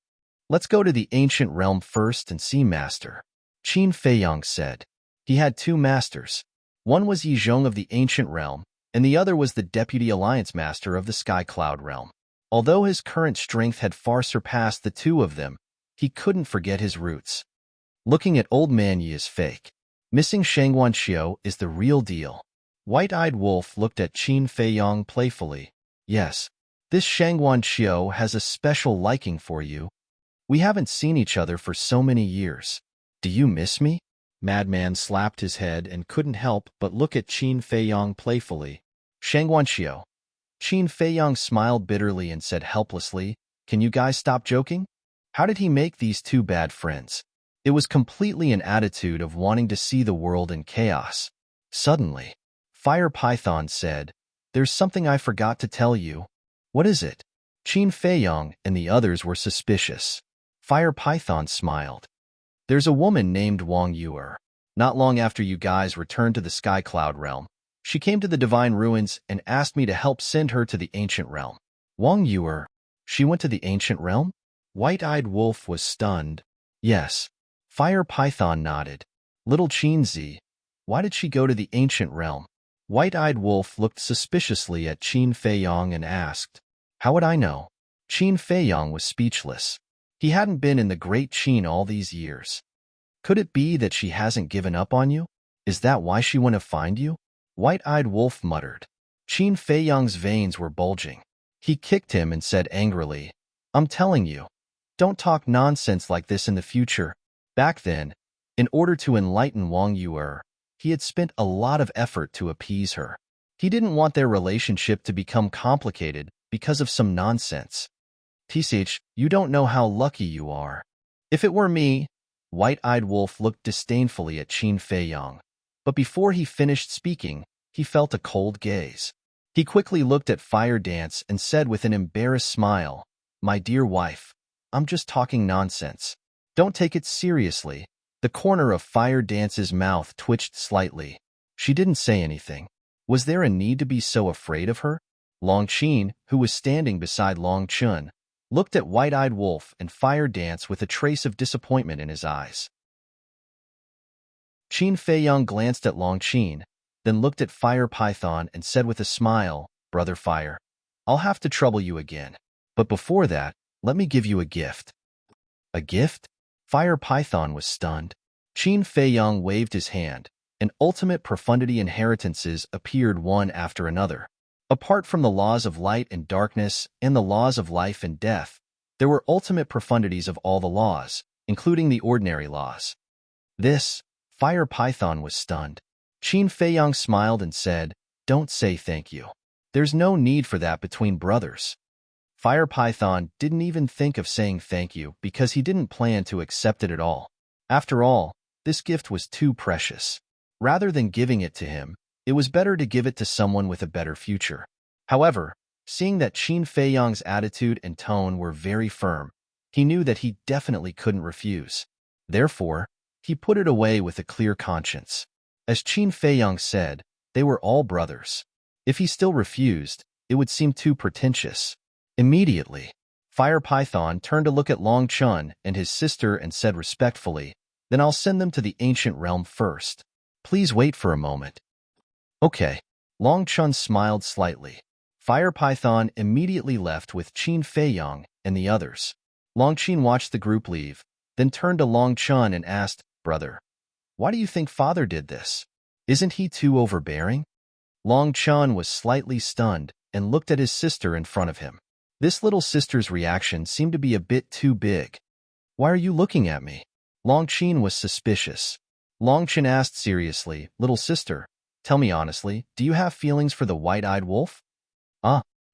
Let's go to the ancient realm first and see Master, Qin Feiyang said. He had 2 masters. One was Yi Zhong of the ancient realm, and the other was the deputy alliance master of the Sky Cloud realm. Although his current strength had far surpassed the 2 of them, he couldn't forget his roots. Looking at Old Man Yi is fake. Missing Shangguan Xiao is the real deal. White-eyed Wolf looked at Qin Feiyang playfully. Yes, this Shangguan Xiao has a special liking for you. We haven't seen each other for so many years. Do you miss me? Madman slapped his head and couldn't help but look at Qin Feiyang playfully. Shangguan Xiao. Qin Feiyang smiled bitterly and said helplessly, Can you guys stop joking? How did he make these 2 bad friends? It was completely an attitude of wanting to see the world in chaos. Suddenly, Fire Python said, There's something I forgot to tell you. What is it? Qin Feiyong and the others were suspicious. Fire Python smiled. There's a woman named Wang Yuer. Not long after you guys returned to the Sky Cloud realm, she came to the Divine Ruins and asked me to help send her to the Ancient Realm. Wang Yuer, she went to the Ancient Realm? White-Eyed Wolf was stunned. Yes. Fire Python nodded. Little Qinzi, why did she go to the Ancient Realm? White-Eyed Wolf looked suspiciously at Qin Feiyong and asked, How would I know? Qin Feiyong was speechless. He hadn't been in the Great Qin all these years. Could it be that she hasn't given up on you? Is that why she went to find you? White-Eyed Wolf muttered. Qin Feiyong's veins were bulging. He kicked him and said angrily, I'm telling you, don't talk nonsense like this in the future. Back then, in order to enlighten Wang Yuer, he had spent a lot of effort to appease her. He didn't want their relationship to become complicated because of some nonsense. TCH, you don't know how lucky you are. If it were me, White-Eyed Wolf looked disdainfully at Qin Feiyong. But before he finished speaking, he felt a cold gaze. He quickly looked at Fire Dance and said with an embarrassed smile, My dear wife, I'm just talking nonsense. Don't take it seriously. The corner of Fire Dance's mouth twitched slightly. She didn't say anything. Was there a need to be so afraid of her? Long Qin, who was standing beside Long Chun, looked at White-Eyed Wolf and Fire Dance with a trace of disappointment in his eyes. Qin Feiyong glanced at Long Qin, then looked at Fire Python and said with a smile, Brother Fire, I'll have to trouble you again. But before that, let me give you a gift. A gift? Fire Python was stunned. Qin Feiyong waved his hand, and ultimate profundity inheritances appeared one after another. Apart from the laws of light and darkness and the laws of life and death, there were ultimate profundities of all the laws, including the ordinary laws. This, Fire Python was stunned. Qin Feiyong smiled and said, Don't say thank you. There's no need for that between brothers. Fire Python didn't even think of saying thank you because he didn't plan to accept it at all. After all, this gift was too precious. Rather than giving it to him, it was better to give it to someone with a better future. However, seeing that Qin Feiyong's attitude and tone were very firm, he knew that he definitely couldn't refuse. Therefore, he put it away with a clear conscience. As Qin Feiyong said, they were all brothers. If he still refused, it would seem too pretentious. Immediately, Fire Python turned to look at Long Chun and his sister and said respectfully, Then I'll send them to the Ancient Realm first. Please wait for a moment. Okay. Long Chun smiled slightly. Fire Python immediately left with Qin Feiyong and the others. Long Qin watched the group leave, then turned to Long Chun and asked, Brother, why do you think father did this? Isn't he too overbearing? Long Chun was slightly stunned and looked at his sister in front of him. This little sister's reaction seemed to be a bit too big. Why are you looking at me? Long Qin was suspicious. Long Qin asked seriously, Little sister, tell me honestly, do you have feelings for the White-Eyed Wolf?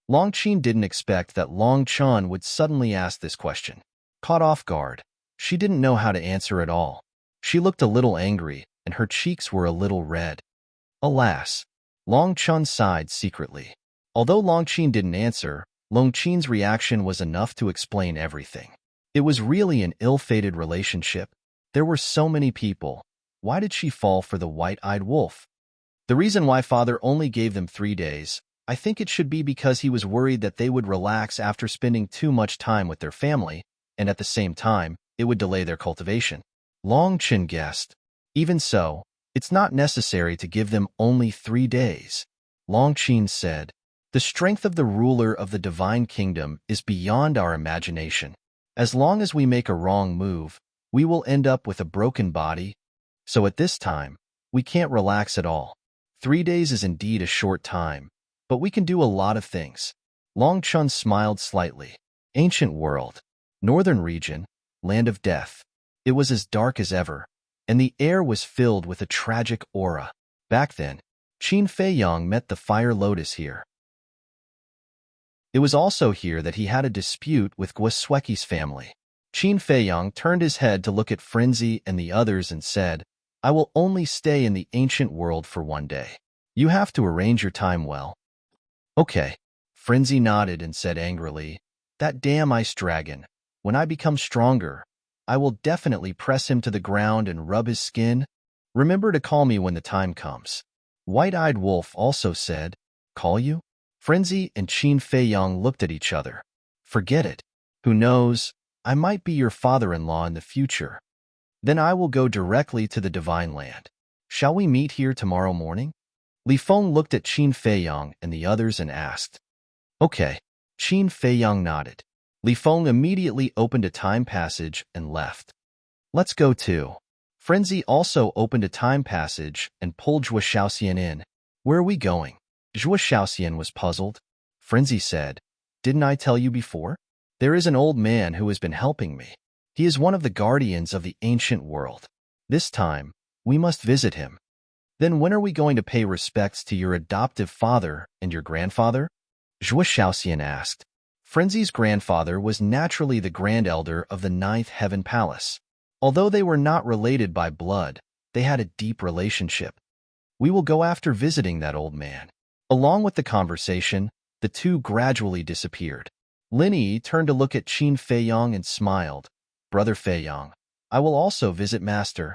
Long Qin didn't expect that Long Chun would suddenly ask this question. Caught off guard, she didn't know how to answer at all. She looked a little angry, and her cheeks were a little red. Alas, Long Chun sighed secretly. Although Long Qin didn't answer, Long Qin's reaction was enough to explain everything. It was really an ill-fated relationship. There were so many people. Why did she fall for the White-Eyed Wolf? The reason why father only gave them 3 days, I think it should be because he was worried that they would relax after spending too much time with their family, and at the same time, it would delay their cultivation. Long Qin guessed. Even so, it's not necessary to give them only 3 days. Long Qin said, The strength of the ruler of the divine kingdom is beyond our imagination. As long as we make a wrong move, we will end up with a broken body. So at this time, we can't relax at all. 3 days is indeed a short time, but we can do a lot of things. Long Chun smiled slightly. Ancient world. Northern region. Land of death. It was as dark as ever, and the air was filled with a tragic aura. Back then, Qin Feiyong met the Fire Lotus here. It was also here that he had a dispute with Guasweki's family. Qin Feiyong turned his head to look at Frenzy and the others and said, I will only stay in the ancient world for 1 day. You have to arrange your time well. Okay. Frenzy nodded and said angrily, That damn ice dragon. When I become stronger, I will definitely press him to the ground and rub his skin. Remember to call me when the time comes. White-eyed wolf also said, call you? Frenzy and Qin Feiyang looked at each other. Forget it. Who knows? I might be your father-in-law in the future. Then I will go directly to the divine land. Shall we meet here tomorrow morning? Li Feng looked at Qin Feiyang and the others and asked. Okay. Qin Feiyang nodded. Li Feng immediately opened a time passage and left. Let's go too. Frenzy also opened a time passage and pulled Zhuo Shaoxian in. Where are we going? Zhuo Shaoxian was puzzled. Frenzy said, didn't I tell you before? There is an old man who has been helping me. He is one of the guardians of the ancient world. This time, we must visit him. Then when are we going to pay respects to your adoptive father and your grandfather? Zhuo Shaoxian asked. Frenzy's grandfather was naturally the Grand Elder of the Ninth Heaven Palace. Although they were not related by blood, they had a deep relationship. We will go after visiting that old man. Along with the conversation, the two gradually disappeared. Lin Yi turned to look at Qin Feiyang and smiled. Brother Feiyang, I will also visit Master.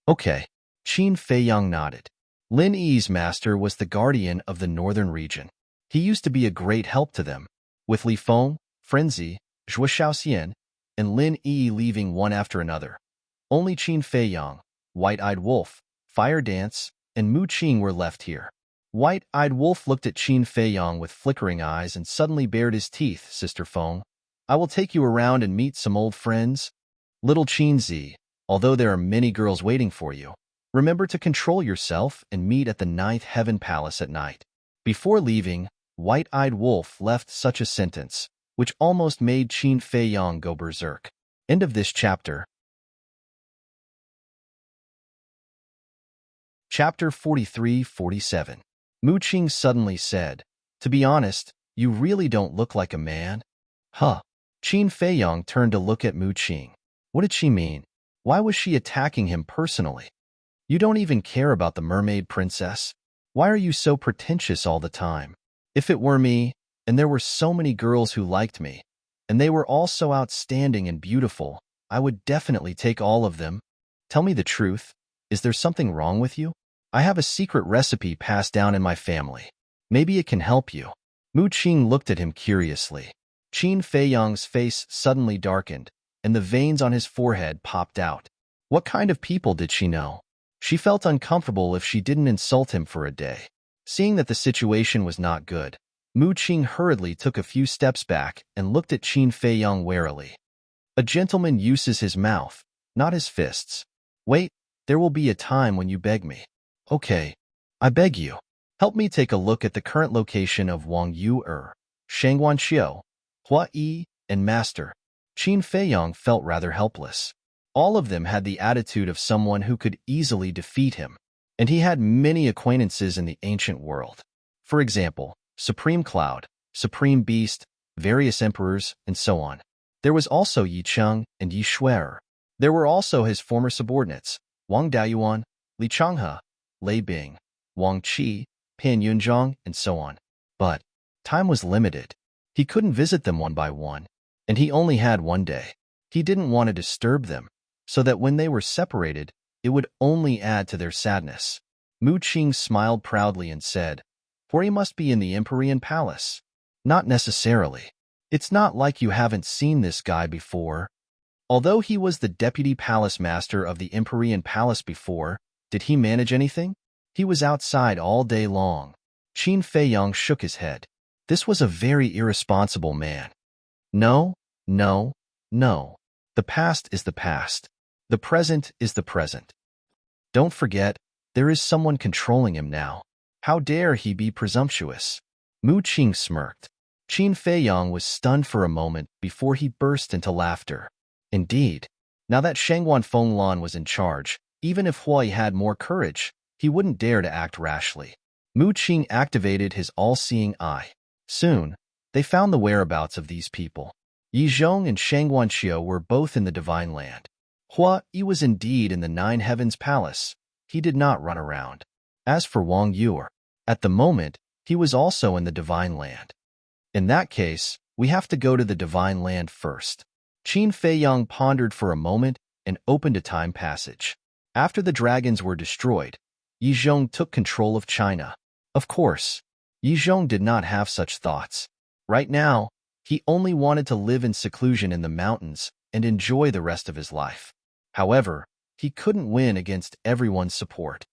Okay. Qin Feiyang nodded. Lin Yi's master was the guardian of the northern region. He used to be a great help to them. With Li Feng, Frenzy, Zhuo Shaoxian, and Lin Yi leaving one after another. Only Qin Feiyang, White-Eyed Wolf, Fire Dance, and Mu Qing were left here. White-Eyed Wolf looked at Qin Feiyang with flickering eyes and suddenly bared his teeth. Sister Feng, I will take you around and meet some old friends. Little Qin Zi, although there are many girls waiting for you, remember to control yourself and meet at the Ninth Heaven Palace at night. Before leaving, White-Eyed Wolf left such a sentence, which almost made Qin Feiyang go berserk. End of this chapter. Chapter 43-47. Mu Qing suddenly said, to be honest, you really don't look like a man. Huh. Qin Feiyang turned to look at Mu Qing. What did she mean? Why was she attacking him personally? You don't even care about the mermaid princess? Why are you so pretentious all the time? If it were me, and there were so many girls who liked me, and they were all so outstanding and beautiful, I would definitely take all of them. Tell me the truth. Is there something wrong with you? I have a secret recipe passed down in my family. Maybe it can help you. Mu Qing looked at him curiously. Qin Feiyang's face suddenly darkened, and the veins on his forehead popped out. What kind of people did she know? She felt uncomfortable if she didn't insult him for a day. Seeing that the situation was not good, Mu Qing hurriedly took a few steps back and looked at Qin Feiyang warily. A gentleman uses his mouth, not his fists. Wait, there will be a time when you beg me. Okay, I beg you. Help me take a look at the current location of Wang Yu, Shangguan Xiu, Hua Yi, and Master. Qin Feiyang felt rather helpless. All of them had the attitude of someone who could easily defeat him, and he had many acquaintances in the ancient world. For example, Supreme Cloud, Supreme Beast, various emperors, and so on. There was also Yi Cheng and Yi Shuer. There were also his former subordinates, Wang Daoyuan, Li Changhe, Lei Bing, Wang Qi, Pan Yunzhang, and so on. But time was limited. He couldn't visit them one by one, and he only had one day. He didn't want to disturb them, so that when they were separated, it would only add to their sadness. Mu Qing smiled proudly and said, for he must be in the Empyrean Palace. Not necessarily. It's not like you haven't seen this guy before. Although he was the deputy palace master of the Empyrean Palace before, did he manage anything? He was outside all day long. Qin Feiyang shook his head. This was a very irresponsible man. No, no, no. The past is the past. The present is the present. Don't forget, there is someone controlling him now. How dare he be presumptuous? Mu Qing smirked. Qin Feiyang was stunned for a moment before he burst into laughter. Indeed, now that Shangguan Fenglan was in charge, even if Hui had more courage, he wouldn't dare to act rashly. Mu Qing activated his all-seeing eye. Soon, they found the whereabouts of these people. Yi Zhong and Shangguan Xiu were both in the Divine Land. Hua Yi was indeed in the Nine Heavens Palace. He did not run around. As for Wang Yu, at the moment, he was also in the Divine Land. In that case, We have to go to the divine land first. Qin Feiyang pondered for a moment and opened a time passage. After the dragons were destroyed, Yi Zhong took control of China. Of course, Yi Zhong did not have such thoughts. Right now, he only wanted to live in seclusion in the mountains and enjoy the rest of his life. However, he couldn't win against everyone's support.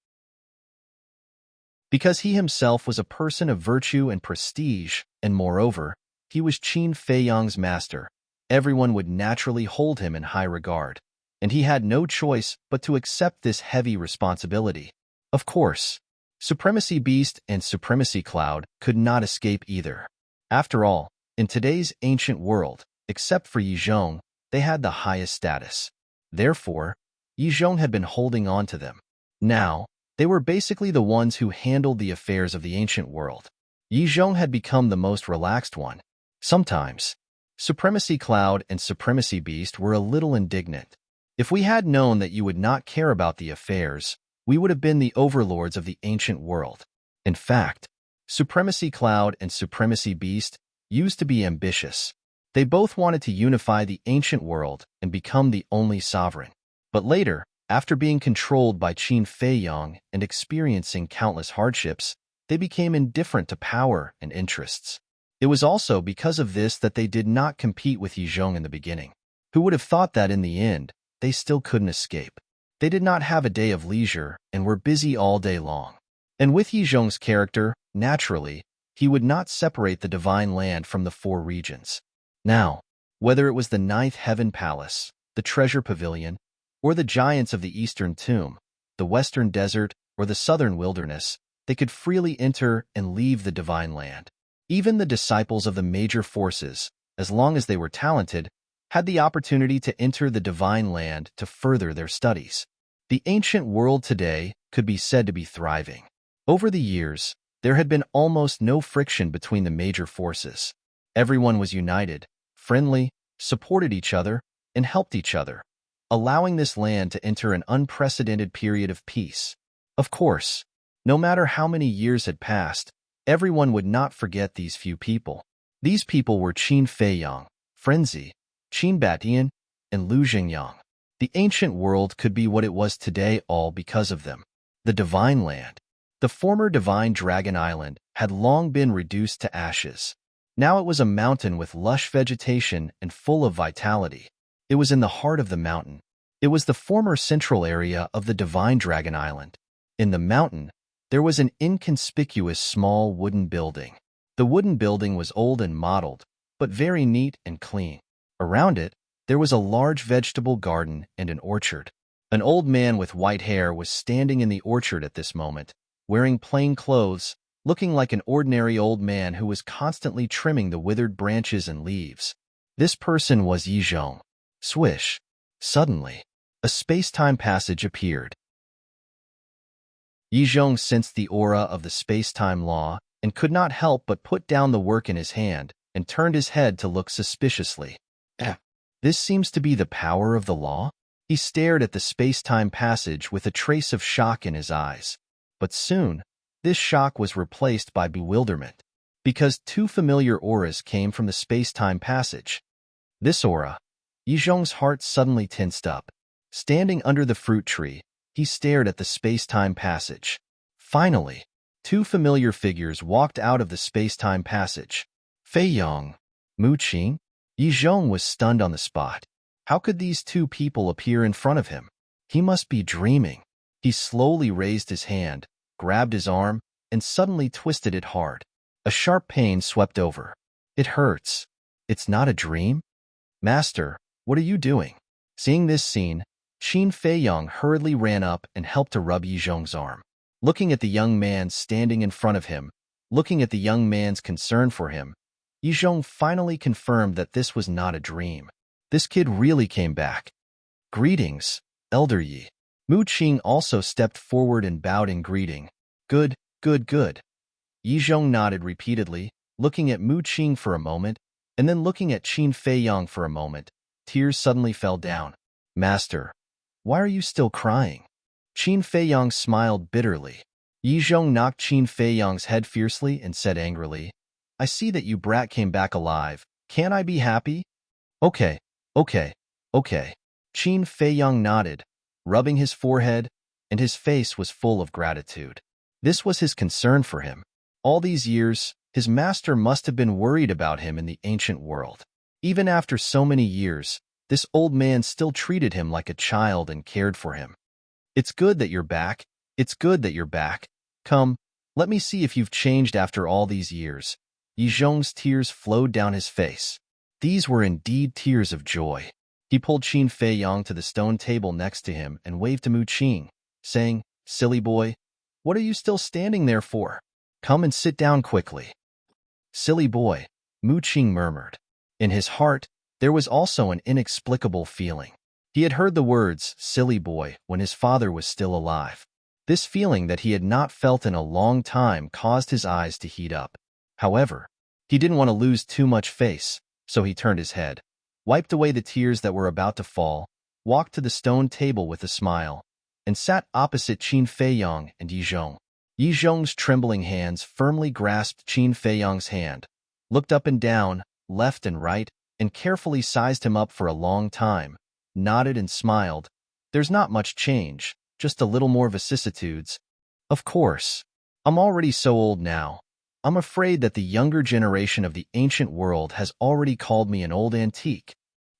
Because he himself was a person of virtue and prestige, and moreover, he was Qin Feiyang's master, everyone would naturally hold him in high regard, and he had no choice but to accept this heavy responsibility. Of course, Supremacy Beast and Supremacy Cloud could not escape either. After all, in today's ancient world, except for Yi Zhong, they had the highest status. Therefore, Yi Zhong had been holding on to them. Now, they were basically the ones who handled the affairs of the ancient world. Yi Zhong had become the most relaxed one. Sometimes, Supremacy Cloud and Supremacy Beast were a little indignant. If we had known that you would not care about the affairs, we would have been the overlords of the ancient world. In fact, Supremacy Cloud and Supremacy Beast used to be ambitious. They both wanted to unify the ancient world and become the only sovereign. But later, after being controlled by Qin Feiyang and experiencing countless hardships, they became indifferent to power and interests. It was also because of this that they did not compete with Yi Zhong in the beginning. Who would have thought that in the end, they still couldn't escape? They did not have a day of leisure and were busy all day long. And with Yi Zhong's character, naturally, he would not separate the divine land from the four regions. Now, whether it was the Ninth Heaven Palace, the Treasure Pavilion, or the giants of the Eastern Tomb, the Western Desert, or the Southern Wilderness, they could freely enter and leave the divine land. Even the disciples of the major forces, as long as they were talented, had the opportunity to enter the divine land to further their studies. The ancient world today could be said to be thriving. Over the years, there had been almost no friction between the major forces. Everyone was united, friendly, supported each other, and helped each other, allowing this land to enter an unprecedented period of peace. Of course, no matter how many years had passed, everyone would not forget these few people. These people were Qin Feiyang, Frenzy, Qin Batian, and Lu Jingyang. The ancient world could be what it was today all because of them. The Divine Land. The former Divine Dragon Island had long been reduced to ashes. Now it was a mountain with lush vegetation and full of vitality. It was in the heart of the mountain. It was the former central area of the Divine Dragon Island. In the mountain, there was an inconspicuous small wooden building. The wooden building was old and mottled, but very neat and clean. Around it, there was a large vegetable garden and an orchard. An old man with white hair was standing in the orchard at this moment, wearing plain clothes, looking like an ordinary old man who was constantly trimming the withered branches and leaves. This person was Yi Zhong. Swish! Suddenly, a space-time passage appeared. Yi Zhong sensed the aura of the space-time law and could not help but put down the work in his hand and turned his head to look suspiciously. This seems to be the power of the law? He stared at the space-time passage with a trace of shock in his eyes. But soon, this shock was replaced by bewilderment, because two familiar auras came from the space-time passage. This aura, Yi Zhong's heart suddenly tensed up. Standing under the fruit tree, he stared at the space-time passage. Finally, two familiar figures walked out of the space-time passage. Feiyang, Mu Qing. Yi Zhong was stunned on the spot. How could these two people appear in front of him? He must be dreaming. He slowly raised his hand, grabbed his arm, and suddenly twisted it hard. A sharp pain swept over. It hurts. It's not a dream? Master, what are you doing? Seeing this scene, Qin Feiyang hurriedly ran up and helped to rub Yi Zhong's arm. Looking at the young man standing in front of him, looking at the young man's concern for him, Yi Zhong finally confirmed that this was not a dream. This kid really came back. Greetings, Elder Yi. Mu Qing also stepped forward and bowed in greeting. Good, good, good. Yi Zhong nodded repeatedly, looking at Mu Qing for a moment, and then looking at Qin Feiyang for a moment. Tears suddenly fell down. Master, why are you still crying? Qin Feiyang smiled bitterly. Yi Zhong knocked Qin Feiyang's head fiercely and said angrily, I see that you brat came back alive, Can't I be happy? Okay, okay, okay. Qin Feiyang nodded, rubbing his forehead, and his face was full of gratitude. This was his concern for him. All these years, his master must have been worried about him in the ancient world. Even after so many years, this old man still treated him like a child and cared for him. It's good that you're back. It's good that you're back. Come, let me see if you've changed after all these years. Yi Zhong's tears flowed down his face. These were indeed tears of joy. He pulled Qin Feiyang to the stone table next to him and waved to Mu Qing, saying, "Silly boy, what are you still standing there for? Come and sit down quickly." "Silly boy," Mu Qing murmured. In his heart, there was also an inexplicable feeling. He had heard the words, "silly boy," when his father was still alive. This feeling that he had not felt in a long time caused his eyes to heat up. However, he didn't want to lose too much face, so he turned his head, wiped away the tears that were about to fall, walked to the stone table with a smile, and sat opposite Qin Feiyang and Yi Zhong. Yi Zhong's trembling hands firmly grasped Qin Feiyang's hand, looked up and down, left and right, and carefully sized him up for a long time, nodded and smiled. "There's not much change, just a little more vicissitudes. Of course, I'm already so old now. I'm afraid that the younger generation of the ancient world has already called me an old antique."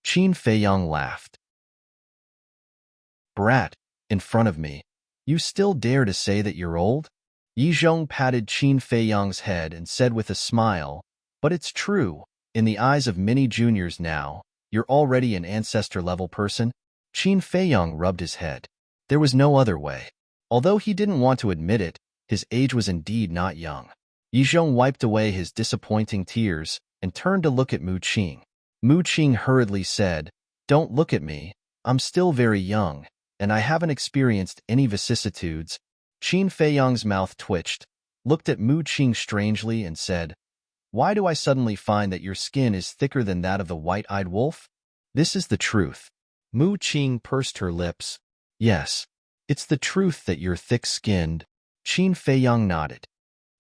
Qin Feiyang laughed. "Brat, in front of me, you still dare to say that you're old?" Yi Zhong patted Qin Feiyang's head and said with a smile, "But it's true. In the eyes of many juniors now, you're already an ancestor-level person." Qin Feiyang rubbed his head. There was no other way. Although he didn't want to admit it, his age was indeed not young. Yi Zhong wiped away his disappointing tears and turned to look at Mu Qing. Mu Qing hurriedly said, "Don't look at me. I'm still very young, and I haven't experienced any vicissitudes." Qin Feiyang's mouth twitched, looked at Mu Qing strangely, and said, "Why do I suddenly find that your skin is thicker than that of the white-eyed wolf?" "This is the truth." Mu Qing pursed her lips. "Yes, it's the truth that you're thick-skinned." Qin Feiyang nodded.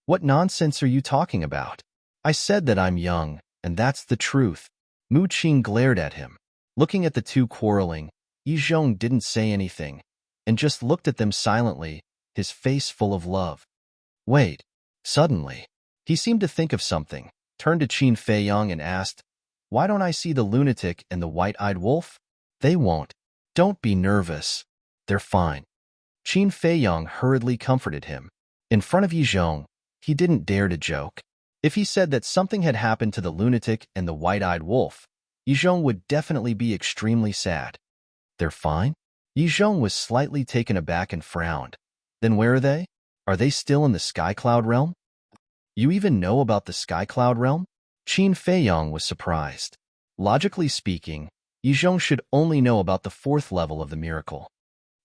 "What nonsense are you talking about? I said that I'm young, and that's the truth." Mu Qing glared at him. Looking at the two quarreling, Yi Zhong didn't say anything, and just looked at them silently, his face full of love. Wait. Suddenly, he seemed to think of something, turned to Qin Feiyang and asked, "Why don't I see the lunatic and the white-eyed wolf?" "They won't. Don't be nervous. They're fine." Qin Feiyang hurriedly comforted him. In front of Yi Zhong, he didn't dare to joke. If he said that something had happened to the lunatic and the white-eyed wolf, Yi Zhong would definitely be extremely sad. "They're fine?" Yi Zhong was slightly taken aback and frowned. "Then where are they? Are they still in the Sky Cloud realm?" "You even know about the Sky Cloud realm?" Qin Feiyang was surprised. Logically speaking, Yi Zhong should only know about the fourth level of the miracle.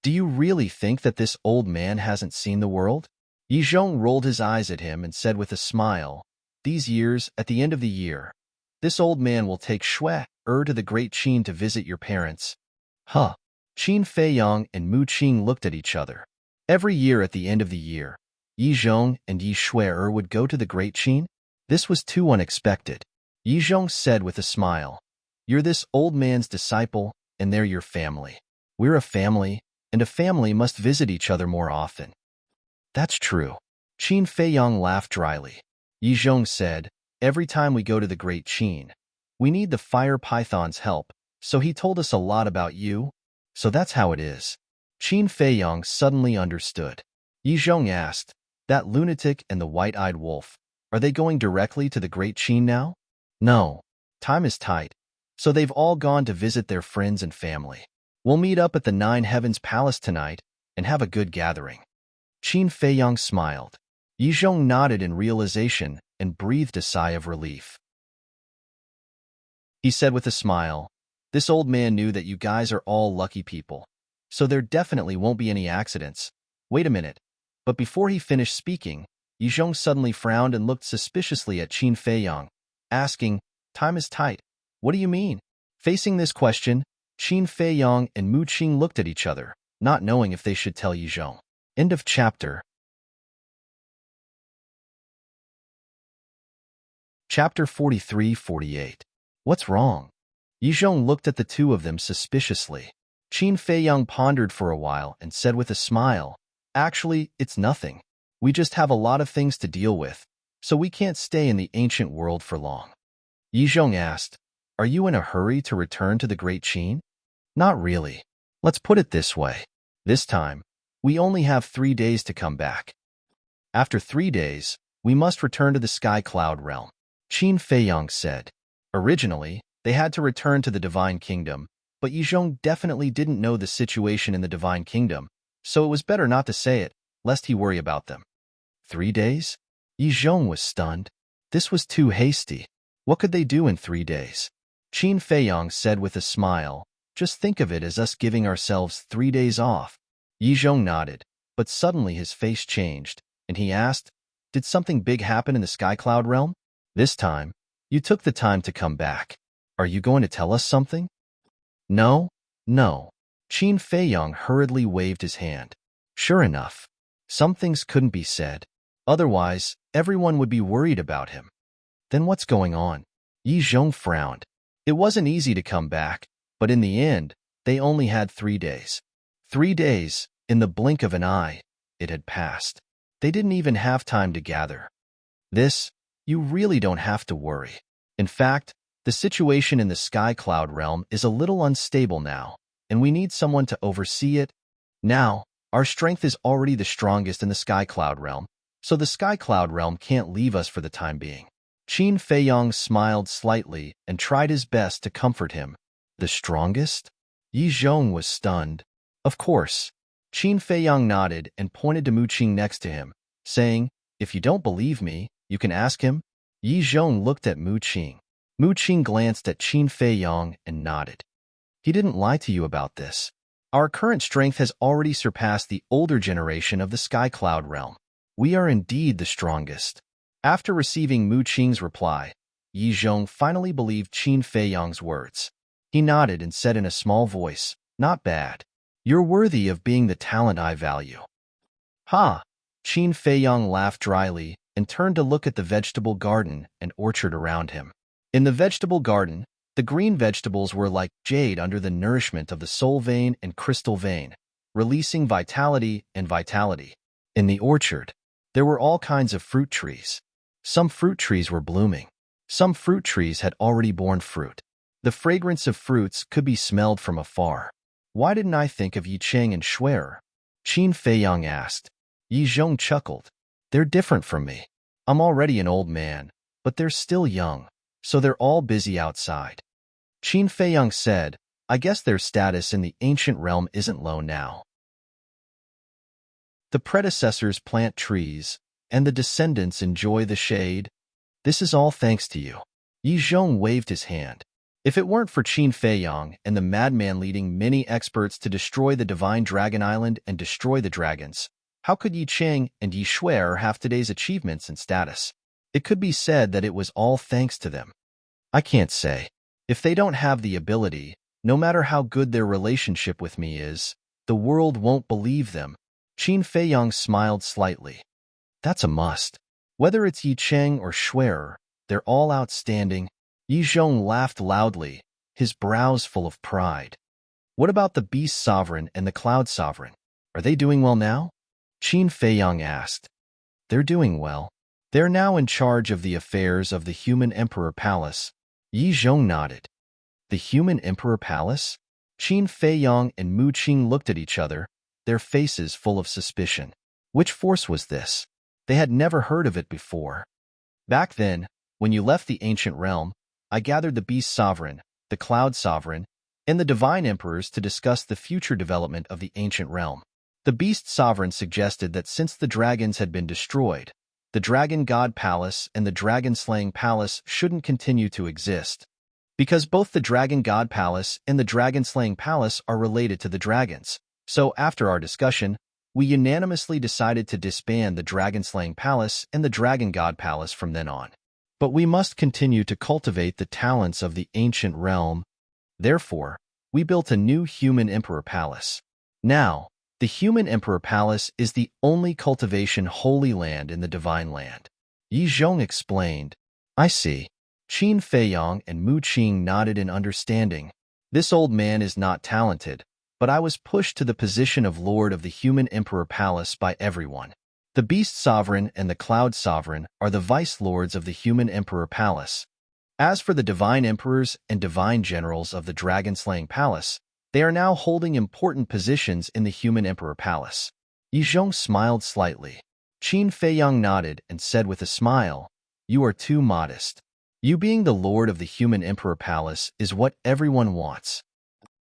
"Do you really think that this old man hasn't seen the world?" Yi Zhong rolled his eyes at him and said with a smile, "These years, at the end of the year, this old man will take Shui-er to the Great Qin to visit your parents." Huh. Qin Feiyang and Mu Qing looked at each other. Every year at the end of the year, Yi Zhong and Yi Shui-er would go to the Great Qin? This was too unexpected. Yi Zhong said with a smile, "You're this old man's disciple, and they're your family. We're a family, and a family must visit each other more often." "That's true." Qin Feiyang laughed dryly. Yi Zhong said, "Every time we go to the Great Qin, we need the fire python's help, so he told us a lot about you. So that's how it is." Qin Feiyang suddenly understood. Yi Zhong asked, "That lunatic and the white-eyed wolf, are they going directly to the Great Qin now?" "No. Time is tight, so they've all gone to visit their friends and family. We'll meet up at the Nine Heavens Palace tonight and have a good gathering." Qin Feiyang smiled. Yi Zhong nodded in realization and breathed a sigh of relief. He said with a smile, "This old man knew that you guys are all lucky people, so there definitely won't be any accidents. Wait a minute." But before he finished speaking, Yi Zhong suddenly frowned and looked suspiciously at Qin Feiyang, asking, "Time is tight. What do you mean?" Facing this question, Qin Feiyang and Mu Qing looked at each other, not knowing if they should tell Yi Zhong. End of chapter. Chapter 43-48. What's wrong? Yizhong looked at the two of them suspiciously. Qin Feiyang pondered for a while and said with a smile, "Actually, it's nothing. We just have a lot of things to deal with, so we can't stay in the ancient world for long." Yizhong asked, "Are you in a hurry to return to the Great Qin?" "Not really. Let's put it this way. This time, we only have 3 days to come back. After 3 days, we must return to the Sky Cloud realm," Qin Feiyang said. Originally, they had to return to the Divine Kingdom, but Yizhong definitely didn't know the situation in the Divine Kingdom, so it was better not to say it, lest he worry about them. 3 days? Yizhong was stunned. This was too hasty. What could they do in 3 days? Qin Feiyang said with a smile, "Just think of it as us giving ourselves 3 days off." Yizhong nodded, but suddenly his face changed, and he asked, "Did something big happen in the Sky Cloud realm? This time, you took the time to come back. Are you going to tell us something?" "No, no." Qin Feiyang hurriedly waved his hand. Sure enough, some things couldn't be said. Otherwise, everyone would be worried about him. Then what's going on? Yizhong frowned. It wasn't easy to come back, but in the end, they only had 3 days. 3 days, in the blink of an eye, it had passed. They didn't even have time to gather. You really don't have to worry. In fact, the situation in the Sky Cloud realm is a little unstable now, and we need someone to oversee it. Now, our strength is already the strongest in the Sky Cloud realm, so the Sky Cloud realm can't leave us for the time being. Qin Feiyang smiled slightly and tried his best to comfort him. The strongest? Yizhong was stunned. Of course. Qin Feiyang nodded and pointed to Mu Qing next to him, saying, "If you don't believe me, you can ask him." Yizhong looked at Mu Qing. Mu Qing glanced at Qin Feiyang and nodded. "He didn't lie to you about this. Our current strength has already surpassed the older generation of the Sky Cloud realm. We are indeed the strongest." After receiving Mu Qing's reply, Yizhong finally believed Qin Feiyang's words. He nodded and said in a small voice, "Not bad. You're worthy of being the talent I value." "Ha!" Qin Feiyang laughed dryly and turned to look at the vegetable garden and orchard around him. In the vegetable garden, the green vegetables were like jade under the nourishment of the soul vein and crystal vein, releasing vitality and vitality. In the orchard, there were all kinds of fruit trees. Some fruit trees were blooming. Some fruit trees had already borne fruit. The fragrance of fruits could be smelled from afar. "Why didn't I think of Yi Cheng and Shuer?" Qin Feiyang asked. Yizhong chuckled. "They're different from me. I'm already an old man, but they're still young, so they're all busy outside." Qin Feiyang said, "I guess their status in the ancient realm isn't low now. The predecessors plant trees, and the descendants enjoy the shade. This is all thanks to you." Yizhong waved his hand. If it weren't for Qin Feiyang and the madman leading many experts to destroy the Divine Dragon Island and destroy the dragons, how could Yi Cheng and Yi Shuer have today's achievements and status? It could be said that it was all thanks to them. I can't say. If they don't have the ability, no matter how good their relationship with me is, the world won't believe them. Qin Feiyang smiled slightly. That's a must. Whether it's Yi Cheng or Shuer, they're all outstanding. Yizhong laughed loudly, his brows full of pride. What about the Beast Sovereign and the Cloud Sovereign? Are they doing well now? Qin Feiyang asked. They're doing well. They're now in charge of the affairs of the Human Emperor Palace. Yizhong nodded. The Human Emperor Palace? Qin Feiyang and Mu Qing looked at each other, their faces full of suspicion. Which force was this? They had never heard of it before. Back then, when you left the ancient realm, I gathered the Beast Sovereign, the Cloud Sovereign, and the Divine Emperors to discuss the future development of the ancient realm. The Beast Sovereign suggested that since the dragons had been destroyed, the Dragon God Palace and the Dragon Slaying Palace shouldn't continue to exist, because both the Dragon God Palace and the Dragon Slaying Palace are related to the dragons. So after our discussion, we unanimously decided to disband the Dragon Slaying Palace and the Dragon God Palace from then on. But we must continue to cultivate the talents of the ancient realm. Therefore, we built a new Human Emperor Palace. Now, the Human Emperor Palace is the only cultivation holy land in the Divine Land. Yizhong explained. I see. Qin Feiyang and Mu Qing nodded in understanding. This old man is not talented, but I was pushed to the position of Lord of the Human Emperor Palace by everyone. The Beast Sovereign and the Cloud Sovereign are the Vice Lords of the Human Emperor Palace. As for the Divine Emperors and Divine Generals of the Dragon-Slaying Palace, they are now holding important positions in the Human Emperor Palace. Yi Zhong smiled slightly. Qin Feiyang nodded and said with a smile, "You are too modest. You being the Lord of the Human Emperor Palace is what everyone wants."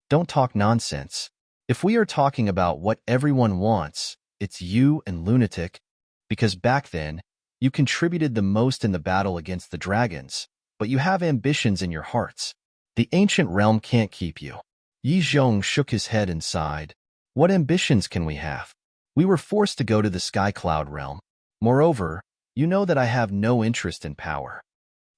Don't talk nonsense. If we are talking about what everyone wants, it's you and Lunatic, because back then, you contributed the most in the battle against the dragons, but you have ambitions in your hearts. The ancient realm can't keep you. Yi Zhong shook his head and sighed. What ambitions can we have? We were forced to go to the Sky Cloud realm. Moreover, you know that I have no interest in power.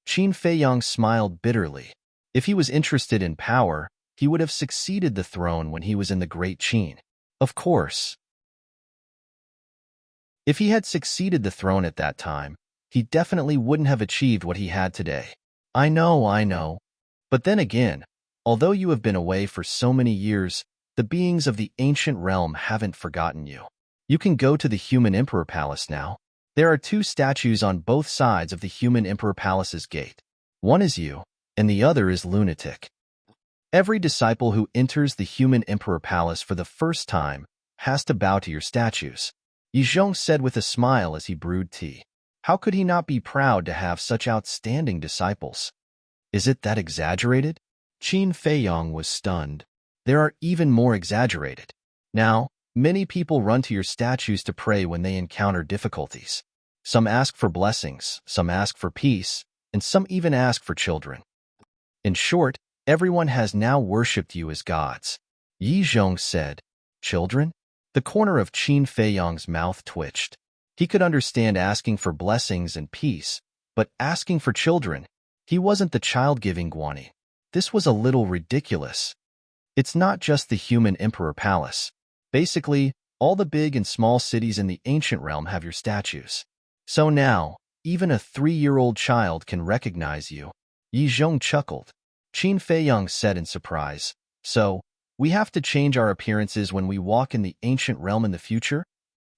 Qin Feiyang smiled bitterly. If he was interested in power, he would have succeeded the throne when he was in the Great Qin. Of course. If he had succeeded the throne at that time, he definitely wouldn't have achieved what he had today. I know. But then again, although you have been away for so many years, the beings of the ancient realm haven't forgotten you. You can go to the Human Emperor Palace now. There are 2 statues on both sides of the Human Emperor Palace's gate. One is you, and the other is Lunatic. Every disciple who enters the Human Emperor Palace for the first time has to bow to your statues. Yi Zhong said with a smile as he brewed tea. How could he not be proud to have such outstanding disciples? Is it that exaggerated? Qin Feiyang was stunned. There are even more exaggerated. Now, many people run to your statues to pray when they encounter difficulties. Some ask for blessings, some ask for peace, and some even ask for children. In short, everyone has now worshipped you as gods. Yi Zhong said, Children? The corner of Qin Feiyang's mouth twitched. He could understand asking for blessings and peace, but asking for children, he wasn't the child-giving Guanyin. This was a little ridiculous. It's not just the Human Emperor Palace. Basically, all the big and small cities in the ancient realm have your statues. So now, even a 3-year-old child can recognize you. Yi Zhong chuckled. Qin Feiyang said in surprise, So, we have to change our appearances when we walk in the ancient realm in the future?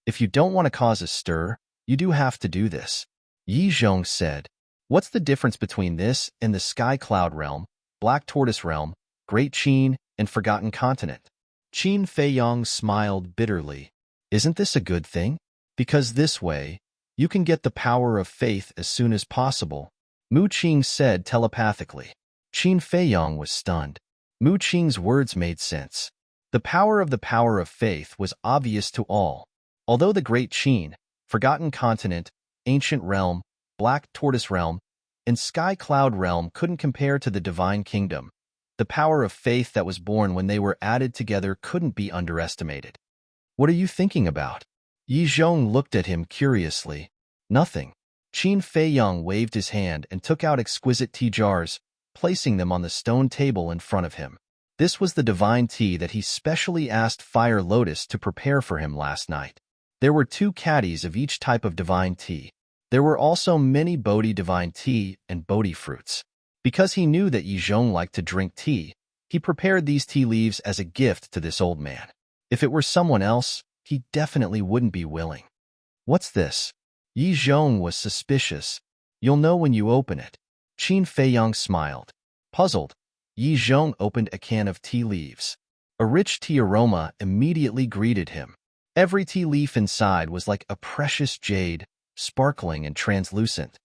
If you don't want to cause a stir, you do have to do this. Yi Zhong said, What's the difference between this and the Sky Cloud realm, Black Tortoise realm, Great Qin, and Forgotten Continent? Qin Feiyang smiled bitterly. Isn't this a good thing? Because this way, you can get the power of faith as soon as possible, Mu Qing said telepathically. Qin Feiyang was stunned. Mu Qing's words made sense. The power of faith was obvious to all. Although the Great Qin, Forgotten Continent, Ancient Realm, Black Tortoise Realm, and Sky Cloud Realm couldn't compare to the Divine Kingdom, the power of faith that was born when they were added together couldn't be underestimated. What are you thinking about? Yi Zhong looked at him curiously. Nothing. Qin Feiyang waved his hand and took out exquisite tea jars, placing them on the stone table in front of him. This was the divine tea that he specially asked Fire Lotus to prepare for him last night. There were 2 caddies of each type of divine tea. There were also many Bodhi divine tea and Bodhi fruits. Because he knew that Yi Zhong liked to drink tea, he prepared these tea leaves as a gift to this old man. If it were someone else, he definitely wouldn't be willing. What's this? Yi Zhong was suspicious. You'll know when you open it. Qin Feiyang smiled. Puzzled, Yi Zhong opened a can of tea leaves. A rich tea aroma immediately greeted him. Every tea leaf inside was like a precious jade, sparkling and translucent.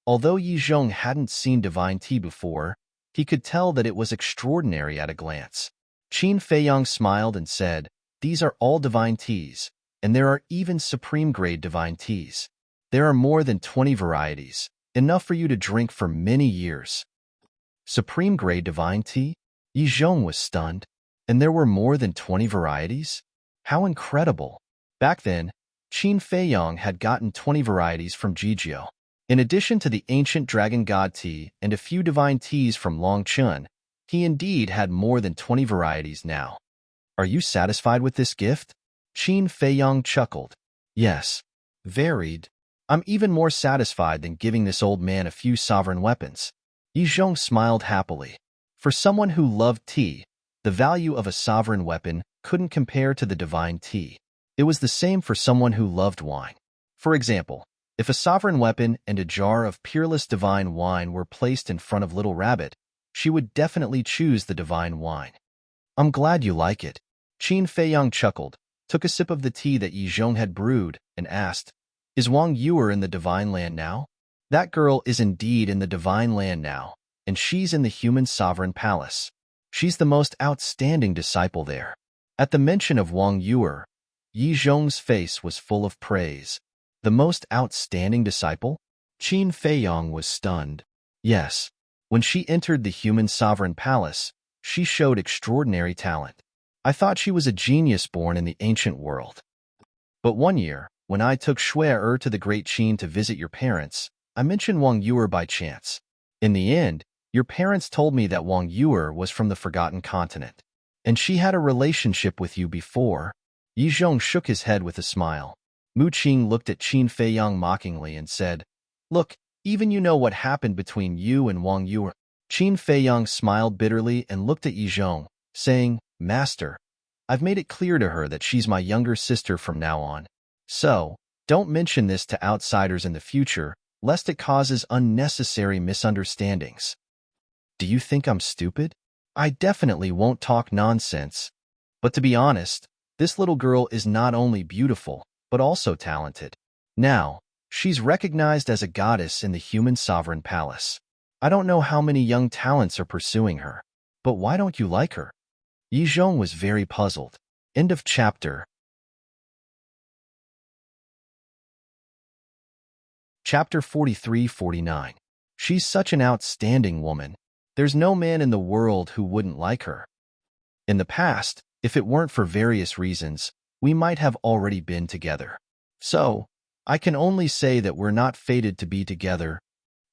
Although Yi Zhong hadn't seen divine tea before, he could tell that it was extraordinary at a glance. Qin Feiyang smiled and said, These are all divine teas, and there are even supreme-grade divine teas. There are more than 20 varieties, enough for you to drink for many years. Supreme-grade divine tea? Yi Zhong was stunned. And there were more than 20 varieties? How incredible! Back then, Qin Feiyang had gotten 20 varieties from Jijio. In addition to the ancient dragon god tea and a few divine teas from Longchun, he indeed had more than 20 varieties now. Are you satisfied with this gift? Qin Feiyang chuckled. Yes. Varied. I'm even more satisfied than giving this old man a few sovereign weapons. Yi Zhong smiled happily. For someone who loved tea, the value of a sovereign weapon couldn't compare to the divine tea. It was the same for someone who loved wine. For example, if a sovereign weapon and a jar of peerless divine wine were placed in front of Little Rabbit, she would definitely choose the divine wine. I'm glad you like it. Qin Feiyang chuckled, took a sip of the tea that Yi Zhong had brewed, and asked, Is Wang Yuer in the divine land now? That girl is indeed in the divine land now, and she's in the human sovereign palace. She's the most outstanding disciple there. At the mention of Wang Yuer, Yi Zhong's face was full of praise. The most outstanding disciple? Qin Feiyang was stunned. Yes, when she entered the human sovereign palace, she showed extraordinary talent. I thought she was a genius born in the ancient world. But one year, when I took Shui to the Great Qin to visit your parents, I mentioned Wang Yuer by chance. In the end, your parents told me that Wang Yuer was from the Forgotten Continent, and she had a relationship with you before. Yi Zhong shook his head with a smile. Mu Qing looked at Qin Feiyang mockingly and said, Look, even you know what happened between you and Wang Yuer. Qin Feiyang smiled bitterly and looked at Yi Zhong, saying, Master, I've made it clear to her that she's my younger sister from now on. So, don't mention this to outsiders in the future, lest it causes unnecessary misunderstandings. Do you think I'm stupid? I definitely won't talk nonsense. But to be honest, this little girl is not only beautiful, but also talented. Now, she's recognized as a goddess in the human sovereign palace. I don't know how many young talents are pursuing her, but why don't you like her? Yi Zhong was very puzzled. End of chapter. Chapter 43-49. She's such an outstanding woman. There's no man in the world who wouldn't like her. In the past, if it weren't for various reasons, we might have already been together. So, I can only say that we're not fated to be together.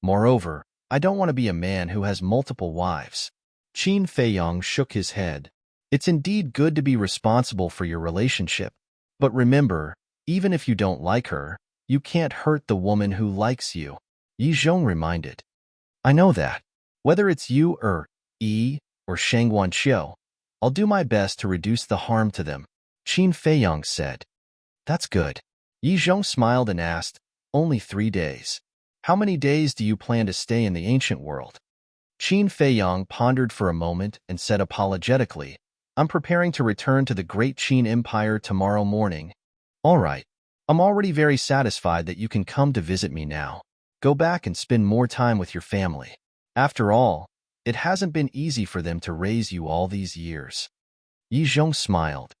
Moreover, I don't want to be a man who has multiple wives. Qin Feiyang shook his head. It's indeed good to be responsible for your relationship. But remember, even if you don't like her, you can't hurt the woman who likes you. Yi Zhong reminded. I know that. Whether it's you or Shang Guanqiu, I'll do my best to reduce the harm to them, Qin Feiyang said. That's good. Yi Zhong smiled and asked, Only 3 days. How many days do you plan to stay in the ancient world? Qin Feiyang pondered for a moment and said apologetically, I'm preparing to return to the Great Qin Empire tomorrow morning. All right. I'm already very satisfied that you can come to visit me now. Go back and spend more time with your family. After all, it hasn't been easy for them to raise you all these years. Yi Zhong smiled.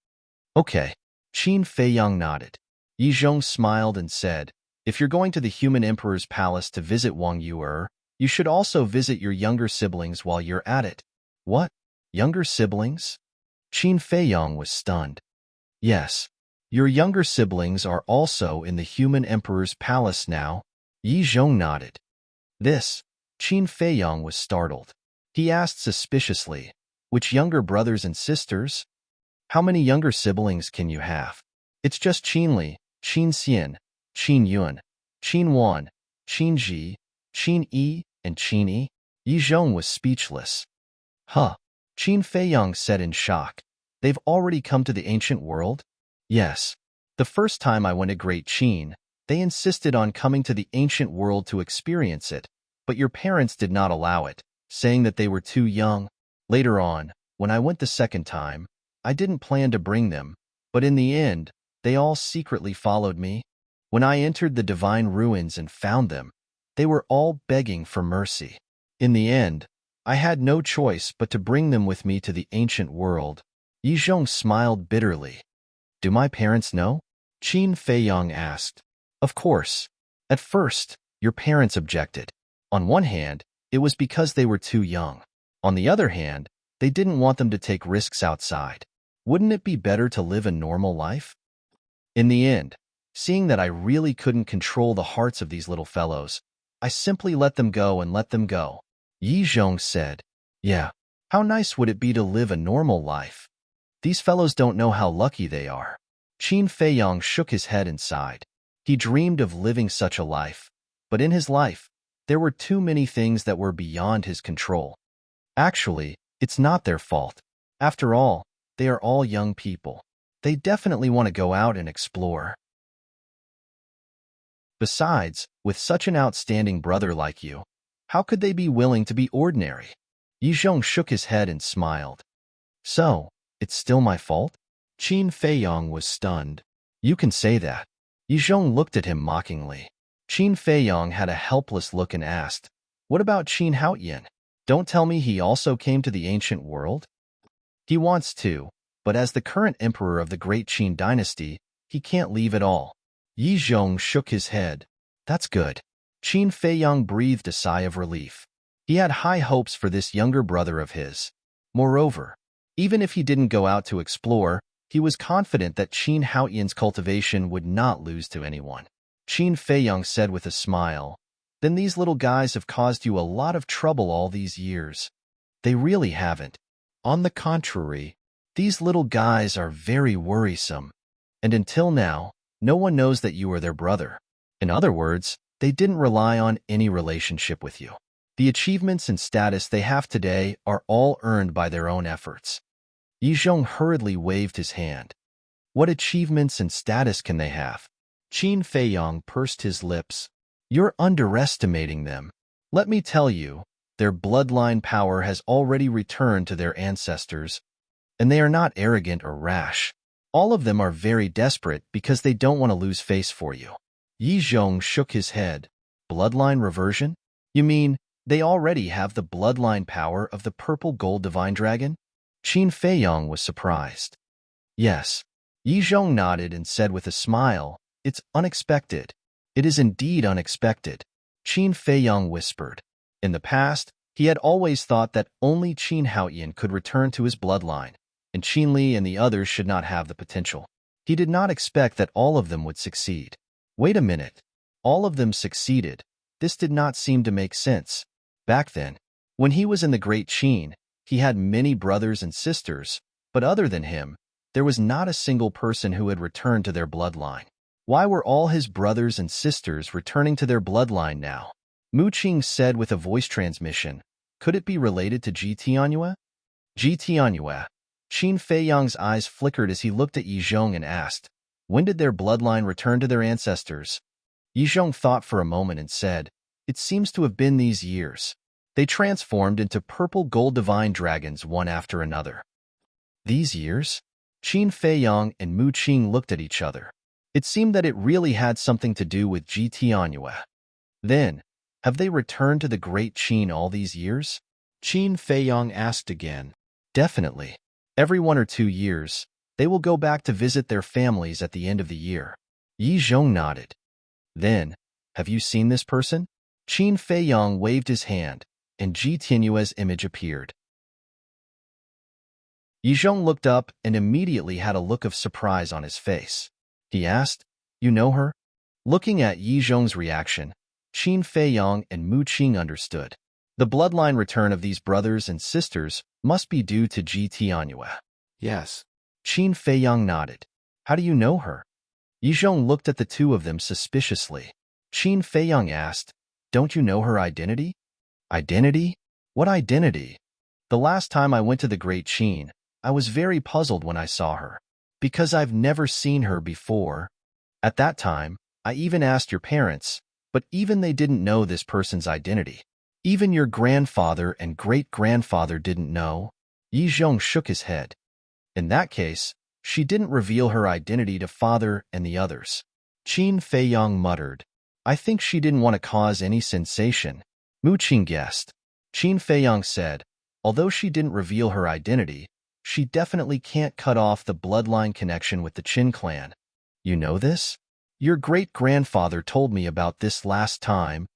Okay. Qin Feiyang nodded. Yi Zhong smiled and said, If you're going to the human emperor's palace to visit Wang Yuer, you should also visit your younger siblings while you're at it. What? Younger siblings? Qin Feiyang was stunned. Yes. Your younger siblings are also in the human emperor's palace now. Yi Zhong nodded. This, Qin Feiyang was startled. He asked suspiciously, Which younger brothers and sisters? How many younger siblings can you have? It's just Qin Li, Qin Xian, Qin Yuan, Qin Wan, Qin Ji, Qin Yi, and Qin Yi. Yi Zhong was speechless. Huh. Qin Feiyang said in shock. They've already come to the ancient world? Yes. The first time I went to Great Qin, they insisted on coming to the ancient world to experience it, but your parents did not allow it, saying that they were too young. Later on, when I went the second time, I didn't plan to bring them, but in the end, they all secretly followed me. When I entered the divine ruins and found them, they were all begging for mercy. In the end, I had no choice but to bring them with me to the ancient world. Yi Zhong smiled bitterly. Do my parents know? Qin Feiyang asked. Of course. At first, your parents objected. On one hand, it was because they were too young. On the other hand, they didn't want them to take risks outside. Wouldn't it be better to live a normal life? In the end, seeing that I really couldn't control the hearts of these little fellows, I simply let them go and let them go. Yi Zhong said, Yeah, how nice would it be to live a normal life? These fellows don't know how lucky they are. Qin Feiyang shook his head and sighed. He dreamed of living such a life, but in his life, there were too many things that were beyond his control. Actually, it's not their fault. After all, they are all young people. They definitely want to go out and explore. Besides, with such an outstanding brother like you, how could they be willing to be ordinary? Yizhong shook his head and smiled. So, it's still my fault? Qin Feiyang was stunned. You can say that. Yizhong looked at him mockingly. Qin Feiyang had a helpless look and asked, what about Qin Haoyan? Don't tell me he also came to the ancient world? He wants to, but as the current emperor of the great Qin dynasty, he can't leave at all. Yizhong shook his head. That's good. Qin Feiyang breathed a sigh of relief. He had high hopes for this younger brother of his. Moreover, even if he didn't go out to explore, he was confident that Qin Haoyan's cultivation would not lose to anyone. Qin Feiyang said with a smile, then these little guys have caused you a lot of trouble all these years. They really haven't. On the contrary, these little guys are very worrisome. And until now, no one knows that you are their brother. In other words, they didn't rely on any relationship with you. The achievements and status they have today are all earned by their own efforts. Yizhong hurriedly waved his hand. What achievements and status can they have? Qin Feiyang pursed his lips. You're underestimating them. Let me tell you, their bloodline power has already returned to their ancestors, and they are not arrogant or rash. All of them are very desperate because they don't want to lose face for you. Yizhong shook his head. Bloodline reversion? You mean, they already have the bloodline power of the purple gold divine dragon? Qin Feiyang was surprised. Yes. Yizhong nodded and said with a smile, it's unexpected. It is indeed unexpected. Qin Feiyang whispered. In the past, he had always thought that only Qin Haoyan could return to his bloodline, and Qin Li and the others should not have the potential. He did not expect that all of them would succeed. Wait a minute. All of them succeeded. This did not seem to make sense. Back then, when he was in the Great Qin, he had many brothers and sisters, but other than him, there was not a single person who had returned to their bloodline. Why were all his brothers and sisters returning to their bloodline now? Mu Qing said with a voice transmission, could it be related to Ji Tianyue? Ji Tianyue. Qin Feiyang's eyes flickered as he looked at Yizhong and asked, when did their bloodline return to their ancestors? Yizhong thought for a moment and said, it seems to have been these years. They transformed into purple gold divine dragons one after another. These years? Qin Feiyang and Mu Qing looked at each other. It seemed that it really had something to do with Ji Tianyue. Then, have they returned to the Great Qin all these years? Qin Feiyang asked again. Definitely. Every 1 or 2 years, they will go back to visit their families at the end of the year. Yizhong nodded. Then, have you seen this person? Qin Feiyang waved his hand, and Ji Tianyue's image appeared. Yizhong looked up and immediately had a look of surprise on his face. He asked, you know her? Looking at Yizhong's reaction, Qin Feiyang and Mu Qing understood. The bloodline return of these brothers and sisters must be due to Ji Tianyue. Yes. Qin Feiyang nodded. How do you know her? Yizhong looked at the two of them suspiciously. Qin Feiyang asked, don't you know her identity? Identity? What identity? The last time I went to the Great Qin, I was very puzzled when I saw her, because I've never seen her before. At that time, I even asked your parents, but even they didn't know this person's identity. Even your grandfather and great-grandfather didn't know. Yizhong shook his head. In that case, she didn't reveal her identity to father and the others. Qin Feiyang muttered. I think she didn't want to cause any sensation. Mu Qing guessed. Qin Feiyang said, although she didn't reveal her identity, she definitely can't cut off the bloodline connection with the Qin clan. You know this? Your great-grandfather told me about this last time.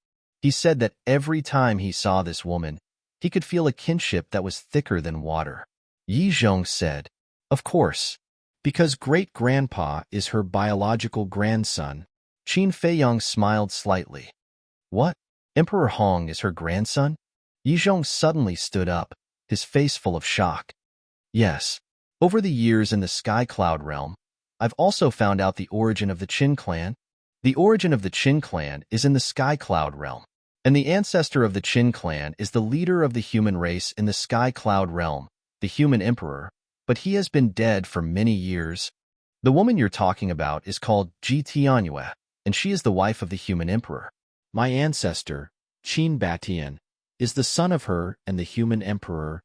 He said that every time he saw this woman, he could feel a kinship that was thicker than water. Yizhong said, of course, because great-grandpa is her biological grandson. Qin Feiyang smiled slightly. What? Emperor Hong is her grandson? Yizhong suddenly stood up, his face full of shock. Yes. Over the years in the Sky Cloud realm, I've also found out the origin of the Qin clan. The origin of the Qin clan is in the Sky Cloud realm, and the ancestor of the Qin clan is the leader of the human race in the Sky Cloud realm, the human emperor, but he has been dead for many years. The woman you're talking about is called Ji Tianyue, and she is the wife of the human emperor. My ancestor, Qin Batian, is the son of her and the human emperor.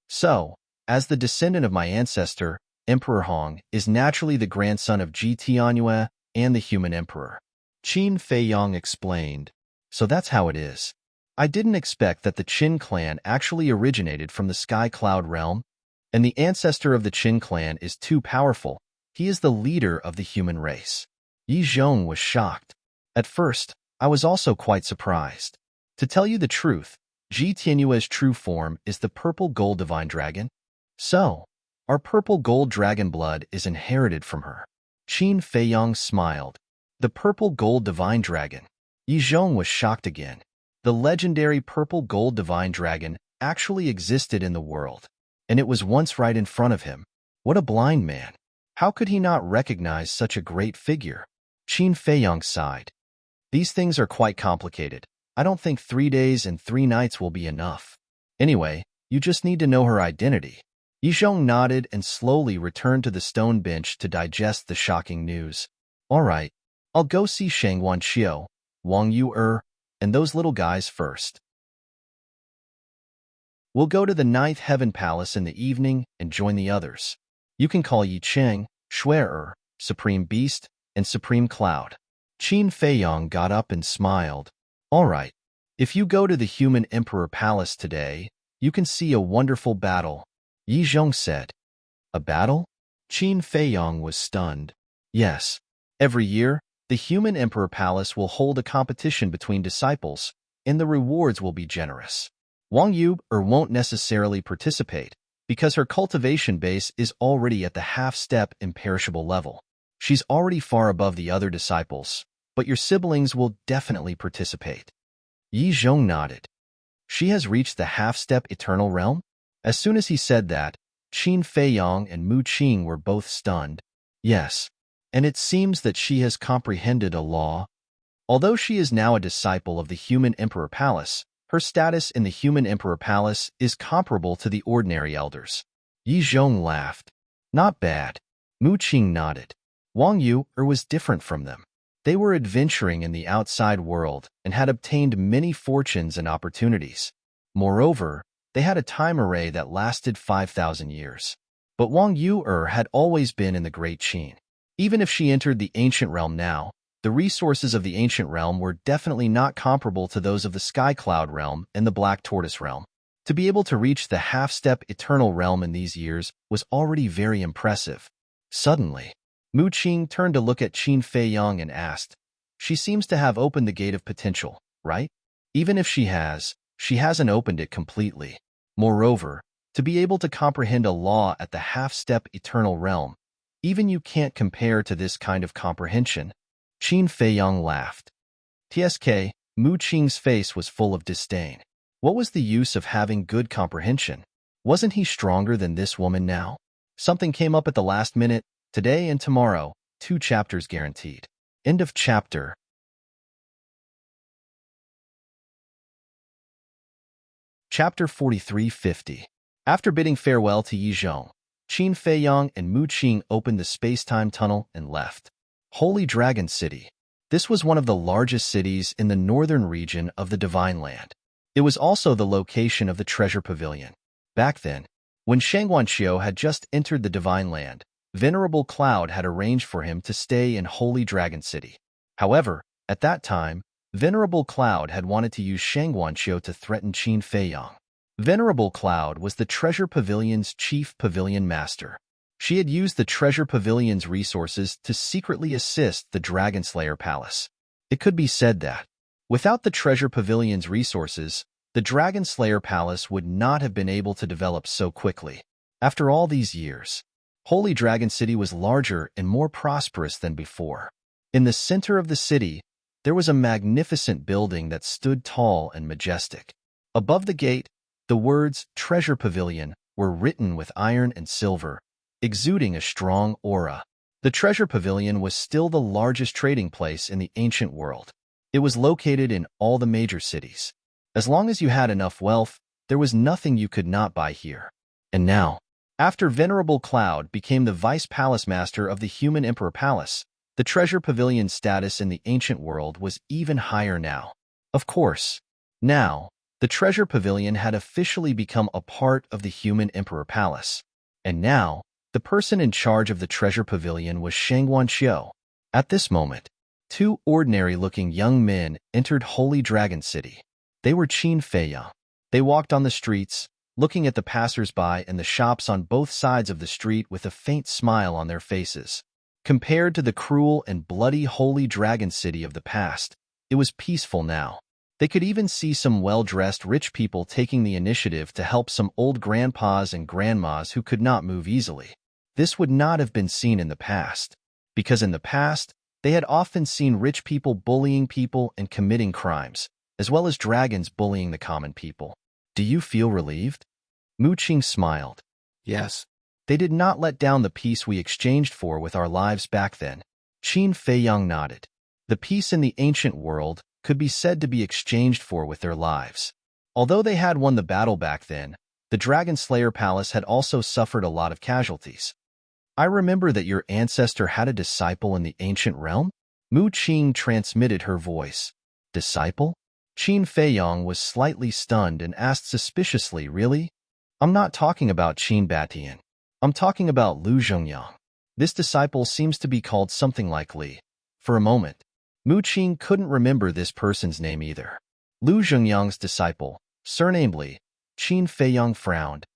So, as the descendant of my ancestor, Emperor Hong is naturally the grandson of Ji Tianyue and the human emperor. Qin Feiyang explained. So that's how it is. I didn't expect that the Qin clan actually originated from the Sky Cloud realm, and the ancestor of the Qin clan is too powerful. He is the leader of the human race. Yi Zhong was shocked. At first, I was also quite surprised. To tell you the truth, Ji Tianyue's true form is the purple gold divine dragon. So, our purple gold dragon blood is inherited from her. Qin Feiyang smiled. The purple gold divine dragon. Yi Zhong was shocked again. The legendary purple gold divine dragon actually existed in the world, and it was once right in front of him. What a blind man. How could he not recognize such a great figure? Qin Feiyang sighed. These things are quite complicated. I don't think 3 days and 3 nights will be enough. Anyway, you just need to know her identity. Yi Zhong nodded and slowly returned to the stone bench to digest the shocking news. All right, I'll go see Shang Wanqiu, Wang Yu and those little guys first. We'll go to the 9th Heaven Palace in the evening and join the others. You can call Yi Cheng, Shui Supreme Beast, and Supreme Cloud. Qin Feiyang got up and smiled. All right, if you go to the Human Emperor Palace today, you can see a wonderful battle, Yi Zhong said. A battle? Qin Feiyang was stunned. Yes. Every year, the Human Emperor Palace will hold a competition between disciples, and the rewards will be generous. Wang Yu won't necessarily participate, because her cultivation base is already at the half-step imperishable level. She's already far above the other disciples, but your siblings will definitely participate. Yi Zhong nodded. She has reached the half-step eternal realm? As soon as he said that, Qin Feiyang and Mu Qing were both stunned. Yes, and it seems that she has comprehended a law. Although she is now a disciple of the Human Emperor Palace, her status in the Human Emperor Palace is comparable to the ordinary elders. Yi Zhong laughed. Not bad. Mu Qing nodded. Wang Yu was different from them. They were adventuring in the outside world and had obtained many fortunes and opportunities. Moreover, they had a time array that lasted 5,000 years. But Wang Yu had always been in the Great Qin. Even if she entered the ancient realm now, the resources of the ancient realm were definitely not comparable to those of the Sky Cloud realm and the Black Tortoise realm. To be able to reach the half-step eternal realm in these years was already very impressive. Suddenly, Mu Qing turned to look at Qin Feiyang and asked, she seems to have opened the gate of potential, right? Even if she hasn't opened it completely. Moreover, to be able to comprehend a law at the half-step eternal realm, even you can't compare to this kind of comprehension. Qin Feiyang laughed. TSK, Mu Qing's face was full of disdain. What was the use of having good comprehension? Wasn't he stronger than this woman now? Something came up at the last minute. Today and tomorrow, 2 chapters guaranteed. End of chapter. Chapter 4350. After bidding farewell to Yi Zhong, Qin Feiyang and Mu Qing opened the space-time tunnel and left. Holy Dragon City. This was one of the largest cities in the northern region of the Divine Land. It was also the location of the Treasure Pavilion. Back then, when Shang Wanqiu had just entered the Divine Land, Venerable Cloud had arranged for him to stay in Holy Dragon City. However, at that time, Venerable Cloud had wanted to use Shang Wanqiu to threaten Qin Feiyang. Venerable Cloud was the Treasure Pavilion's chief pavilion master. She had used the Treasure Pavilion's resources to secretly assist the Dragon Slayer Palace. It could be said that, without the Treasure Pavilion's resources, the Dragon Slayer Palace would not have been able to develop so quickly. After all these years, Holy Dragon City was larger and more prosperous than before. In the center of the city, there was a magnificent building that stood tall and majestic. Above the gate, the words Treasure Pavilion were written with iron and silver, exuding a strong aura. The treasure pavilion was still the largest trading place in the ancient world. It was located in all the major cities. As long as you had enough wealth, there was nothing you could not buy here. And now, after Venerable Cloud became the vice palace master of the human emperor palace, the treasure pavilion's status in the ancient world was even higher now. Of course, now, the treasure pavilion had officially become a part of the human emperor palace. And now, the person in charge of the treasure pavilion was Shangguan Xiu. At this moment, two ordinary-looking young men entered Holy Dragon City. They were Qin Feiyang. They walked on the streets, looking at the passers-by and the shops on both sides of the street with a faint smile on their faces. Compared to the cruel and bloody Holy Dragon City of the past, it was peaceful now. They could even see some well-dressed rich people taking the initiative to help some old grandpas and grandmas who could not move easily. This would not have been seen in the past, because in the past, they had often seen rich people bullying people and committing crimes, as well as dragons bullying the common people. Do you feel relieved? Mu Qing smiled. Yes. They did not let down the peace we exchanged for with our lives back then. Qin Feiyang nodded. The peace in the ancient world could be said to be exchanged for with their lives. Although they had won the battle back then, the Dragon Slayer Palace had also suffered a lot of casualties. I remember that your ancestor had a disciple in the ancient realm? Mu Qing transmitted her voice. Disciple? Qin Feiyang was slightly stunned and asked suspiciously, really? I'm not talking about Qin Batian. I'm talking about Lu Zhongyang. This disciple seems to be called something like Li. For a moment, Mu Qing couldn't remember this person's name either. Lu Zhongyang's disciple, surnamed Li. Qin Feiyang frowned.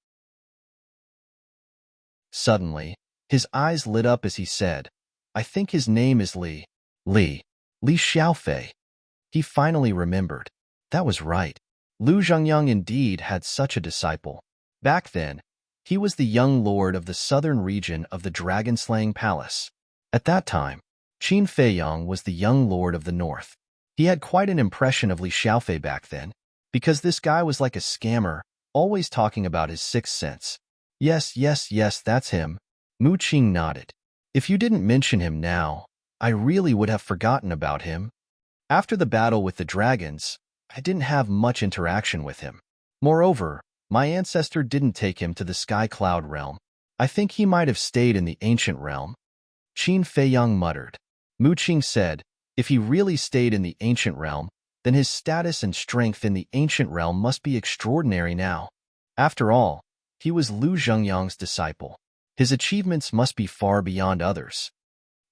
Suddenly, his eyes lit up as he said, I think his name is Li. Li Xiaofei. He finally remembered. That was right. Lu Zhongyang indeed had such a disciple. Back then, he was the young lord of the southern region of the dragon-slaying palace. At that time, Qin Feiyang was the young lord of the north. He had quite an impression of Li Xiaofei back then, because this guy was like a scammer, always talking about his sixth sense. Yes, that's him. Mu Qing nodded. If you didn't mention him now, I really would have forgotten about him. After the battle with the dragons, I didn't have much interaction with him. Moreover, my ancestor didn't take him to the Sky Cloud realm. I think he might have stayed in the ancient realm. Qin Feiyang muttered. Mu Qing said, if he really stayed in the ancient realm, then his status and strength in the ancient realm must be extraordinary now. After all, he was Lu Zhongyang's disciple. His achievements must be far beyond others.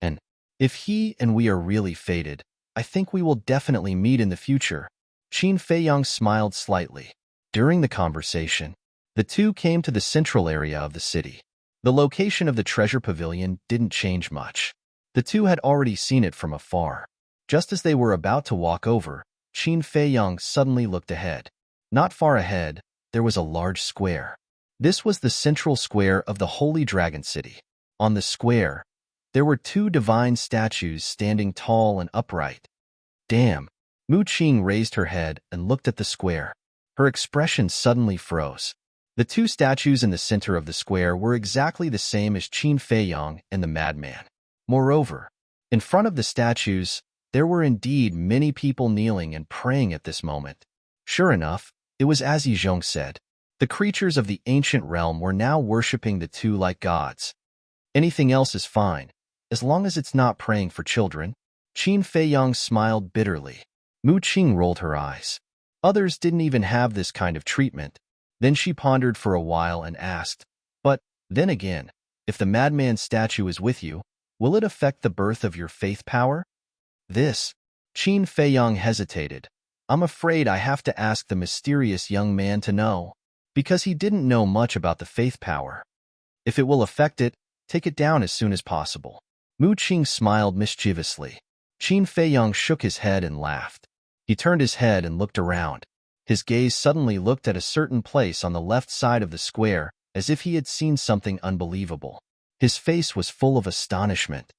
And if he and we are really fated, I think we will definitely meet in the future. Qin Feiyang smiled slightly. During the conversation, the two came to the central area of the city. The location of the treasure pavilion didn't change much. The two had already seen it from afar. Just as they were about to walk over, Qin Feiyang suddenly looked ahead. Not far ahead, there was a large square. This was the central square of the Holy Dragon City. On the square, there were two divine statues standing tall and upright. Damn! Mu Qing raised her head and looked at the square. Her expression suddenly froze. The two statues in the center of the square were exactly the same as Qin Feiyang and the madman. Moreover, in front of the statues, there were indeed many people kneeling and praying at this moment. Sure enough, it was as Yizhong said. The creatures of the ancient realm were now worshipping the two like gods. Anything else is fine, as long as it's not praying for children. Qin Feiyang smiled bitterly. Mu Qing rolled her eyes. Others didn't even have this kind of treatment. Then she pondered for a while and asked, but, then again, if the madman's statue is with you, will it affect the birth of your faith power? This. Qin Feiyang hesitated. I'm afraid I have to ask the mysterious young man to know, because he didn't know much about the faith power. If it will affect it, take it down as soon as possible. Mu Qing smiled mischievously. Qin Feiyang shook his head and laughed. He turned his head and looked around. His gaze suddenly looked at a certain place on the left side of the square, as if he had seen something unbelievable. His face was full of astonishment.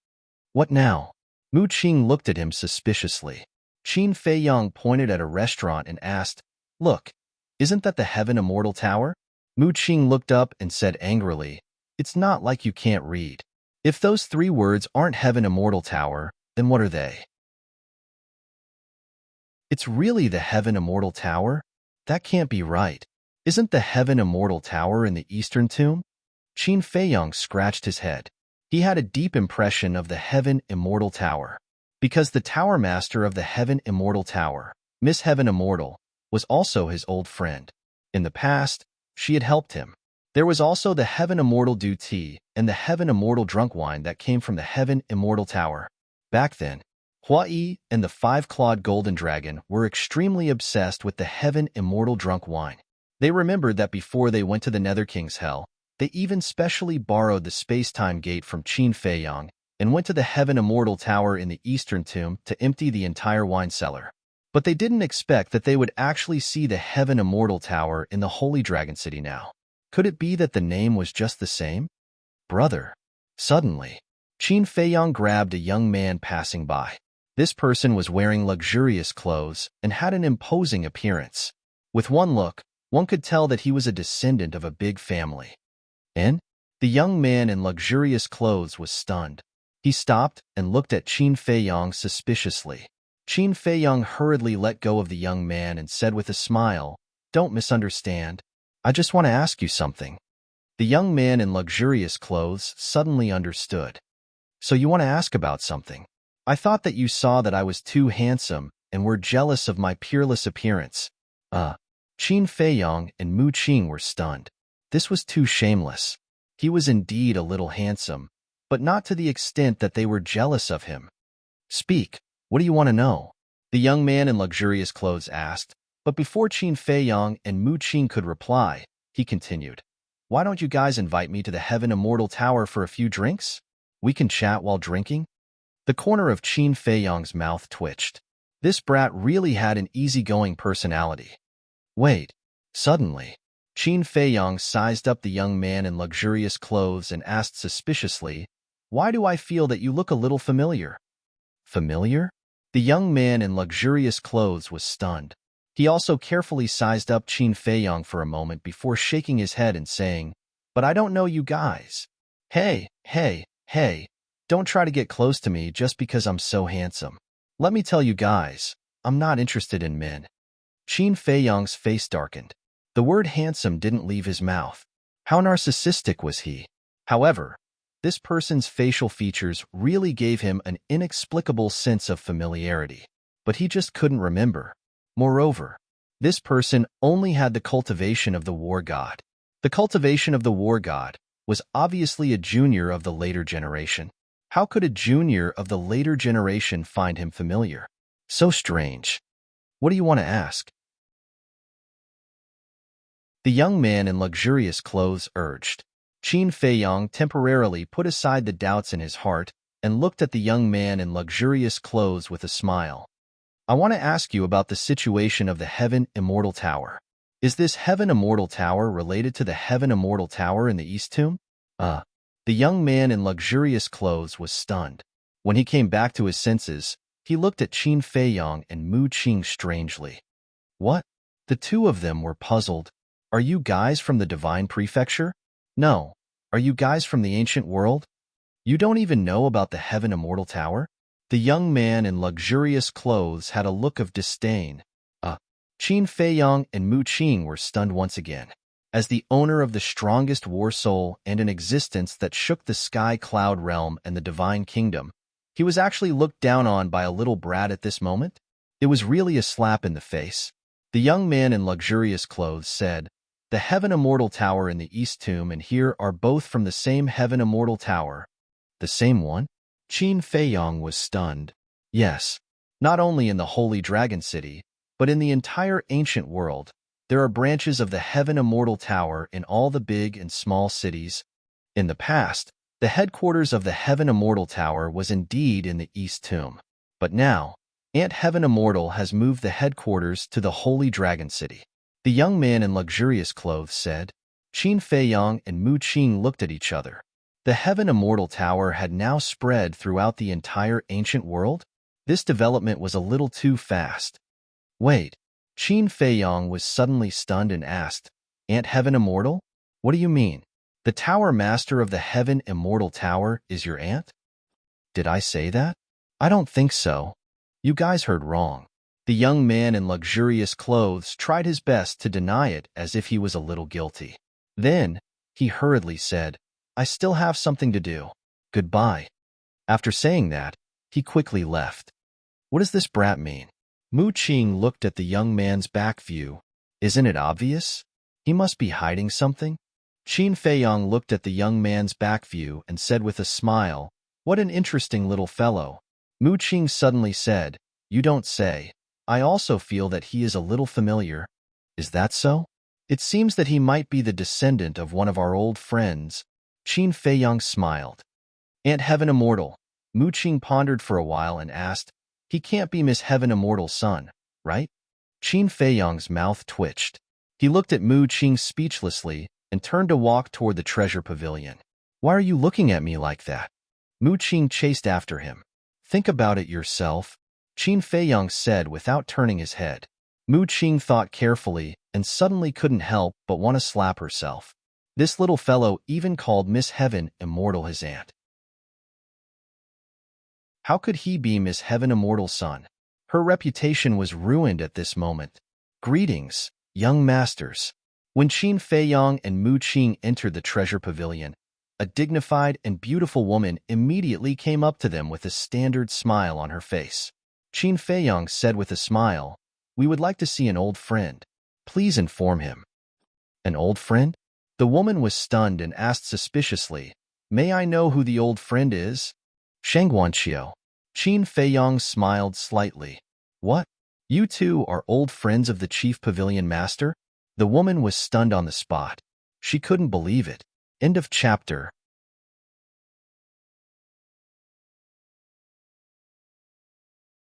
What now? Mu Qing looked at him suspiciously. Qin Feiyang pointed at a restaurant and asked, Look, isn't that the Heaven Immortal Tower? Mu Qing looked up and said angrily, It's not like you can't read. If those three words aren't Heaven Immortal Tower, then what are they? It's really the Heaven Immortal Tower? That can't be right. Isn't the Heaven Immortal Tower in the Eastern Tomb? Qin Feiyang scratched his head. He had a deep impression of the Heaven Immortal Tower. Because the Tower Master of the Heaven Immortal Tower, Miss Heaven Immortal, was also his old friend. In the past, she had helped him. There was also the Heaven Immortal Dew Tea and the Heaven Immortal Drunk Wine that came from the Heaven Immortal Tower. Back then, Hua Yi and the five-clawed golden dragon were extremely obsessed with the Heaven Immortal Drunk Wine. They remembered that before they went to the Nether King's Hell, they even specially borrowed the space-time gate from Qin Feiyang and went to the Heaven Immortal Tower in the Eastern Tomb to empty the entire wine cellar. But they didn't expect that they would actually see the Heaven Immortal Tower in the Holy Dragon City now. Could it be that the name was just the same? Brother. Suddenly, Qin Feiyang grabbed a young man passing by. This person was wearing luxurious clothes and had an imposing appearance. With one look, one could tell that he was a descendant of a big family. And the young man in luxurious clothes was stunned. He stopped and looked at Qin Feiyang suspiciously. Qin Feiyang hurriedly let go of the young man and said with a smile, "Don't misunderstand. I just want to ask you something." The young man in luxurious clothes suddenly understood. "So you want to ask about something? I thought that you saw that I was too handsome and were jealous of my peerless appearance." Qin Feiyang and Mu Qing were stunned. This was too shameless. He was indeed a little handsome, but not to the extent that they were jealous of him. "Speak, what do you want to know?" the young man in luxurious clothes asked, but before Qin Feiyang and Mu Qing could reply, he continued, "Why don't you guys invite me to the Heaven Immortal Tower for a few drinks? We can chat while drinking." The corner of Qin Feiyang's mouth twitched. This brat really had an easygoing personality. Wait. Suddenly, Qin Feiyang sized up the young man in luxurious clothes and asked suspiciously, "Why do I feel that you look a little familiar?" Familiar? The young man in luxurious clothes was stunned. He also carefully sized up Qin Feiyang for a moment before shaking his head and saying, "But I don't know you guys. Hey, don't try to get close to me just because I'm so handsome. Let me tell you guys, I'm not interested in men." Qin Feiyang's face darkened. The word handsome didn't leave his mouth. How narcissistic was he? However, this person's facial features really gave him an inexplicable sense of familiarity, but he just couldn't remember. Moreover, this person only had the cultivation of the war god. The cultivation of the war god was obviously a junior of the later generation. How could a junior of the later generation find him familiar? So strange. What do you want to ask? The young man in luxurious clothes urged. Qin Feiyang temporarily put aside the doubts in his heart and looked at the young man in luxurious clothes with a smile. "I want to ask you about the situation of the Heaven Immortal Tower. Is this Heaven Immortal Tower related to the Heaven Immortal Tower in the East Tomb?" The young man in luxurious clothes was stunned. When he came back to his senses, he looked at Qin Feiyang and Mu Qing strangely. What? The two of them were puzzled. "Are you guys from the Divine Prefecture?" "No. Are you guys from the ancient world? You don't even know about the Heaven Immortal Tower?" The young man in luxurious clothes had a look of disdain. Qin Feiyang and Mu Qing were stunned once again. As the owner of the strongest war soul and an existence that shook the sky cloud realm and the divine kingdom, he was actually looked down on by a little brat at this moment? It was really a slap in the face. The young man in luxurious clothes said, "The Heaven Immortal Tower in the East Tomb and here are both from the same Heaven Immortal Tower." "The same one?" Qin Feiyang was stunned. Yes, not only in the Holy Dragon City, but in the entire ancient world, there are branches of the Heaven Immortal Tower in all the big and small cities. In the past, the headquarters of the Heaven Immortal Tower was indeed in the East Tomb. But now, Aunt Heaven Immortal has moved the headquarters to the Holy Dragon City. The young man in luxurious clothes said. Qin Feiyang and Mu Qing looked at each other. The Heaven Immortal Tower had now spread throughout the entire ancient world? This development was a little too fast. Wait, Qin Feiyang was suddenly stunned and asked, "Aunt Heaven Immortal? What do you mean?" The tower master of the heaven immortal tower is your aunt? Did I say that? I don't think so. You guys heard wrong. The young man in luxurious clothes tried his best to deny it as if he was a little guilty. Then, he hurriedly said, I still have something to do. Goodbye. After saying that, he quickly left. What does this brat mean? Mu Qing looked at the young man's back view. Isn't it obvious? He must be hiding something. Qin Feiyong looked at the young man's back view and said with a smile, What an interesting little fellow. Mu Qing suddenly said, You don't say. I also feel that he is a little familiar. Is that so? It seems that he might be the descendant of one of our old friends. Qin Feiyong smiled. Aunt Heaven Immortal. Mu Qing pondered for a while and asked, He can't be Miss Heaven Immortal's son, right? Qin Feiyong's mouth twitched. He looked at Mu Qing speechlessly and turned to walk toward the treasure pavilion. Why are you looking at me like that? Mu Qing chased after him. Think about it yourself, Qin Feiyong said without turning his head. Mu Qing thought carefully and suddenly couldn't help but want to slap herself. This little fellow even called Miss Heaven Immortal his aunt. How could he be Miss Heaven Immortal's son? Her reputation was ruined at this moment. Greetings, young masters. When Qin Feiyong and Mu Qing entered the treasure pavilion, a dignified and beautiful woman immediately came up to them with a standard smile on her face. Qin Feiyong said with a smile, We would like to see an old friend. Please inform him. An old friend? The woman was stunned and asked suspiciously, May I know who the old friend is? Shangguanqiu. Qin Feiyong smiled slightly. What? You two are old friends of the chief pavilion master? The woman was stunned on the spot. She couldn't believe it. End of chapter.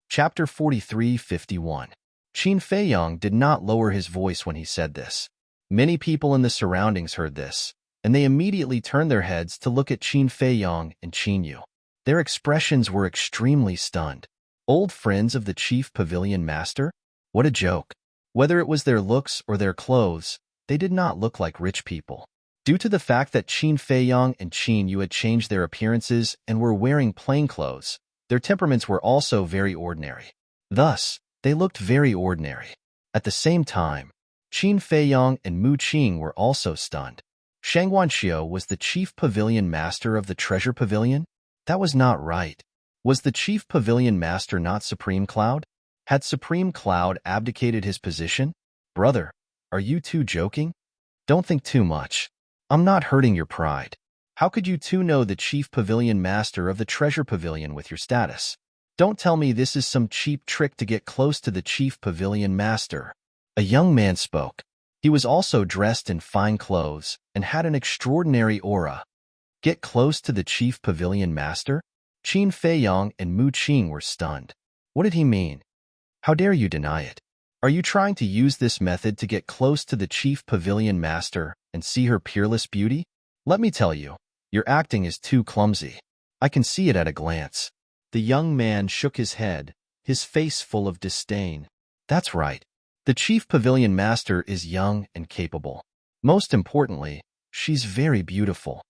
Chapter 43:51. Qin Feiyong did not lower his voice when he said this. Many people in the surroundings heard this, and they immediately turned their heads to look at Qin Feiyong and Qin Yu. Their expressions were extremely stunned. Old friends of the chief pavilion master? What a joke. Whether it was their looks or their clothes, they did not look like rich people. Due to the fact that Qin Feiyong and Qin Yu had changed their appearances and were wearing plain clothes, their temperaments were also very ordinary. Thus, they looked very ordinary. At the same time, Qin Feiyong and Mu Qing were also stunned. Shangguanqiu was the chief pavilion master of the treasure pavilion? That was not right. Was the chief pavilion master not Supreme Cloud? Had Supreme Cloud abdicated his position? Brother, are you two joking? Don't think too much. I'm not hurting your pride. How could you two know the chief pavilion master of the treasure pavilion with your status? Don't tell me this is some cheap trick to get close to the chief pavilion master. A young man spoke. He was also dressed in fine clothes and had an extraordinary aura. Get close to the chief pavilion master? Qin Feiyong and Mu Qing were stunned. What did he mean? How dare you deny it? Are you trying to use this method to get close to the chief pavilion master and see her peerless beauty? Let me tell you, your acting is too clumsy. I can see it at a glance. The young man shook his head, his face full of disdain. That's right. The chief pavilion master is young and capable. Most importantly, she's very beautiful.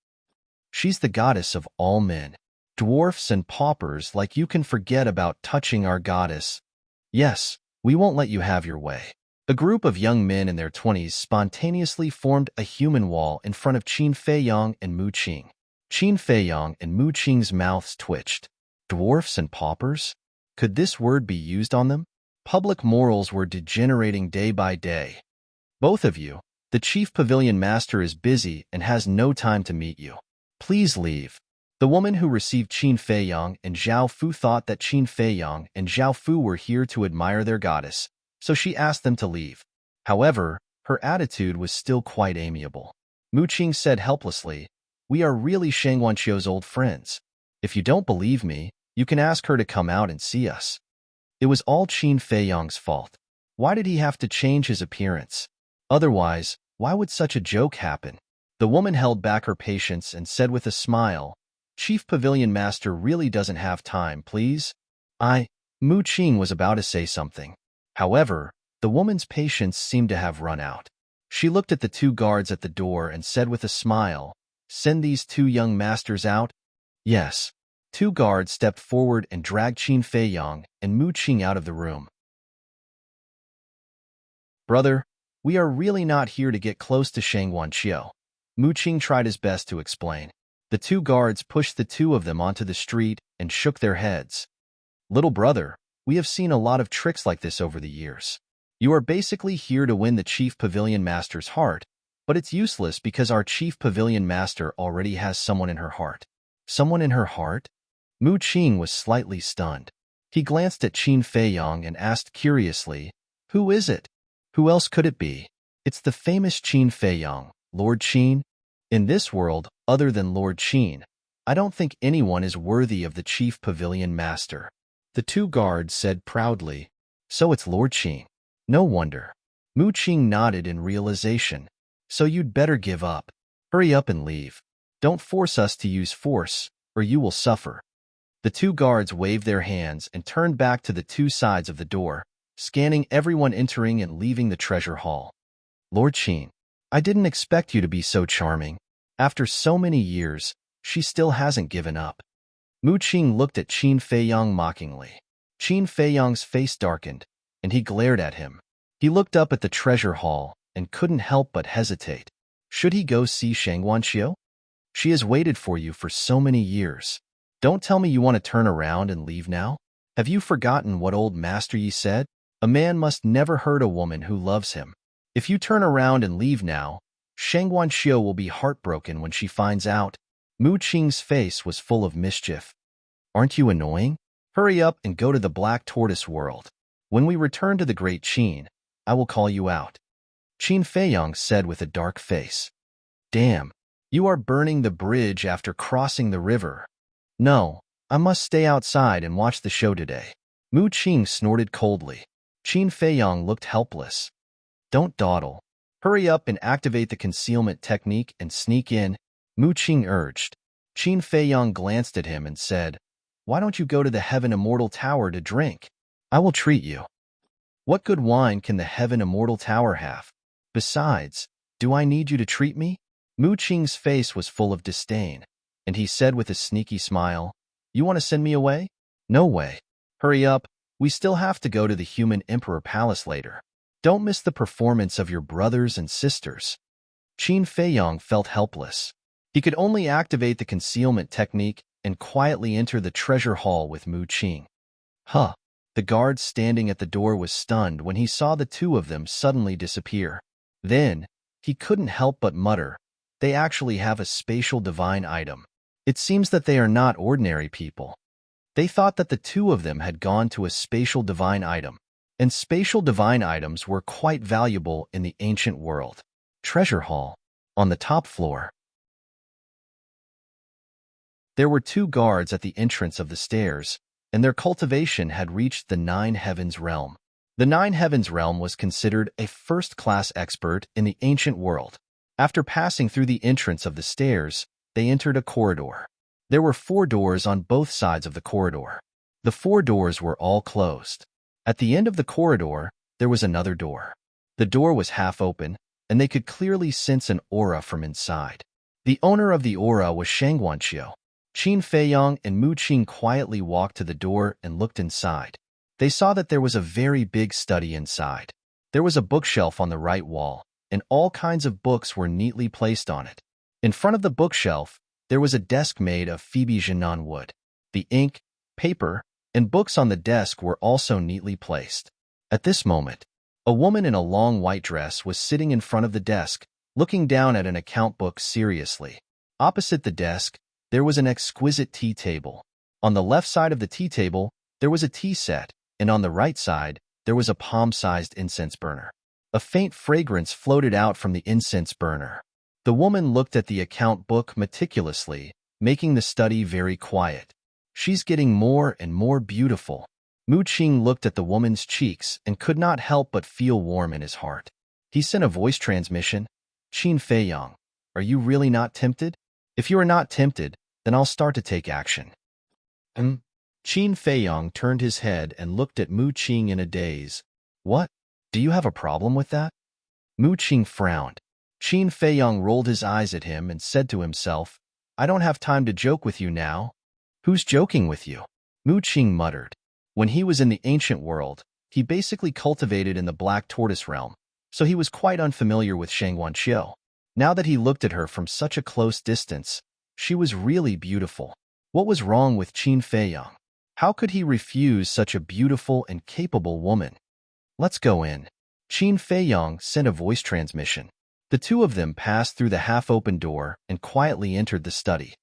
She's the goddess of all men. Dwarfs and paupers like you can forget about touching our goddess. Yes, we won't let you have your way. A group of young men in their 20s spontaneously formed a human wall in front of Qin Feiyong and Mu Qing. Qin Feiyong and Mu Qing's mouths twitched. Dwarfs and paupers? Could this word be used on them? Public morals were degenerating day by day. Both of you, the chief pavilion master is busy and has no time to meet you. Please leave. The woman who received Qin Feiyong and Zhao Fu thought that Qin Feiyong and Zhao Fu were here to admire their goddess, so she asked them to leave. However, her attitude was still quite amiable. Mu Qing said helplessly, We are really Shangguanqiu's old friends. If you don't believe me, you can ask her to come out and see us. It was all Qin Feiyong's fault. Why did he have to change his appearance? Otherwise, why would such a joke happen? The woman held back her patience and said with a smile, Chief Pavilion Master really doesn't have time, please. Mu Qing was about to say something. However, the woman's patience seemed to have run out. She looked at the two guards at the door and said with a smile, Send these two young masters out? Yes. Two guards stepped forward and dragged Qin Feiyang and Mu Qing out of the room. Brother, we are really not here to get close to Shang Wanqiu. Mu Qing tried his best to explain. The two guards pushed the two of them onto the street and shook their heads. Little brother, we have seen a lot of tricks like this over the years. You are basically here to win the Chief Pavilion Master's heart, but it's useless because our Chief Pavilion Master already has someone in her heart. Someone in her heart? Mu Qing was slightly stunned. He glanced at Qin Feiyang and asked curiously, "Who is it? Who else could it be?" "It's the famous Qin Feiyang, Lord Qin. In this world, other than Lord Qin, I don't think anyone is worthy of the Chief Pavilion Master." The two guards said proudly, "So it's Lord Qin. No wonder." Mu Qing nodded in realization. "So you'd better give up. Hurry up and leave. Don't force us to use force, or you will suffer." The two guards waved their hands and turned back to the two sides of the door, scanning everyone entering and leaving the treasure hall. "Lord Qin, I didn't expect you to be so charming. After so many years, she still hasn't given up." Mu Qing looked at Qin Feiyang mockingly. Qin Feiyang's face darkened, and he glared at him. He looked up at the treasure hall and couldn't help but hesitate. Should he go see Shang Wanqiu? She has waited for you for so many years. Don't tell me you want to turn around and leave now? Have you forgotten what old Master Yi said? A man must never hurt a woman who loves him. If you turn around and leave now, Shang Wanqiu will be heartbroken when she finds out. Mu Qing's face was full of mischief. Aren't you annoying? Hurry up and go to the Black Tortoise world. When we return to the Great Qin, I will call you out. Qin Feiyang said with a dark face. Damn, you are burning the bridge after crossing the river. No, I must stay outside and watch the show today. Mu Qing snorted coldly. Qin Feiyang looked helpless. Don't dawdle. Hurry up and activate the concealment technique and sneak in, Mu Qing urged. Qin Feiyang glanced at him and said, Why don't you go to the Heaven Immortal Tower to drink? I will treat you. What good wine can the Heaven Immortal Tower have? Besides, do I need you to treat me? Mu Qing's face was full of disdain, and he said with a sneaky smile, You want to send me away? No way. Hurry up, we still have to go to the Human Emperor Palace later. Don't miss the performance of your brothers and sisters. Qin Feiyang felt helpless. He could only activate the concealment technique and quietly enter the treasure hall with Mu Qing. Huh. The guard standing at the door was stunned when he saw the two of them suddenly disappear. Then, he couldn't help but mutter, They actually have a spatial divine item. It seems that they are not ordinary people. They thought that the two of them had gone to a spatial divine item, and spatial divine items were quite valuable in the ancient world. Treasure hall, on the top floor. There were two guards at the entrance of the stairs, and their cultivation had reached the Nine Heavens realm. The Nine Heavens realm was considered a first-class expert in the ancient world. After passing through the entrance of the stairs, they entered a corridor. There were 4 doors on both sides of the corridor. The 4 doors were all closed. At the end of the corridor, there was another door. The door was half open, and they could clearly sense an aura from inside. The owner of the aura was Shang Wanqiu. Qin Feiyang and Mu Qing quietly walked to the door and looked inside. They saw that there was a very big study inside. There was a bookshelf on the right wall, and all kinds of books were neatly placed on it. In front of the bookshelf, there was a desk made of Phoebe Jinan wood. The ink, paper, and books on the desk were also neatly placed. At this moment, a woman in a long white dress was sitting in front of the desk, looking down at an account book seriously. Opposite the desk, there was an exquisite tea table. On the left side of the tea table, there was a tea set, and on the right side, there was a palm-sized incense burner. A faint fragrance floated out from the incense burner. The woman looked at the account book meticulously, making the study very quiet. She's getting more and more beautiful. Mu Qing looked at the woman's cheeks and could not help but feel warm in his heart. He sent a voice transmission. Qin Feiyang, are you really not tempted? If you are not tempted, then I'll start to take action. Qin Feiyang turned his head and looked at Mu Qing in a daze. What? Do you have a problem with that? Mu Qing frowned. Qin Feiyong rolled his eyes at him and said to himself, I don't have time to joke with you now. Who's joking with you? Mu Qing muttered. When he was in the ancient world, he basically cultivated in the Black Tortoise realm, so he was quite unfamiliar with Shangguanqiu. Now that he looked at her from such a close distance, she was really beautiful. What was wrong with Qin Feiyong? How could he refuse such a beautiful and capable woman? Let's go in. Qin Feiyong sent a voice transmission. The two of them passed through the half-open door and quietly entered the study.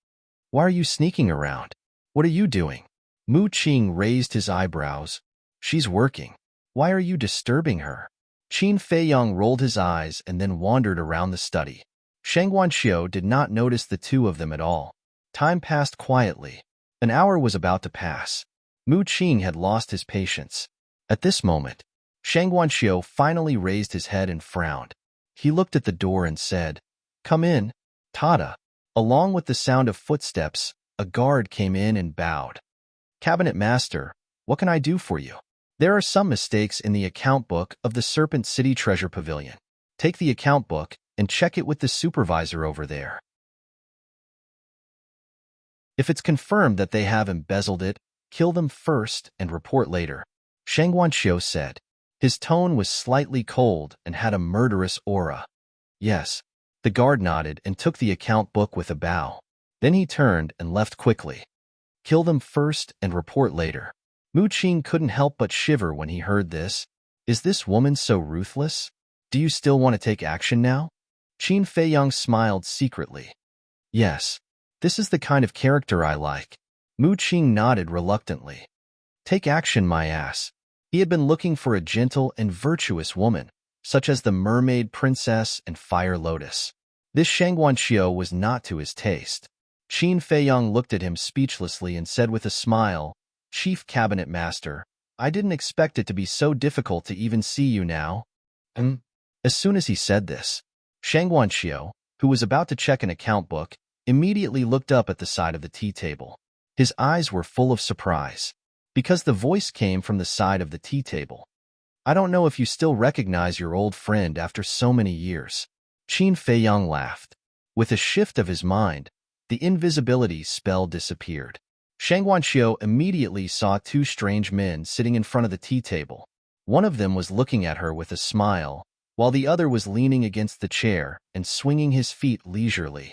Why are you sneaking around? What are you doing? Mu Qing raised his eyebrows. She's working. Why are you disturbing her? Qin Feiyong rolled his eyes and then wandered around the study. Shangguanqiu did not notice the two of them at all. Time passed quietly. An hour was about to pass. Mu Qing had lost his patience. At this moment, Shangguanqiu finally raised his head and frowned. He looked at the door and said, Come in, Tada. Along with the sound of footsteps, a guard came in and bowed. Cabinet Master, what can I do for you? There are some mistakes in the account book of the Serpent City Treasure Pavilion. Take the account book and check it with the supervisor over there. If it's confirmed that they have embezzled it, kill them first and report later, Shangguanqiu said. His tone was slightly cold and had a murderous aura. Yes. The guard nodded and took the account book with a bow. Then he turned and left quickly. Kill them first and report later. Mu Qing couldn't help but shiver when he heard this. Is this woman so ruthless? Do you still want to take action now? Qin Feiyong smiled secretly. Yes. This is the kind of character I like. Mu Qing nodded reluctantly. Take action, my ass. He had been looking for a gentle and virtuous woman, such as the Mermaid Princess and Fire Lotus. This Shangguanqiu was not to his taste. Qin Feiyong looked at him speechlessly and said with a smile, Chief Cabinet Master, I didn't expect it to be so difficult to even see you now. As soon as he said this, Shangguanqiu, who was about to check an account book, immediately looked up at the side of the tea table. His eyes were full of surprise, because the voice came from the side of the tea table. I don't know if you still recognize your old friend after so many years. Qin Feiyong laughed. With a shift of his mind, the invisibility spell disappeared. Shangguanqiu immediately saw two strange men sitting in front of the tea table. One of them was looking at her with a smile, while the other was leaning against the chair and swinging his feet leisurely.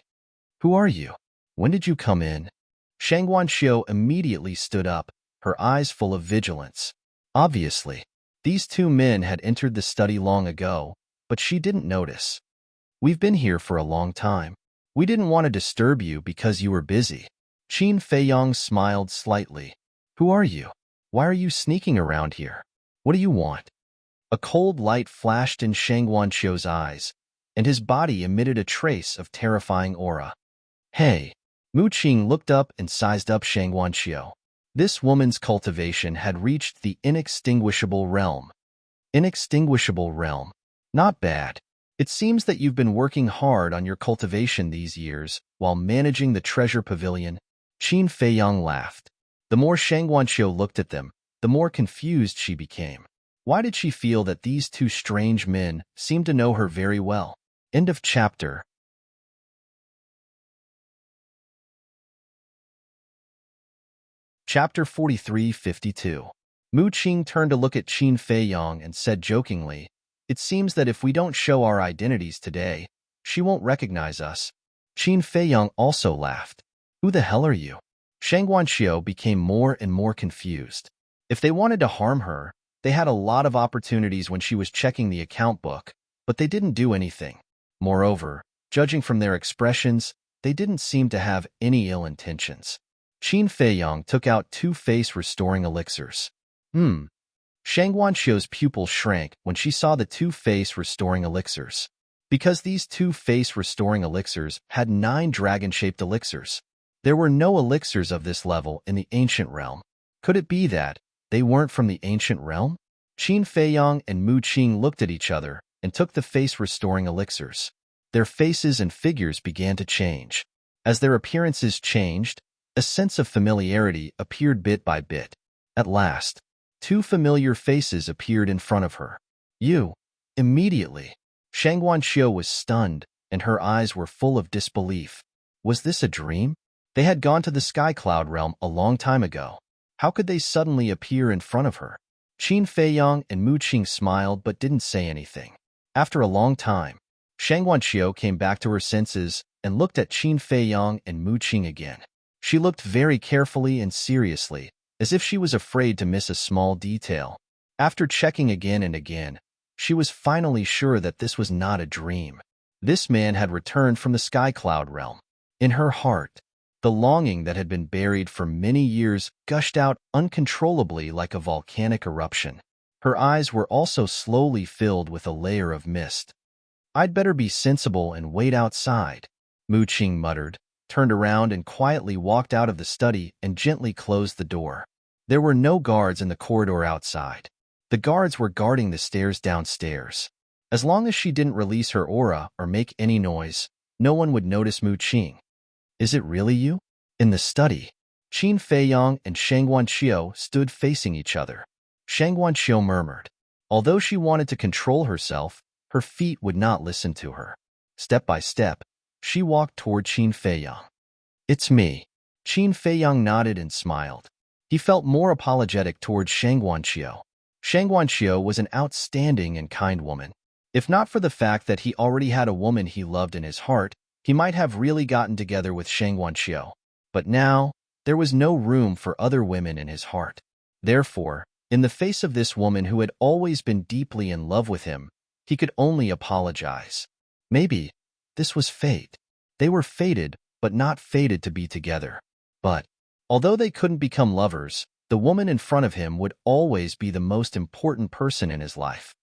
Who are you? When did you come in? Shangguanqiu immediately stood up, her eyes full of vigilance. Obviously, these two men had entered the study long ago, but she didn't notice. We've been here for a long time. We didn't want to disturb you because you were busy. Qin Feiyong smiled slightly. Who are you? Why are you sneaking around here? What do you want? A cold light flashed in Shangguanqiu's eyes, and his body emitted a trace of terrifying aura. Hey! Mu Qing looked up and sized up Shangguanqiu. This woman's cultivation had reached the inextinguishable realm. Inextinguishable realm. Not bad. It seems that you've been working hard on your cultivation these years while managing the treasure pavilion. Qin Feiyong laughed. The more Shangguanqiu looked at them, the more confused she became. Why did she feel that these two strange men seemed to know her very well? End of chapter. Chapter 43-52. Mu Qing turned to look at Qin Feiyong and said jokingly, It seems that if we don't show our identities today, she won't recognize us. Qin Feiyong also laughed. Who the hell are you? Shangguanqiu became more and more confused. If they wanted to harm her, they had a lot of opportunities when she was checking the account book, but they didn't do anything. Moreover, judging from their expressions, they didn't seem to have any ill intentions. Qin Feiyong took out two face-restoring elixirs. Shangguanqiu's pupil shrank when she saw the two face-restoring elixirs. Because these two face-restoring elixirs had 9 dragon-shaped elixirs. There were no elixirs of this level in the ancient realm. Could it be that they weren't from the ancient realm? Qin Feiyong and Mu Qing looked at each other and took the face-restoring elixirs. Their faces and figures began to change. As their appearances changed, a sense of familiarity appeared bit by bit. At last, 2 familiar faces appeared in front of her. You! Immediately, Shangguanqiu was stunned and her eyes were full of disbelief. Was this a dream? They had gone to the sky cloud realm a long time ago. How could they suddenly appear in front of her? Qin Feiyang and Mu Qing smiled but didn't say anything. After a long time, Shang Wanqiu came back to her senses and looked at Qin Feiyang and Mu Qing again. She looked very carefully and seriously, as if she was afraid to miss a small detail. After checking again and again, she was finally sure that this was not a dream. This man had returned from the sky cloud realm. In her heart, the longing that had been buried for many years gushed out uncontrollably like a volcanic eruption. Her eyes were also slowly filled with a layer of mist. "I'd better be sensible and wait outside," Mu Qing muttered, turned around and quietly walked out of the study and gently closed the door. There were no guards in the corridor outside. The guards were guarding the stairs downstairs. As long as she didn't release her aura or make any noise, no one would notice Mu Qing. "Is it really you?" In the study, Qin Feiyang and Shang Wanqiu stood facing each other. Shang Wanqiu murmured. Although she wanted to control herself, her feet would not listen to her. Step by step, she walked toward Qin Feiyang. "It's me." Qin Feiyang nodded and smiled. He felt more apologetic toward Shang Wanqiu. Shang Wanqiu was an outstanding and kind woman. If not for the fact that he already had a woman he loved in his heart, he might have really gotten together with Shang Wanqiu. But now, there was no room for other women in his heart. Therefore, in the face of this woman who had always been deeply in love with him, he could only apologize. Maybe this was fate. They were fated, but not fated to be together. But, although they couldn't become lovers, the woman in front of him would always be the most important person in his life.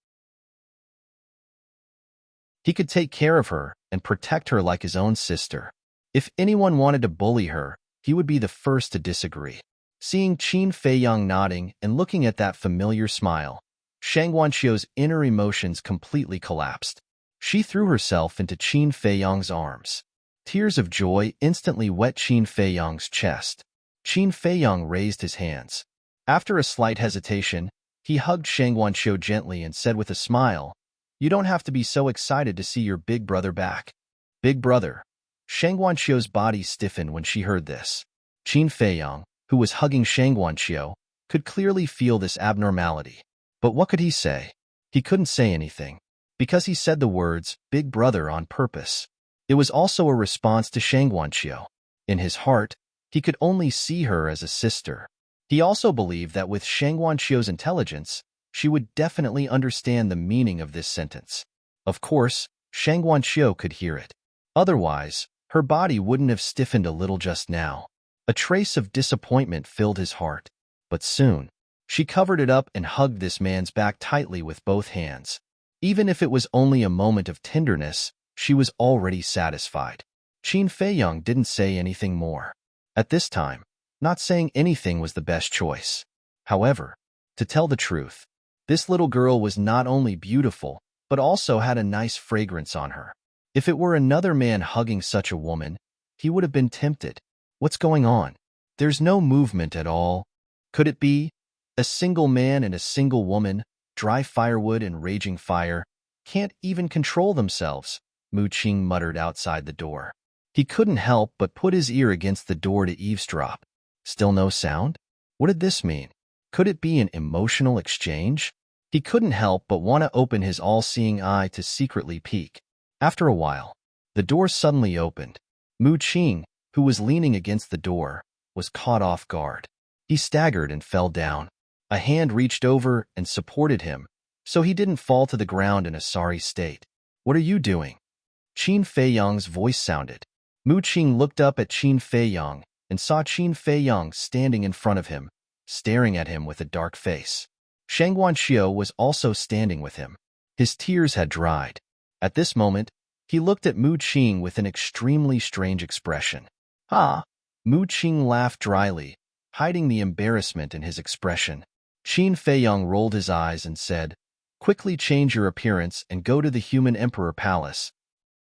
He could take care of her and protect her like his own sister. If anyone wanted to bully her, he would be the first to disagree. Seeing Qin Feiyang nodding and looking at that familiar smile, Shang Wanqiu's inner emotions completely collapsed. She threw herself into Qin Feiyang's arms. Tears of joy instantly wet Qin Feiyang's chest. Qin Feiyang raised his hands. After a slight hesitation, he hugged Shang Wanqiu gently and said with a smile, "You don't have to be so excited to see your big brother back." Big brother. Shang Wanqiu's body stiffened when she heard this. Qin Feiyang, who was hugging Shang Wanqiu, could clearly feel this abnormality. But what could he say? He couldn't say anything, because he said the words, "big brother," on purpose. It was also a response to Shang Wanqiu. In his heart, he could only see her as a sister. He also believed that with Shang Wanqiu's intelligence, she would definitely understand the meaning of this sentence. Of course, Shang Wanqiu could hear it. Otherwise, her body wouldn't have stiffened a little just now. A trace of disappointment filled his heart. But soon, she covered it up and hugged this man's back tightly with both hands. Even if it was only a moment of tenderness, she was already satisfied. Qin Feiyang didn't say anything more. At this time, not saying anything was the best choice. However, to tell the truth, this little girl was not only beautiful, but also had a nice fragrance on her. If it were another man hugging such a woman, he would have been tempted. What's going on? There's no movement at all. Could it be? A single man and a single woman, dry firewood and raging fire, can't even control themselves, Mu Qing muttered outside the door. He couldn't help but put his ear against the door to eavesdrop. Still no sound? What did this mean? Could it be an emotional exchange? He couldn't help but want to open his all-seeing eye to secretly peek. After a while, the door suddenly opened. Mu Qing, who was leaning against the door, was caught off guard. He staggered and fell down. A hand reached over and supported him, so he didn't fall to the ground in a sorry state. "What are you doing?" Qin Feiyang's voice sounded. Mu Qing looked up at Qin Feiyang and saw Qin Feiyang standing in front of him, staring at him with a dark face. Shang Wanqiu was also standing with him. His tears had dried. At this moment, he looked at Mu Qing with an extremely strange expression. "Ah!" Mu Qing laughed dryly, hiding the embarrassment in his expression. Qin Feiyang rolled his eyes and said, "Quickly change your appearance and go to the Human Emperor Palace."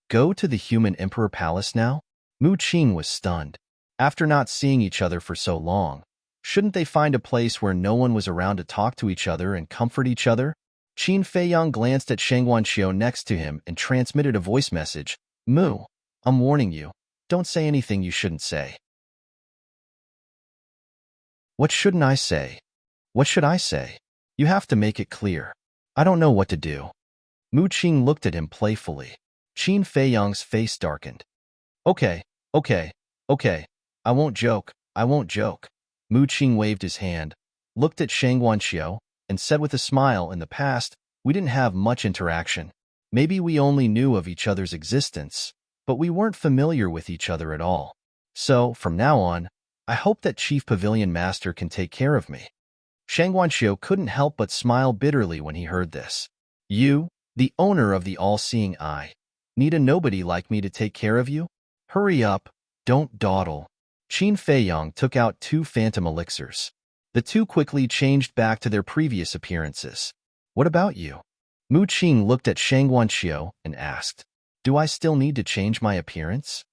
Go to the Human Emperor Palace now? Mu Qing was stunned. After not seeing each other for so long, shouldn't they find a place where no one was around to talk to each other and comfort each other? Qin Feiyang glanced at Shang Wanqiu next to him and transmitted a voice message. Moo, I'm warning you. Don't say anything you shouldn't say. What shouldn't I say? What should I say? You have to make it clear. I don't know what to do. Mu Qing looked at him playfully. Qin Feiyang's face darkened. Okay, okay, okay. I won't joke. I won't joke. Mu Qing waved his hand, looked at Shang Guanxiu, and said with a smile, in the past, we didn't have much interaction. Maybe we only knew of each other's existence, but we weren't familiar with each other at all. So, from now on, I hope that Chief Pavilion Master can take care of me. Shang Guanxiu couldn't help but smile bitterly when he heard this. You, the owner of the all-seeing eye, need a nobody like me to take care of you? Hurry up, don't dawdle. Qin Feiyang took out 2 phantom elixirs. The 2 quickly changed back to their previous appearances. What about you? Mu Qing looked at Shang Guanxiu and asked, do I still need to change my appearance?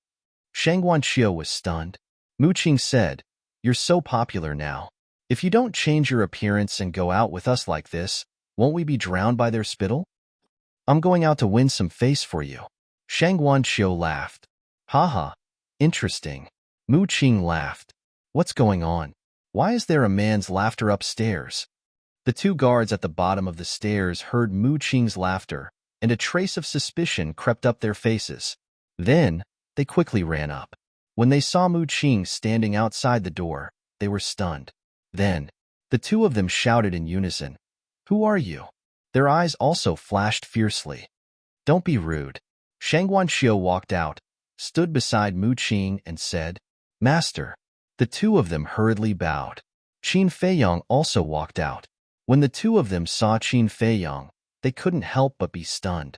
Shang Guanxiu was stunned. Mu Qing said, you're so popular now. If you don't change your appearance and go out with us like this, won't we be drowned by their spittle? I'm going out to win some face for you. Shang Guanxiu laughed. Haha, interesting. Mu Qing laughed. What's going on? Why is there a man's laughter upstairs? The 2 guards at the bottom of the stairs heard Mu Qing's laughter, and a trace of suspicion crept up their faces. Then, they quickly ran up. When they saw Mu Qing standing outside the door, they were stunned. Then, the 2 of them shouted in unison, who are you? Their eyes also flashed fiercely. Don't be rude. Shang Guanxiu walked out, stood beside Mu Qing and said, Master. The 2 of them hurriedly bowed. Qin Feiyang also walked out. When the 2 of them saw Qin Feiyang, they couldn't help but be stunned.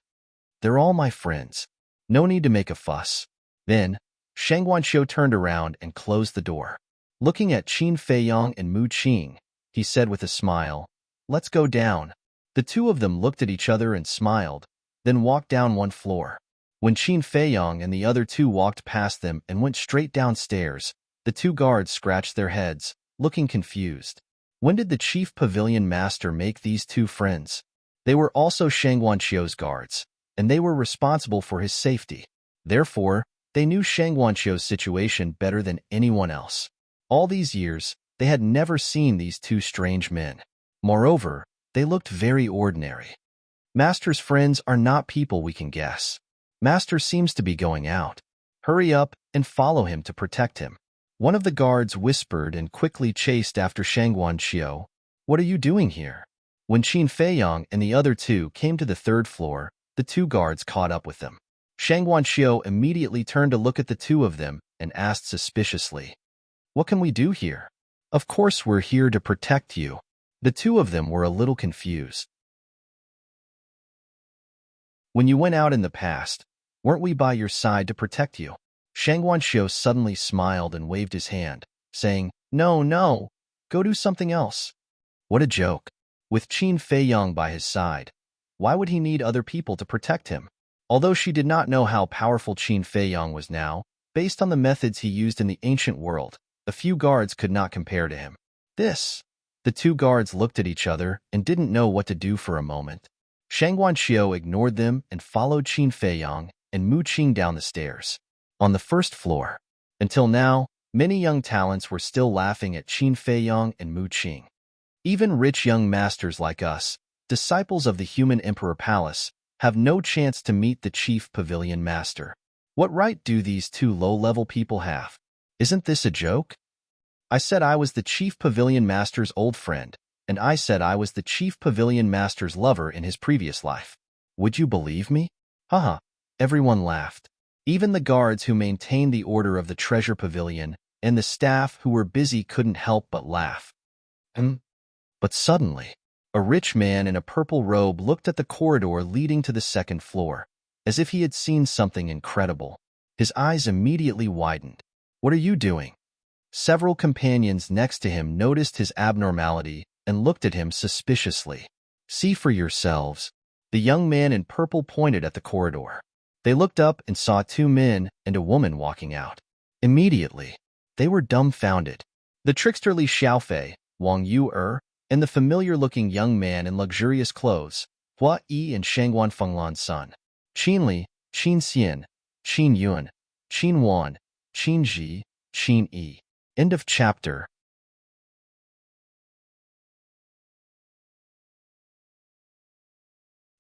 They're all my friends. No need to make a fuss. Then, Shang Guanxiu turned around and closed the door. Looking at Qin Feiyang and Mu Qing, he said with a smile, let's go down. The 2 of them looked at each other and smiled, then walked down 1 floor. When Qin Feiyang and the other 2 walked past them and went straight downstairs, the 2 guards scratched their heads, looking confused. When did the Chief Pavilion Master make these 2 friends? They were also Shang Guanxiu's guards, and they were responsible for his safety. Therefore, they knew Shang Guanxiu's situation better than anyone else. All these years, they had never seen these 2 strange men. Moreover, they looked very ordinary. Master's friends are not people we can guess. Master seems to be going out. Hurry up and follow him to protect him. One of the guards whispered and quickly chased after Shang Guanxiu. What are you doing here? When Qin Feiyang and the other 2 came to the 3rd floor, the 2 guards caught up with them. Shang Guanxiu immediately turned to look at the 2 of them and asked suspiciously, what can we do here? Of course we're here to protect you. The 2 of them were a little confused. When you went out in the past, weren't we by your side to protect you? Shang Guanxiu suddenly smiled and waved his hand, saying, no, go do something else. What a joke. With Qin Feiyang by his side, why would he need other people to protect him? Although she did not know how powerful Qin Feiyang was now, based on the methods he used in the ancient world, a few guards could not compare to him. The 2 guards looked at each other and didn't know what to do for a moment. Shang Guanxiu ignored them and followed Qin Feiyang and Mu Qing down the stairs. On the 1st floor. Until now, many young talents were still laughing at Qin Feiyang and Mu Qing. Even rich young masters like us, disciples of the human Emperor Palace, have no chance to meet the Chief Pavilion Master. What right do these 2 low-level people have? Isn't this a joke? I said I was the Chief Pavilion Master's old friend, and I said I was the Chief Pavilion Master's lover in his previous life. Would you believe me? Haha, everyone laughed. Even the guards who maintained the order of the Treasure Pavilion and the staff who were busy couldn't help but laugh. But suddenly, a rich man in a purple robe looked at the corridor leading to the 2nd floor, as if he had seen something incredible. His eyes immediately widened. What are you doing? Several companions next to him noticed his abnormality and looked at him suspiciously. See for yourselves. The young man in purple pointed at the corridor. They looked up and saw 2 men and a woman walking out. Immediately, they were dumbfounded. The trickster Li Xiaofei, Wang Yu and the familiar-looking young man in luxurious clothes, Hua Yi and Shangguan Fenglan's son, Qin Li, Qin Xian, Qin Yuan, Qin Wan, Qin Ji, Qin Yi. End of chapter.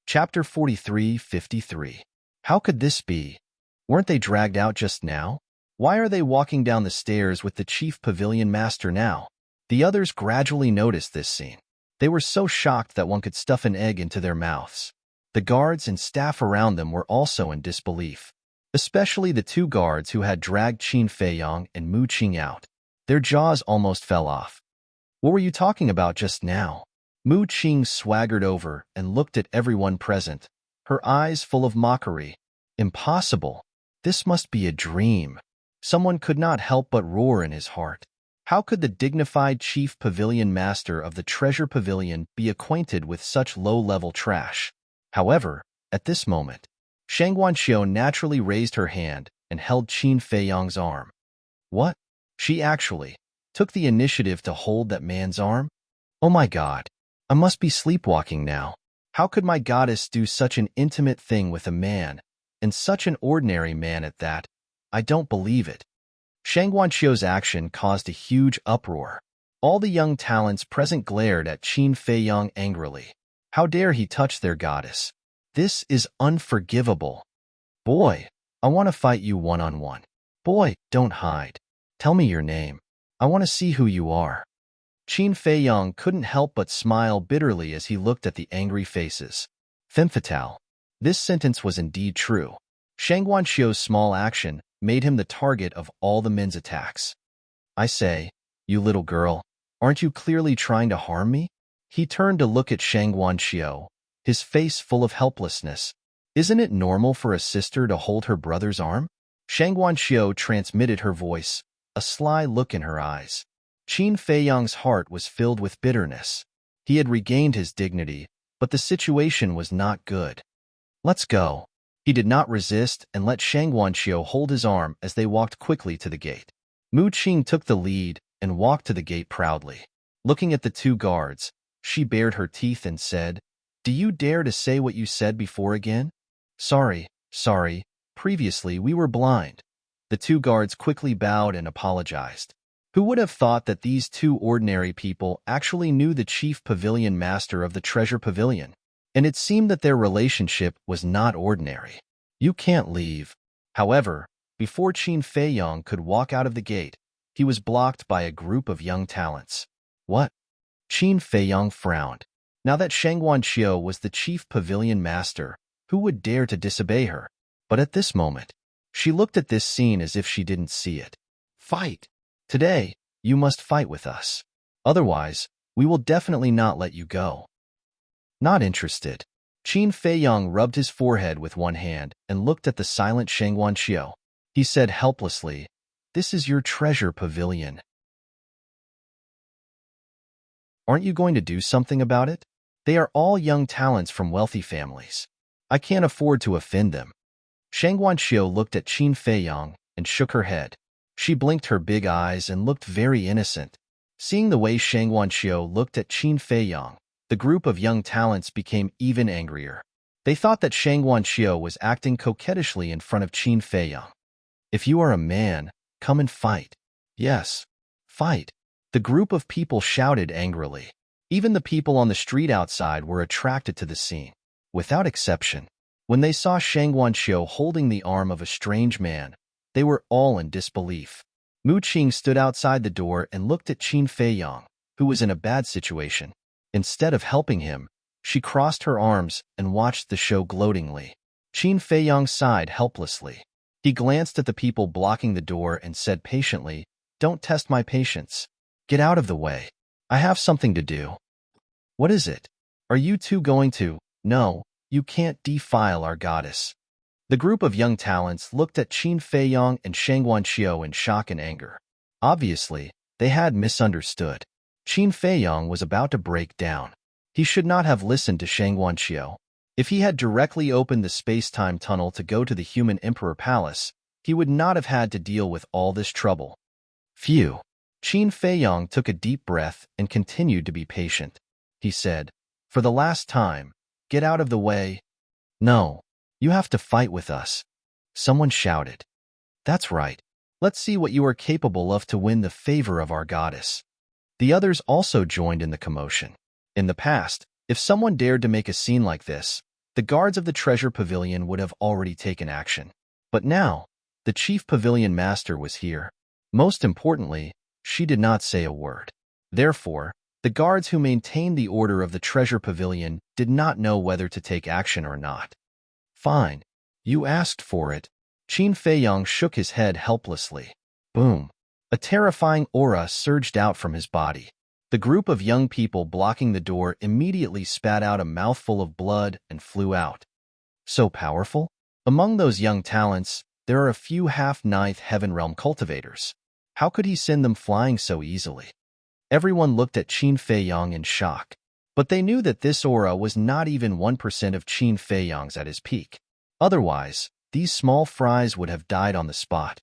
Chapter 43:53. How could this be? Weren't they dragged out just now? Why are they walking down the stairs with the chief pavilion master now? The others gradually noticed this scene. They were so shocked that one could stuff an egg into their mouths. The guards and staff around them were also in disbelief, especially the two guards who had dragged Qin Feiyong and Mu Qing out. Their jaws almost fell off. What were you talking about just now? Mu Qing swaggered over and looked at everyone present, her eyes full of mockery. Impossible. This must be a dream. Someone could not help but roar in his heart. How could the dignified chief pavilion master of the treasure pavilion be acquainted with such low-level trash? However, at this moment, Shang Guanxiu naturally raised her hand and held Qin Feiyong's arm. What? She actually took the initiative to hold that man's arm? Oh my God. I must be sleepwalking now. How could my goddess do such an intimate thing with a man, and such an ordinary man at that? I don't believe it. Shang Guanxiu's action caused a huge uproar. All the young talents present glared at Qin Feiyong angrily. How dare he touch their goddess? This is unforgivable. Boy, I want to fight you one-on-one. Boy, don't hide. Tell me your name. I want to see who you are. Qin Feiyong couldn't help but smile bitterly as he looked at the angry faces. Femme fatale. This sentence was indeed true. Shang Guanxiu's small action made him the target of all the men's attacks. I say, you little girl, aren't you clearly trying to harm me? He turned to look at Shang Guanxiu, his face full of helplessness. Isn't it normal for a sister to hold her brother's arm? Shang Guanxiu transmitted her voice, a sly look in her eyes. Qin Feiyong's heart was filled with bitterness. He had regained his dignity, but the situation was not good. Let's go. He did not resist and let Shang Guanxiu hold his arm as they walked quickly to the gate. Mu Qing took the lead and walked to the gate proudly. Looking at the two guards, she bared her teeth and said, "Do you dare to say what you said before again?" Sorry. Previously we were blind." The two guards quickly bowed and apologized. Who would have thought that these two ordinary people actually knew the chief pavilion master of the treasure pavilion? And it seemed that their relationship was not ordinary. You can't leave. However, before Qin Feiyong could walk out of the gate, he was blocked by a group of young talents. What? Qin Feiyong frowned. Now that Shang Guanxiu was the chief pavilion master, who would dare to disobey her? But at this moment, she looked at this scene as if she didn't see it. Fight! Today, you must fight with us. Otherwise, we will definitely not let you go. Not interested. Qin Feiyong rubbed his forehead with one hand and looked at the silent Shang Guanxiu. He said helplessly, "This is your treasure pavilion. Aren't you going to do something about it? They are all young talents from wealthy families. I can't afford to offend them." Shang Guanxiu looked at Qin Feiyong and shook her head. She blinked her big eyes and looked very innocent. Seeing the way Shang Guanxiu looked at Qin Feiyong, the group of young talents became even angrier. They thought that Shang Guanxiu was acting coquettishly in front of Qin Feiyong. If you are a man, come and fight. Yes, fight. The group of people shouted angrily. Even the people on the street outside were attracted to the scene. Without exception, when they saw Shang Guanxiu holding the arm of a strange man, they were all in disbelief. Mu Qing stood outside the door and looked at Qin Feiyong, who was in a bad situation. Instead of helping him, she crossed her arms and watched the show gloatingly. Qin Feiyong sighed helplessly. He glanced at the people blocking the door and said patiently, "Don't test my patience. Get out of the way. I have something to do." What is it? Are you two going to? No, you can't defile our goddess. The group of young talents looked at Qin Feiyong and Shang Guanxiu in shock and anger. Obviously, they had misunderstood. Qin Feiyong was about to break down. He should not have listened to Shang Guanxiu. If he had directly opened the space-time tunnel to go to the human emperor palace, he would not have had to deal with all this trouble. Phew. Qin Feiyong took a deep breath and continued to be patient. He said, "For the last time, get out of the way." "No, you have to fight with us." Someone shouted. That's right. Let's see what you are capable of to win the favor of our goddess. The others also joined in the commotion. In the past, if someone dared to make a scene like this, the guards of the treasure pavilion would have already taken action. But now, the chief pavilion master was here. Most importantly, she did not say a word. Therefore, the guards who maintained the order of the treasure pavilion did not know whether to take action or not. Fine. You asked for it. Qin Feiyong shook his head helplessly. Boom. A terrifying aura surged out from his body. The group of young people blocking the door immediately spat out a mouthful of blood and flew out. So powerful? Among those young talents, there are a few half-ninth Heaven Realm cultivators. How could he send them flying so easily? Everyone looked at Qin Feiyong in shock. But they knew that this aura was not even 1% of Qin Feiyong's at his peak. Otherwise, these small fries would have died on the spot.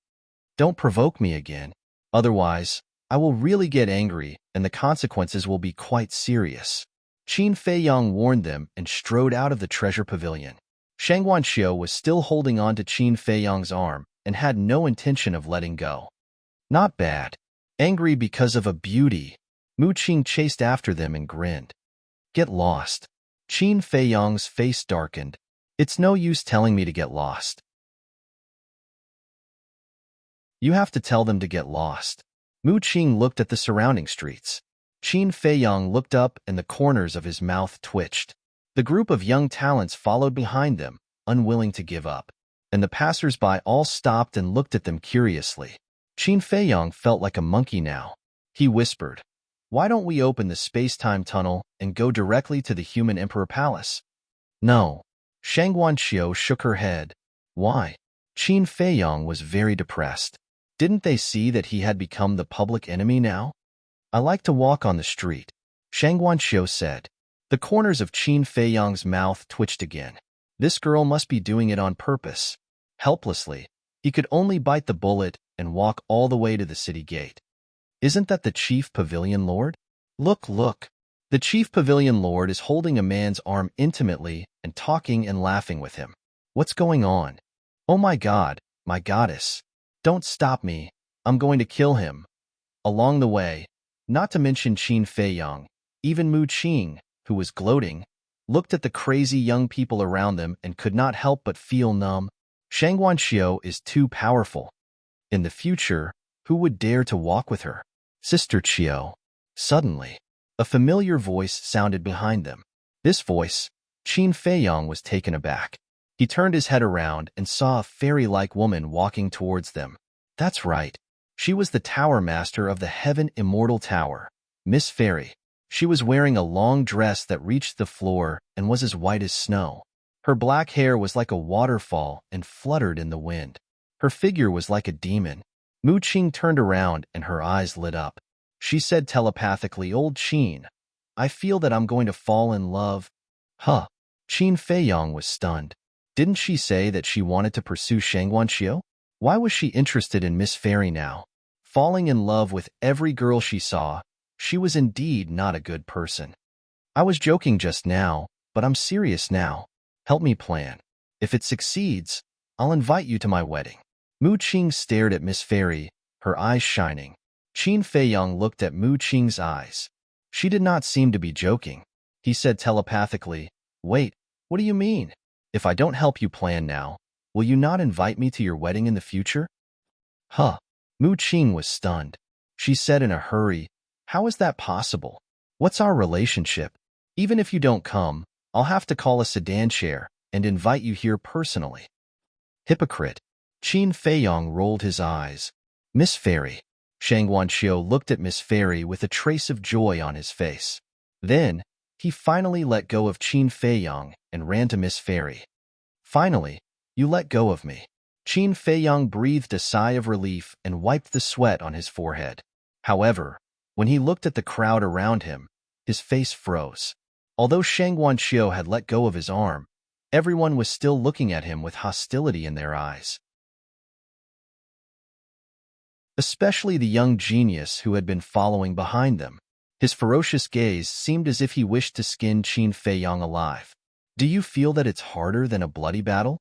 Don't provoke me again. Otherwise, I will really get angry and the consequences will be quite serious. Qin Feiyong warned them and strode out of the treasure pavilion. Shang Wanxiu was still holding on to Qin Feiyong's arm and had no intention of letting go. Not bad. Angry because of a beauty, Mu Qing chased after them and grinned. Get lost. Qin Feiyong's face darkened. It's no use telling me to get lost. You have to tell them to get lost. Mu Qing looked at the surrounding streets. Qin Feiyong looked up and the corners of his mouth twitched. The group of young talents followed behind them, unwilling to give up. And the passers-by all stopped and looked at them curiously. Qin Feiyong felt like a monkey now. He whispered, "Why don't we open the space-time tunnel and go directly to the human emperor palace?" No. Shang Wanxiu shook her head. Why? Qin Feiyong was very depressed. Didn't they see that he had become the public enemy now? I like to walk on the street, Shang Wanxiu said. The corners of Qin Feiyong's mouth twitched again. This girl must be doing it on purpose. Helplessly, he could only bite the bullet and walk all the way to the city gate. Isn't that the chief pavilion lord? Look, look. The chief pavilion lord is holding a man's arm intimately and talking and laughing with him. What's going on? Oh my God, my goddess. Don't stop me. I'm going to kill him. Along the way, not to mention Qin Feiyong, even Mu Qing, who was gloating, looked at the crazy young people around them and could not help but feel numb. Shang Wanxiu is too powerful. In the future, who would dare to walk with her? Sister Qiu. Suddenly, a familiar voice sounded behind them. This voice, Qin Feiyong was taken aback. He turned his head around and saw a fairy-like woman walking towards them. That's right. She was the tower master of the Heaven Immortal Tower, Miss Fairy. She was wearing a long dress that reached the floor and was as white as snow. Her black hair was like a waterfall and fluttered in the wind. Her figure was like a demon. Mu Qing turned around and her eyes lit up. She said telepathically, "Old Qin, I feel that I'm going to fall in love." Huh. Qin Feiyong was stunned. Didn't she say that she wanted to pursue Shang Wanxiu? Why was she interested in Miss Fairy now? Falling in love with every girl she saw, she was indeed not a good person. I was joking just now, but I'm serious now. Help me plan. If it succeeds, I'll invite you to my wedding. Mu Qing stared at Miss Fairy, her eyes shining. Qin Feiyong looked at Mu Qing's eyes. She did not seem to be joking. He said telepathically, "Wait, what do you mean? If I don't help you plan now, will you not invite me to your wedding in the future?" Huh. Mu Qing was stunned. She said in a hurry, "How is that possible? What's our relationship? Even if you don't come, I'll have to call a sedan chair and invite you here personally." Hypocrite. Qin Feiyong rolled his eyes. Miss Fairy. Shang Wanxiu looked at Miss Fairy with a trace of joy on his face. Then, he finally let go of Qin Feiyong and ran to Miss Fairy. "Finally, you let go of me." Qin Feiyong breathed a sigh of relief and wiped the sweat on his forehead. However, when he looked at the crowd around him, his face froze. Although Shang Wanxiu had let go of his arm, everyone was still looking at him with hostility in their eyes. Especially the young genius who had been following behind them. His ferocious gaze seemed as if he wished to skin Qin Feiyong alive. "Do you feel that it's harder than a bloody battle?"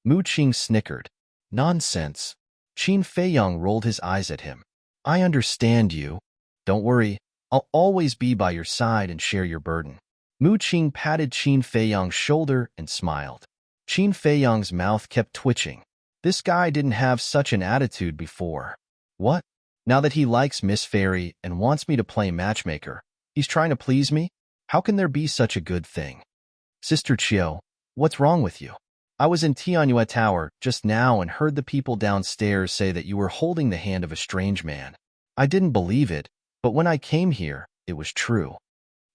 Mu Qing snickered. Nonsense. Qin Feiyang rolled his eyes at him. I understand you. Don't worry, I'll always be by your side and share your burden. Mu Qing patted Qin Feiyang's shoulder and smiled. Qin Feiyang's mouth kept twitching. This guy didn't have such an attitude before. What? Now that he likes Miss Fairy and wants me to play matchmaker, he's trying to please me? How can there be such a good thing? Sister Chiu, what's wrong with you? I was in Tianyue Tower just now and heard the people downstairs say that you were holding the hand of a strange man. I didn't believe it, but when I came here, it was true.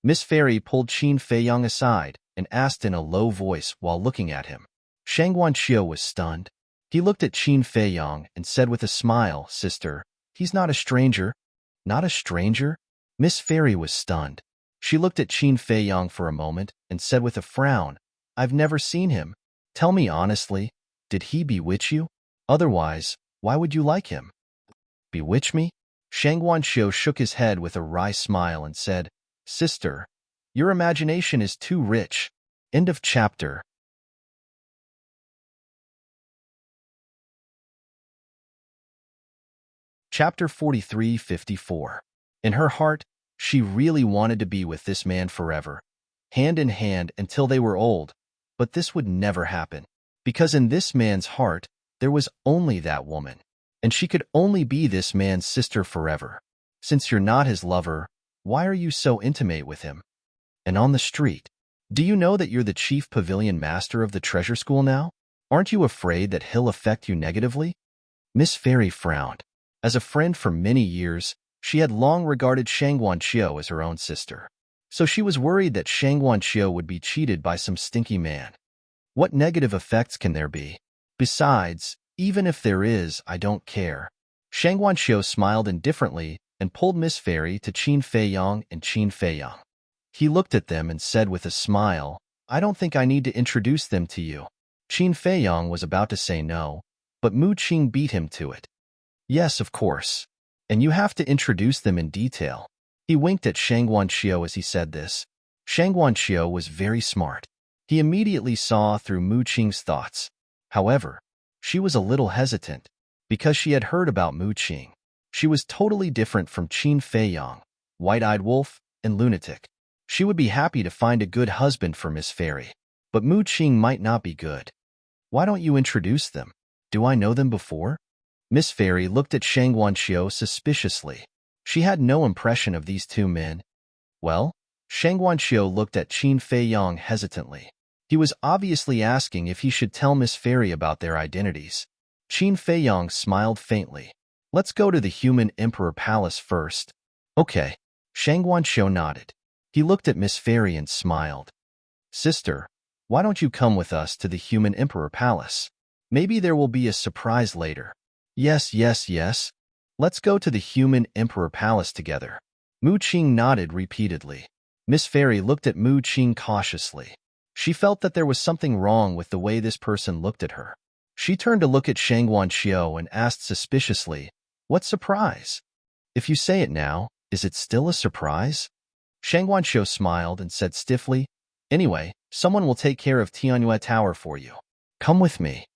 Miss Fairy pulled Qin Feiyang aside and asked in a low voice while looking at him. Shang Guanqiu was stunned. He looked at Qin Feiyang and said with a smile, Sister, he's not a stranger. Not a stranger? Miss Fairy was stunned. She looked at Qin Feiyang for a moment and said with a frown, I've never seen him. Tell me honestly, did he bewitch you? Otherwise, why would you like him? Bewitch me? Shang Guanqiu shook his head with a wry smile and said, Sister, your imagination is too rich. End of chapter. Chapter 43-54. In her heart, she really wanted to be with this man forever, hand in hand until they were old, but this would never happen, because in this man's heart, there was only that woman, and she could only be this man's sister forever. Since you're not his lover, why are you so intimate with him? And on the street, do you know that you're the chief pavilion master of the treasure school now? Aren't you afraid that he'll affect you negatively? Miss Fairy frowned. As a friend for many years, she had long regarded Shang Guanqiu as her own sister. So she was worried that Shang Guanqiu would be cheated by some stinky man. What negative effects can there be? Besides, even if there is, I don't care. Shang Guanqiu smiled indifferently and pulled Miss Fairy to Qin Feiyang and Qin Feiyang. He looked at them and said with a smile, I don't think I need to introduce them to you. Qin Feiyang was about to say no, but Mu Qing beat him to it. Yes, of course. And you have to introduce them in detail. He winked at Shang Guanqiu as he said this. Shang Guanqiu was very smart. He immediately saw through Mu Qing's thoughts. However, she was a little hesitant, because she had heard about Mu Qing. She was totally different from Qin Feiyang, white-eyed wolf, and lunatic. She would be happy to find a good husband for Miss Fairy, but Mu Qing might not be good. Why don't you introduce them? Do I know them before? Miss Fairy looked at Shang Guanqiu suspiciously. She had no impression of these two men. Well, Shang Guanqiu looked at Qin Feiyang hesitantly. He was obviously asking if he should tell Miss Fairy about their identities. Qin Feiyang smiled faintly. Let's go to the Human Emperor Palace first. Okay. Shang Guanqiu nodded. He looked at Miss Fairy and smiled. Sister, why don't you come with us to the Human Emperor Palace? Maybe there will be a surprise later. Yes, yes, yes. Let's go to the Human Emperor Palace together. Mu Qing nodded repeatedly. Miss Fairy looked at Mu Qing cautiously. She felt that there was something wrong with the way this person looked at her. She turned to look at Shang Guanqiu and asked suspiciously, What surprise? If you say it now, is it still a surprise? Shang Guanqiu smiled and said stiffly, Anyway, someone will take care of Tianyue Tower for you. Come with me.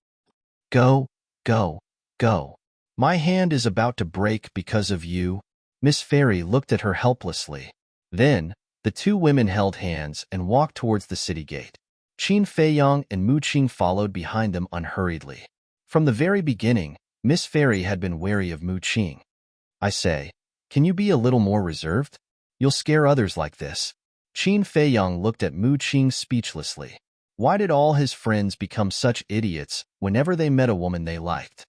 Go, go, go. My hand is about to break because of you. Miss Fairy looked at her helplessly. Then, the two women held hands and walked towards the city gate. Qin Feiyang and Mu Qing followed behind them unhurriedly. From the very beginning, Miss Fairy had been wary of Mu Qing. I say, can you be a little more reserved? You'll scare others like this. Qin Feiyang looked at Mu Qing speechlessly. Why did all his friends become such idiots whenever they met a woman they liked?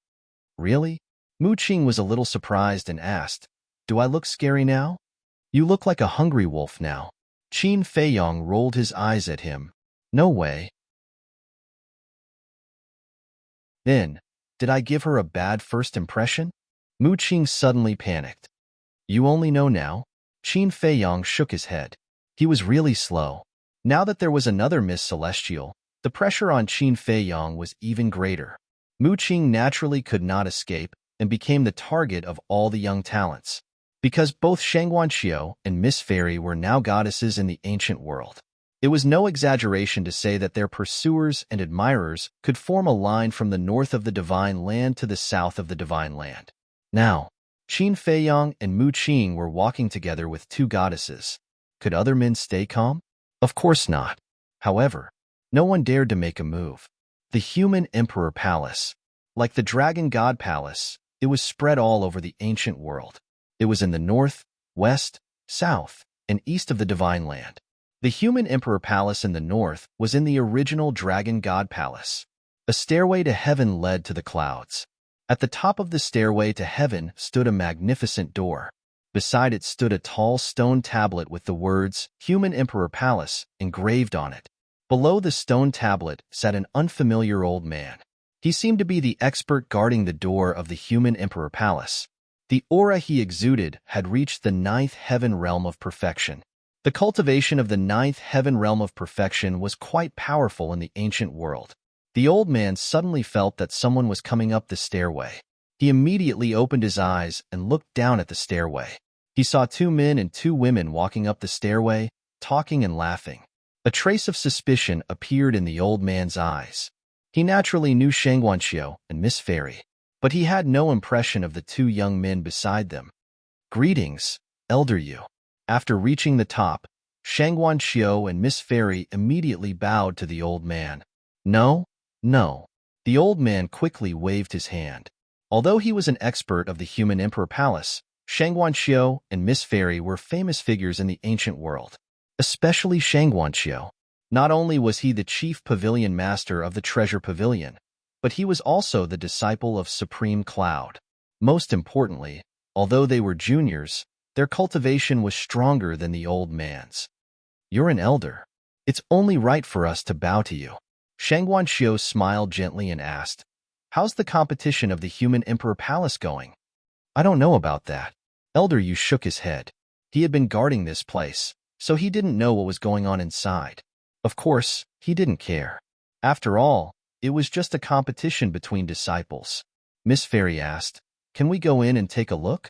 Really? Mu Qing was a little surprised and asked, Do I look scary now? You look like a hungry wolf now. Qin Feiyang rolled his eyes at him. No way. Then, did I give her a bad first impression? Mu Qing suddenly panicked. You only know now? Qin Feiyang shook his head. He was really slow. Now that there was another Miss Celestial, the pressure on Qin Feiyang was even greater. Mu Qing naturally could not escape and became the target of all the young talents, because both Shang Guanqiu and Miss Fairy were now goddesses in the ancient world. It was no exaggeration to say that their pursuers and admirers could form a line from the north of the Divine Land to the south of the Divine Land. Now, Qin Feiyang and Mu Qing were walking together with two goddesses. Could other men stay calm? Of course not. However, no one dared to make a move. The human emperor palace, like the dragon god palace, it was spread all over the ancient world. It was in the north, west, south, and east of the Divine Land. The human emperor palace in the north was in the original dragon god palace. A stairway to heaven led to the clouds. At the top of the stairway to heaven stood a magnificent door. Beside it stood a tall stone tablet with the words, Human Emperor Palace, engraved on it. Below the stone tablet sat an unfamiliar old man. He seemed to be the expert guarding the door of the Human Emperor Palace. The aura he exuded had reached the ninth heaven realm of perfection. The cultivation of the ninth heaven realm of perfection was quite powerful in the ancient world. The old man suddenly felt that someone was coming up the stairway. He immediately opened his eyes and looked down at the stairway. He saw two men and two women walking up the stairway, talking and laughing. A trace of suspicion appeared in the old man's eyes. He naturally knew Shang Guanxiu and Miss Fairy, but he had no impression of the two young men beside them. Greetings, Elder Yu. After reaching the top, Shang Guanxiu and Miss Fairy immediately bowed to the old man. No. The old man quickly waved his hand. Although he was an expert of the Human Emperor Palace, Shang Guanxiu and Miss Fairy were famous figures in the ancient world, especially Shang Guanxiu. Not only was he the chief pavilion master of the Treasure Pavilion, but he was also the disciple of Supreme Cloud. Most importantly, although they were juniors, their cultivation was stronger than the old man's. You're an elder. It's only right for us to bow to you. Shang Guanxiu smiled gently and asked, How's the competition of the Human Emperor Palace going? I don't know about that. Elder Yu shook his head. He had been guarding this place, so he didn't know what was going on inside. Of course, he didn't care. After all, it was just a competition between disciples. Miss Fairy asked, Can we go in and take a look?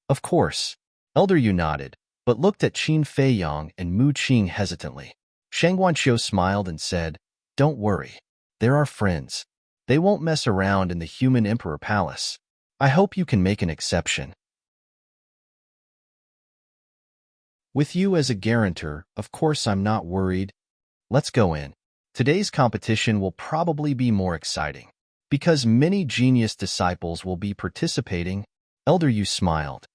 Of course. Elder Yu nodded, but looked at Qin Feiyang and Mu Qing hesitantly. Shang Guanxiu smiled and said, Don't worry. They're our friends. They won't mess around in the Human Emperor Palace. I hope you can make an exception. With you as a guarantor, of course I'm not worried. Let's go in. Today's competition will probably be more exciting. Because many genius disciples will be participating, Elder Yu smiled.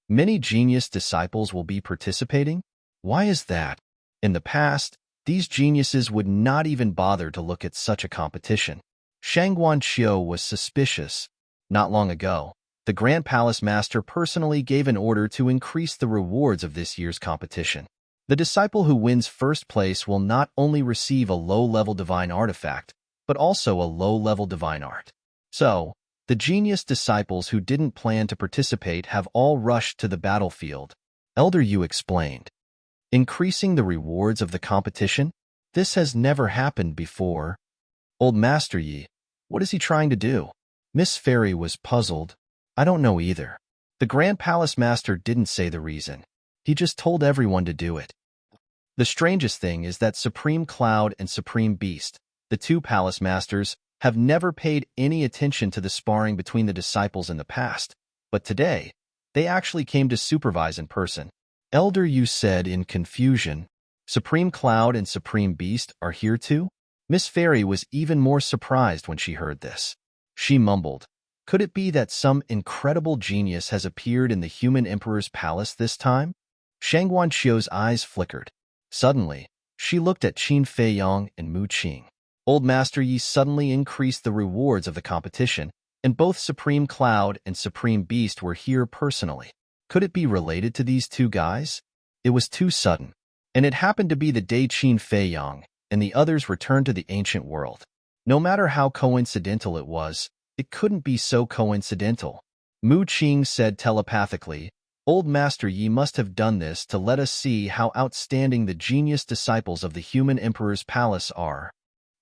Many genius disciples will be participating? Why is that? In the past, these geniuses would not even bother to look at such a competition. Shang Guanxiu was suspicious. Not long ago, the Grand Palace Master personally gave an order to increase the rewards of this year's competition. The disciple who wins first place will not only receive a low-level divine artifact, but also a low-level divine art. So, the genius disciples who didn't plan to participate have all rushed to the battlefield. Elder Yu explained. Increasing the rewards of the competition? This has never happened before. Old Master Yi, what is he trying to do? Miss Fairy was puzzled. I don't know either. The Grand Palace Master didn't say the reason. He just told everyone to do it. The strangest thing is that Supreme Cloud and Supreme Beast, the two Palace Masters, have never paid any attention to the sparring between the disciples in the past, but today, they actually came to supervise in person. Elder Yu said in confusion, Supreme Cloud and Supreme Beast are here too? Miss Fairy was even more surprised when she heard this. She mumbled, Could it be that some incredible genius has appeared in the Human Emperor's palace this time? Shang Guanxiu's eyes flickered. Suddenly, she looked at Qin Feiyang and Mu Qing. Old Master Yi suddenly increased the rewards of the competition, and both Supreme Cloud and Supreme Beast were here personally. Could it be related to these two guys? It was too sudden, and it happened to be the day Qin Feiyang and the others returned to the ancient world. No matter how coincidental it was, it couldn't be so coincidental. Mu Qing said telepathically, Old Master Yi must have done this to let us see how outstanding the genius disciples of the Human Emperor's palace are.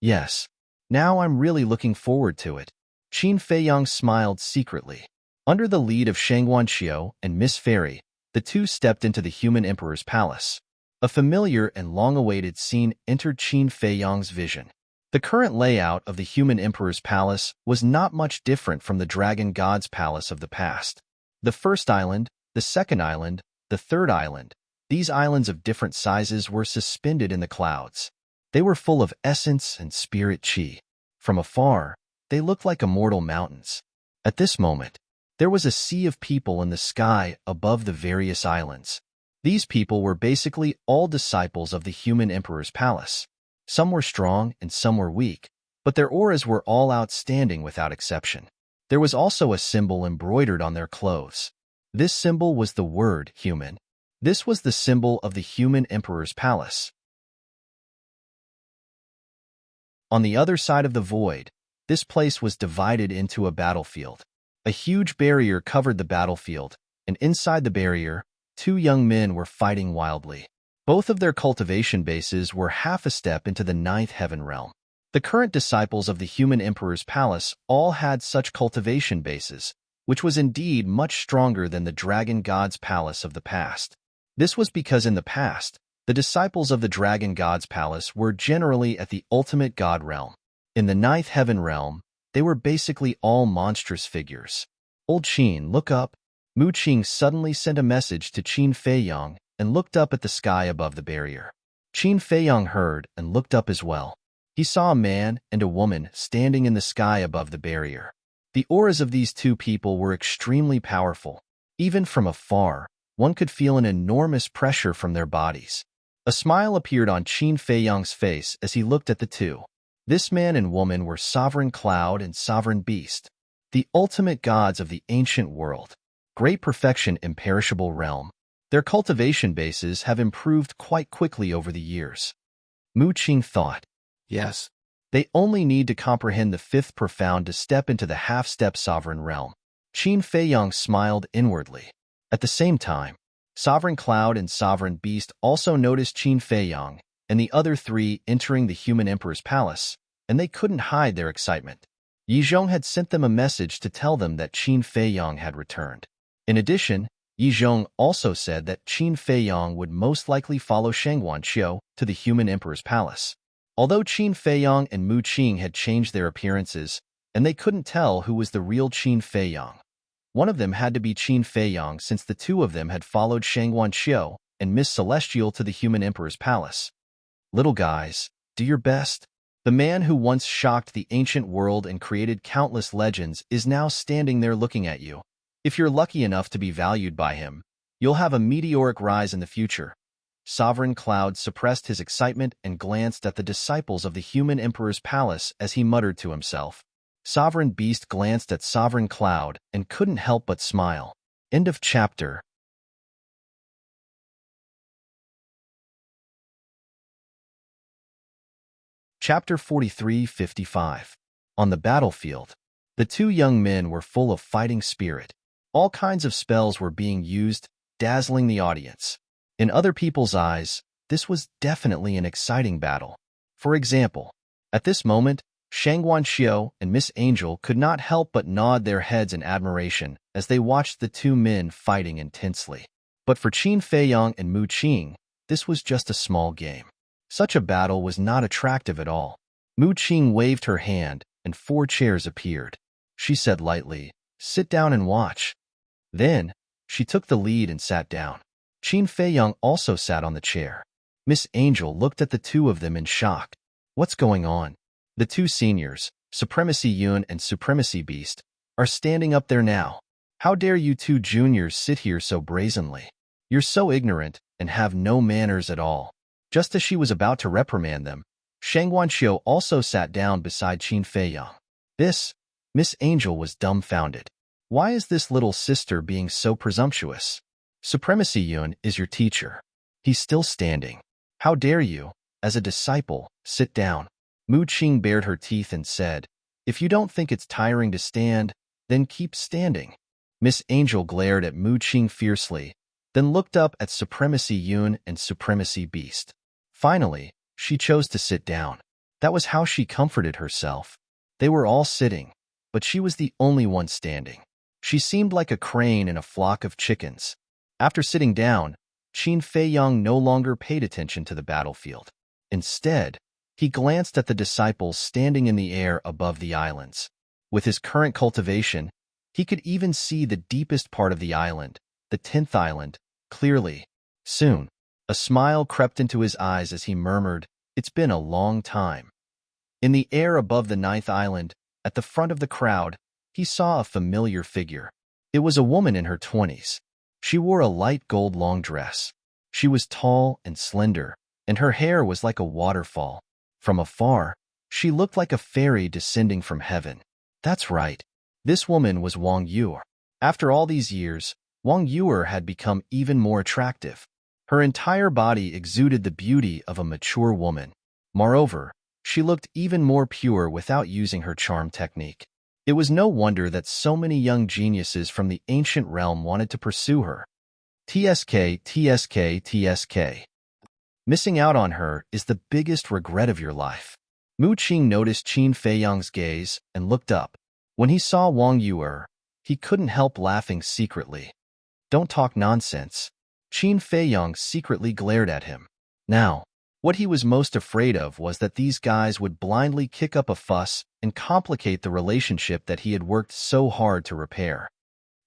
Yes. Now I'm really looking forward to it. Qin Feiyang smiled secretly. Under the lead of Shang Guanxiu and Miss Fairy, the two stepped into the Human Emperor's palace. A familiar and long-awaited scene entered Qin Feiyang's vision. The current layout of the human emperor's palace was not much different from the dragon god's palace of the past. The first island, the second island, the third island, these islands of different sizes were suspended in the clouds. They were full of essence and spirit qi. From afar, they looked like immortal mountains. At this moment, there was a sea of people in the sky above the various islands. These people were basically all disciples of the human emperor's palace. Some were strong and some were weak, but their auras were all outstanding without exception. There was also a symbol embroidered on their clothes. This symbol was the word human. This was the symbol of the human emperor's palace. On the other side of the void, this place was divided into a battlefield. A huge barrier covered the battlefield, and inside the barrier, two young men were fighting wildly. Both of their cultivation bases were half a step into the ninth heaven realm. The current disciples of the human emperor's palace all had such cultivation bases, which was indeed much stronger than the dragon god's palace of the past. This was because in the past, the disciples of the dragon god's palace were generally at the ultimate god realm. In the ninth heaven realm, they were basically all monstrous figures. Old Qin, look up. Mu Qing suddenly sent a message to Qin Feiyang and looked up at the sky above the barrier. Qin Feiyang heard and looked up as well. He saw a man and a woman standing in the sky above the barrier. The auras of these two people were extremely powerful. Even from afar, one could feel an enormous pressure from their bodies. A smile appeared on Qin Feiyang's face as he looked at the two. This man and woman were Sovereign Cloud and Sovereign Beast, the ultimate gods of the ancient world. Great perfection, imperishable realm. Their cultivation bases have improved quite quickly over the years. Mu Qing thought. Yes. They only need to comprehend the fifth profound to step into the half-step sovereign realm. Qin Feiyang smiled inwardly. At the same time, Sovereign Cloud and Sovereign Beast also noticed Qin Feiyang and the other three entering the human emperor's palace, and they couldn't hide their excitement. Yi Zhong had sent them a message to tell them that Qin Feiyang had returned. In addition, Yi Zhong also said that Qin Feiyang would most likely follow Shangguan Qiu to the human emperor's palace. Although Qin Feiyang and Mu Qing had changed their appearances, and they couldn't tell who was the real Qin Feiyang, one of them had to be Qin Feiyang since the two of them had followed Shangguan Qiu and Miss Celestial to the human emperor's palace. Little guys, do your best. The man who once shocked the ancient world and created countless legends is now standing there looking at you. If you're lucky enough to be valued by him, you'll have a meteoric rise in the future. Sovereign Cloud suppressed his excitement and glanced at the disciples of the human emperor's palace as he muttered to himself. Sovereign Beast glanced at Sovereign Cloud and couldn't help but smile. End of chapter. Chapter 43-55. On the battlefield, the two young men were full of fighting spirit. All kinds of spells were being used, dazzling the audience. In other people's eyes, this was definitely an exciting battle. For example, at this moment, Shangguan Qiu and Miss Angel could not help but nod their heads in admiration as they watched the two men fighting intensely. But for Qin Feiyang and Mu Qing, this was just a small game. Such a battle was not attractive at all. Mu Qing waved her hand, and 4 chairs appeared. She said lightly, "Sit down and watch." Then, she took the lead and sat down. Qin Feiyang also sat on the chair. Miss Angel looked at the two of them in shock. What's going on? The two seniors, Supremacy Yun and Supremacy Beast, are standing up there now. How dare you two juniors sit here so brazenly? You're so ignorant and have no manners at all. Just as she was about to reprimand them, Shangguan Qiu also sat down beside Qin Feiyang. Miss Angel was dumbfounded. Why is this little sister being so presumptuous? Supremacy Yun is your teacher. He's still standing. How dare you, as a disciple, sit down? Mu Qing bared her teeth and said, "If you don't think it's tiring to stand, then keep standing." Miss Angel glared at Mu Qing fiercely, then looked up at Supremacy Yun and Supremacy Beast. Finally, she chose to sit down. That was how she comforted herself. They were all sitting, but she was the only one standing. She seemed like a crane in a flock of chickens. After sitting down, Qin Feiyang no longer paid attention to the battlefield. Instead, he glanced at the disciples standing in the air above the islands. With his current cultivation, he could even see the deepest part of the island, the 10th island, clearly. Soon, a smile crept into his eyes as he murmured, "It's been a long time." In the air above the 9th island, at the front of the crowd, he saw a familiar figure. It was a woman in her 20s. She wore a light gold long dress. She was tall and slender, and her hair was like a waterfall. From afar, she looked like a fairy descending from heaven. That's right. This woman was Wang Yuer. After all these years, Wang Yuer had become even more attractive. Her entire body exuded the beauty of a mature woman. Moreover, she looked even more pure without using her charm technique. It was no wonder that so many young geniuses from the ancient realm wanted to pursue her. TSK, TSK, TSK. Missing out on her is the biggest regret of your life. Mu Qing noticed Qin Feiyang's gaze and looked up. When he saw Wang Yuer, he couldn't help laughing secretly. Don't talk nonsense. Qin Feiyang secretly glared at him. Now, what he was most afraid of was that these guys would blindly kick up a fuss and complicate the relationship that he had worked so hard to repair.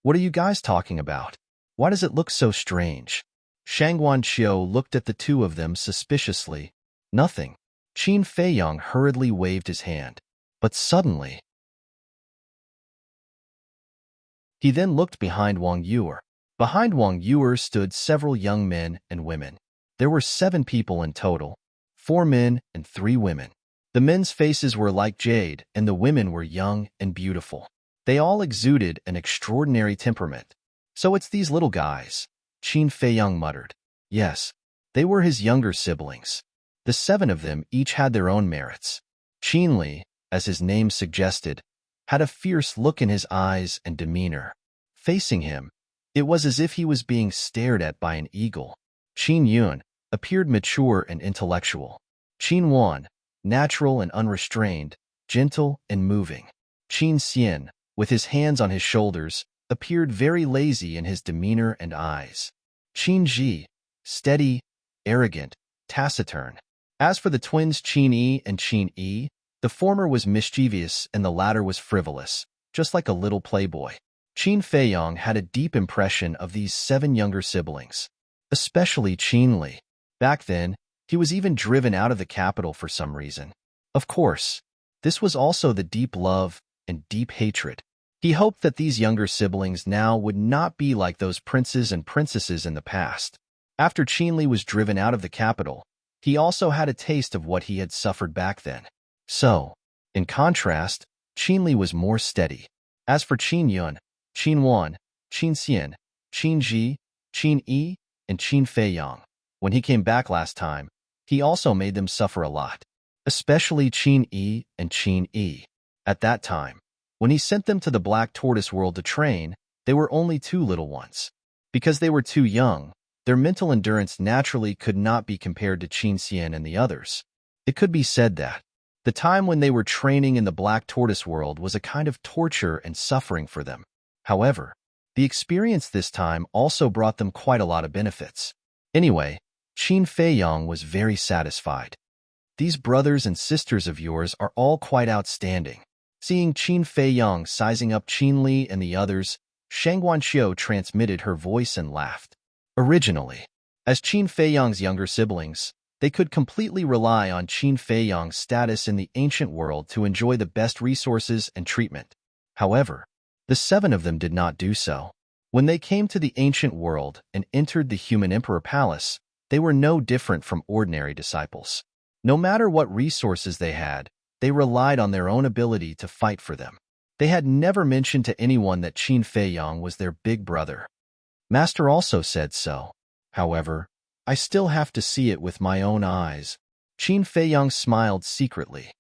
What are you guys talking about? Why does it look so strange? Shangguan Qiu looked at the two of them suspiciously. Nothing. Qin Feiyang hurriedly waved his hand. But suddenly, he then looked behind Wang Yuer. Behind Wang Yuer stood several young men and women. There were 7 people in total, 4 men and 3 women. The men's faces were like jade, and the women were young and beautiful. They all exuded an extraordinary temperament. So it's these little guys, Qin Feiyang muttered. Yes, they were his younger siblings. The 7 of them each had their own merits. Qin Li, as his name suggested, had a fierce look in his eyes and demeanor. Facing him, it was as if he was being stared at by an eagle. Qin Yun appeared mature and intellectual. Qin Wan, natural and unrestrained, gentle and moving. Qin Xian, with his hands on his shoulders, appeared very lazy in his demeanor and eyes. Qin Ji, steady, arrogant, taciturn. As for the twins Qin Yi and Qin Yi, the former was mischievous and the latter was frivolous, just like a little playboy. Qin Feiyang had a deep impression of these 7 younger siblings, especially Qin Li. Back then, he was even driven out of the capital for some reason. Of course, this was also the deep love and deep hatred. He hoped that these younger siblings now would not be like those princes and princesses in the past. After Qin Li was driven out of the capital, he also had a taste of what he had suffered back then. So, in contrast, Qin Li was more steady. As for Qin Yun, Qin Wan, Qin Xian, Qin Ji, Qin Yi, and Qin Feiyang, when he came back last time, he also made them suffer a lot, especially Qin Yi and Qin Yi. At that time, when he sent them to the Black Tortoise world to train, they were only 2 little ones. Because they were too young, their mental endurance naturally could not be compared to Qin Xian and the others. It could be said that the time when they were training in the Black Tortoise world was a kind of torture and suffering for them. However, the experience this time also brought them quite a lot of benefits. Anyway, Qin Feiyang was very satisfied. These brothers and sisters of yours are all quite outstanding. Seeing Qin Feiyang sizing up Qin Li and the others, Shangguan Qiu transmitted her voice and laughed. Originally, as Qin Feiyang's younger siblings, they could completely rely on Qin Feiyang's status in the ancient world to enjoy the best resources and treatment. However, the 7 of them did not do so. When they came to the ancient world and entered the human emperor palace, they were no different from ordinary disciples. No matter what resources they had, they relied on their own ability to fight for them. They had never mentioned to anyone that Qin Feiyang was their big brother. Master also said so. However, I still have to see it with my own eyes. Qin Feiyang smiled secretly.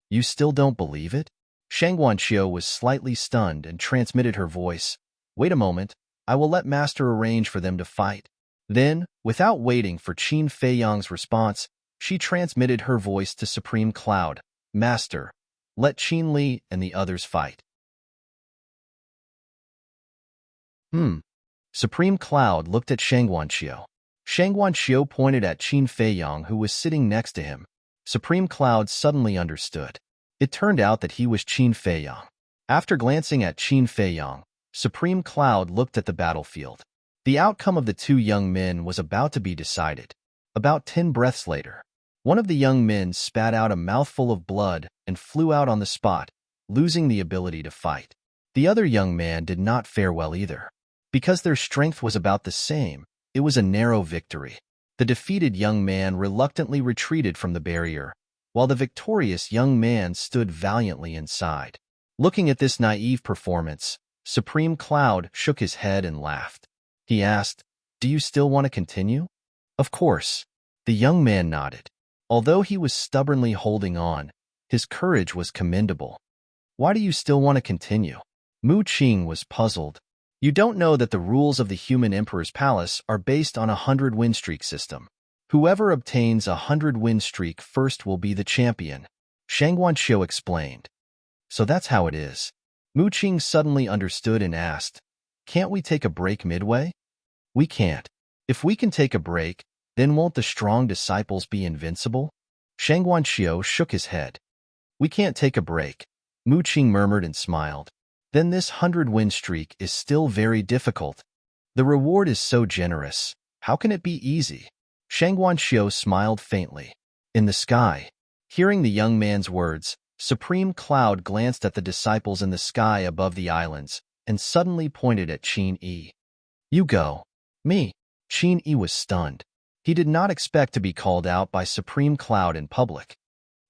You still don't believe it? Shangguan Qiu was slightly stunned and transmitted her voice. Wait a moment, I will let Master arrange for them to fight. Then, without waiting for Qin Feiyang's response, she transmitted her voice to Supreme Cloud. Master, let Qin Li and the others fight. Supreme Cloud looked at Shangguan Qiu. Shangguan Xiu pointed at Qin Feiyang, who was sitting next to him. Supreme Cloud suddenly understood. It turned out that he was Qin Feiyang. After glancing at Qin Feiyang, Supreme Cloud looked at the battlefield. The outcome of the two young men was about to be decided. About 10 breaths later, one of the young men spat out a mouthful of blood and flew out on the spot, losing the ability to fight. The other young man did not fare well either. Because their strength was about the same, it was a narrow victory. The defeated young man reluctantly retreated from the barrier, while the victorious young man stood valiantly inside. Looking at this naive performance, Supreme Cloud shook his head and laughed. He asked, "Do you still want to continue?" "Of course." The young man nodded. Although he was stubbornly holding on, his courage was commendable. "Why do you still want to continue?" Mu Qing was puzzled. "You don't know that the rules of the human emperor's palace are based on a 100-win streak system. Whoever obtains a 100-win streak first will be the champion," Shangguan Xiu explained. "So that's how it is." Mu Qing suddenly understood and asked, "Can't we take a break midway?" "We can't. If we can take a break, then won't the strong disciples be invincible?" Shangguan Xiu shook his head. "We can't take a break," Mu Qing murmured and smiled. "Then this 100-win streak is still very difficult. The reward is so generous. How can it be easy?" Shangguan Xiu smiled faintly. In the sky, hearing the young man's words, Supreme Cloud glanced at the disciples in the sky above the islands and suddenly pointed at Qin Yi. "You go." "Me?" Qin Yi was stunned. He did not expect to be called out by Supreme Cloud in public.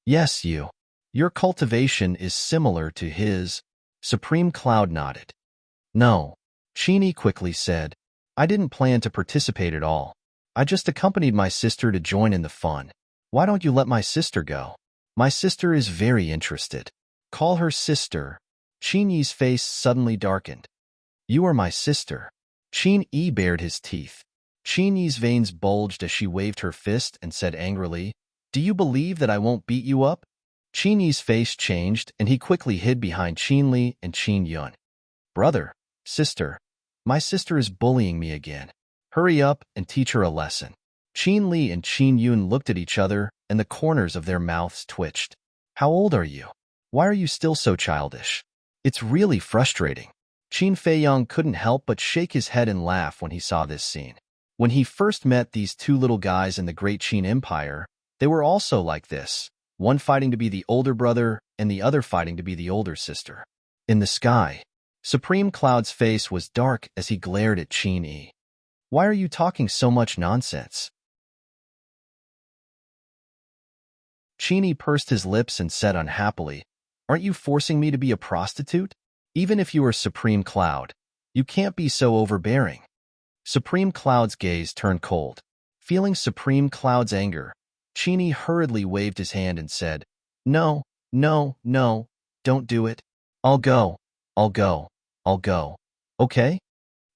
"Yes, you. Your cultivation is similar to his." Supreme Cloud nodded. "No," Qin Yi quickly said. "I didn't plan to participate at all. I just accompanied my sister to join in the fun." "Why don't you let my sister go?" "My sister is very interested." "Call her sister." Qin Yi's face suddenly darkened. "You are my sister." Qin Yi bared his teeth. Qin Yi's veins bulged as she waved her fist and said angrily, "Do you believe that I won't beat you up?" Qin Yi's face changed and he quickly hid behind Qin Li and Qin Yun. "Brother, sister, my sister is bullying me again. Hurry up and teach her a lesson." Qin Li and Qin Yun looked at each other and the corners of their mouths twitched. "How old are you? Why are you still so childish? It's really frustrating." Qin Feiyang couldn't help but shake his head and laugh when he saw this scene. When he first met these two little guys in the Great Qin Empire, they were also like this, one fighting to be the older brother and the other fighting to be the older sister. In the sky, Supreme Cloud's face was dark as he glared at Qin Yi. "Why are you talking so much nonsense?" Qin Yi pursed his lips and said unhappily, "Aren't you forcing me to be a prostitute? Even if you are Supreme Cloud, you can't be so overbearing." Supreme Cloud's gaze turned cold. Feeling Supreme Cloud's anger, Qin Yi hurriedly waved his hand and said, "No, no, no, don't do it. I'll go, I'll go, I'll go. Okay?"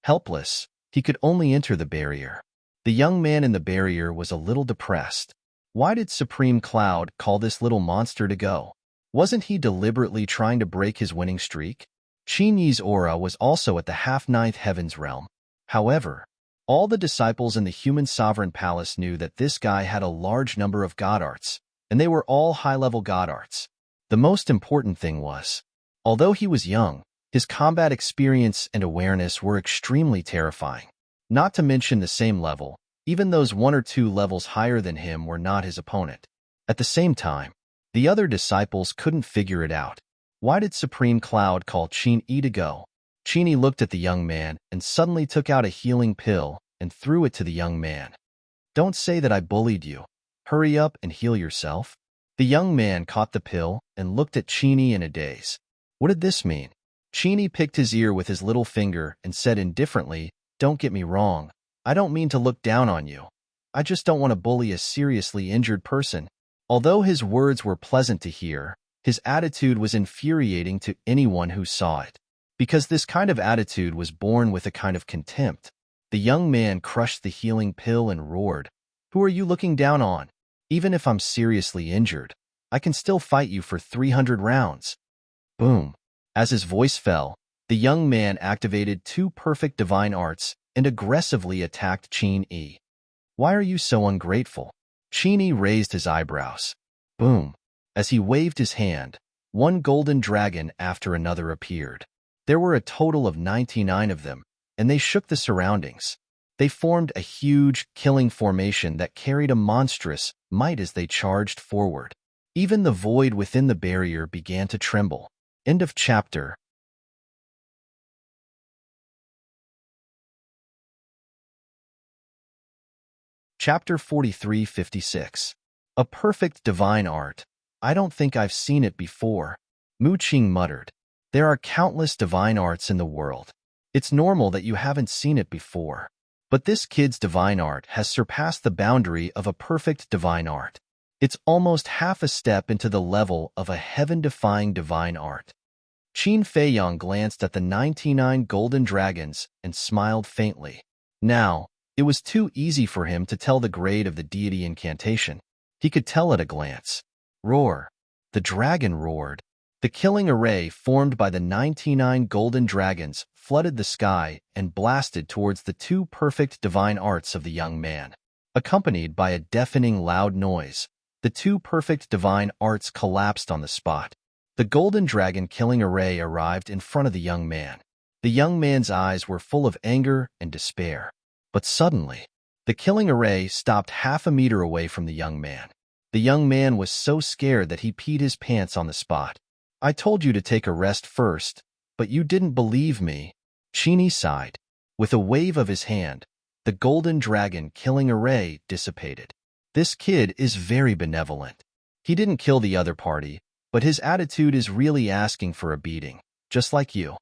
Helpless, he could only enter the barrier. The young man in the barrier was a little depressed. Why did Supreme Cloud call this little monster to go? Wasn't he deliberately trying to break his winning streak? Qin Yi's aura was also at the half-ninth heavens realm. However, all the disciples in the human sovereign palace knew that this guy had a large number of god arts, and they were all high-level god arts. The most important thing was, although he was young, his combat experience and awareness were extremely terrifying. Not to mention the same level, even those 1 or 2 levels higher than him were not his opponent. At the same time, the other disciples couldn't figure it out. Why did Supreme Cloud call Qin Yi to go? Qin Yi looked at the young man and suddenly took out a healing pill and threw it to the young man. "Don't say that I bullied you. Hurry up and heal yourself." The young man caught the pill and looked at Qin Yi in a daze. What did this mean? Qin Yi picked his ear with his little finger and said indifferently, "Don't get me wrong. I don't mean to look down on you. I just don't want to bully a seriously injured person." Although his words were pleasant to hear, his attitude was infuriating to anyone who saw it. Because this kind of attitude was born with a kind of contempt. The young man crushed the healing pill and roared, "Who are you looking down on? Even if I'm seriously injured, I can still fight you for 300 rounds. Boom. As his voice fell, the young man activated 2 perfect divine arts and aggressively attacked Qin Yi. Why are you so ungrateful? Qin raised his eyebrows. Boom. As he waved his hand, one golden dragon after another appeared. There were a total of 99 of them, and they shook the surroundings. They formed a huge, killing formation that carried a monstrous might as they charged forward. Even the void within the barrier began to tremble. End of chapter. Chapter 43-56. A perfect divine art. I don't think I've seen it before. Mu Qing muttered. There are countless divine arts in the world. It's normal that you haven't seen it before. But this kid's divine art has surpassed the boundary of a perfect divine art. It's almost half a step into the level of a heaven-defying divine art. Qin Feiyang glanced at the 99 golden dragons and smiled faintly. Now, it was too easy for him to tell the grade of the deity incantation. He could tell at a glance. Roar. The dragon roared. The killing array formed by the 99 golden dragons flooded the sky and blasted towards the two perfect divine arts of the young man. Accompanied by a deafening loud noise, the two perfect divine arts collapsed on the spot. The golden dragon killing array arrived in front of the young man. The young man's eyes were full of anger and despair. But suddenly, the killing array stopped half a meter away from the young man. The young man was so scared that he peed his pants on the spot. I told you to take a rest first, but you didn't believe me. Qin sighed. With a wave of his hand, the golden dragon killing array dissipated. This kid is very benevolent. He didn't kill the other party, but his attitude is really asking for a beating, just like you.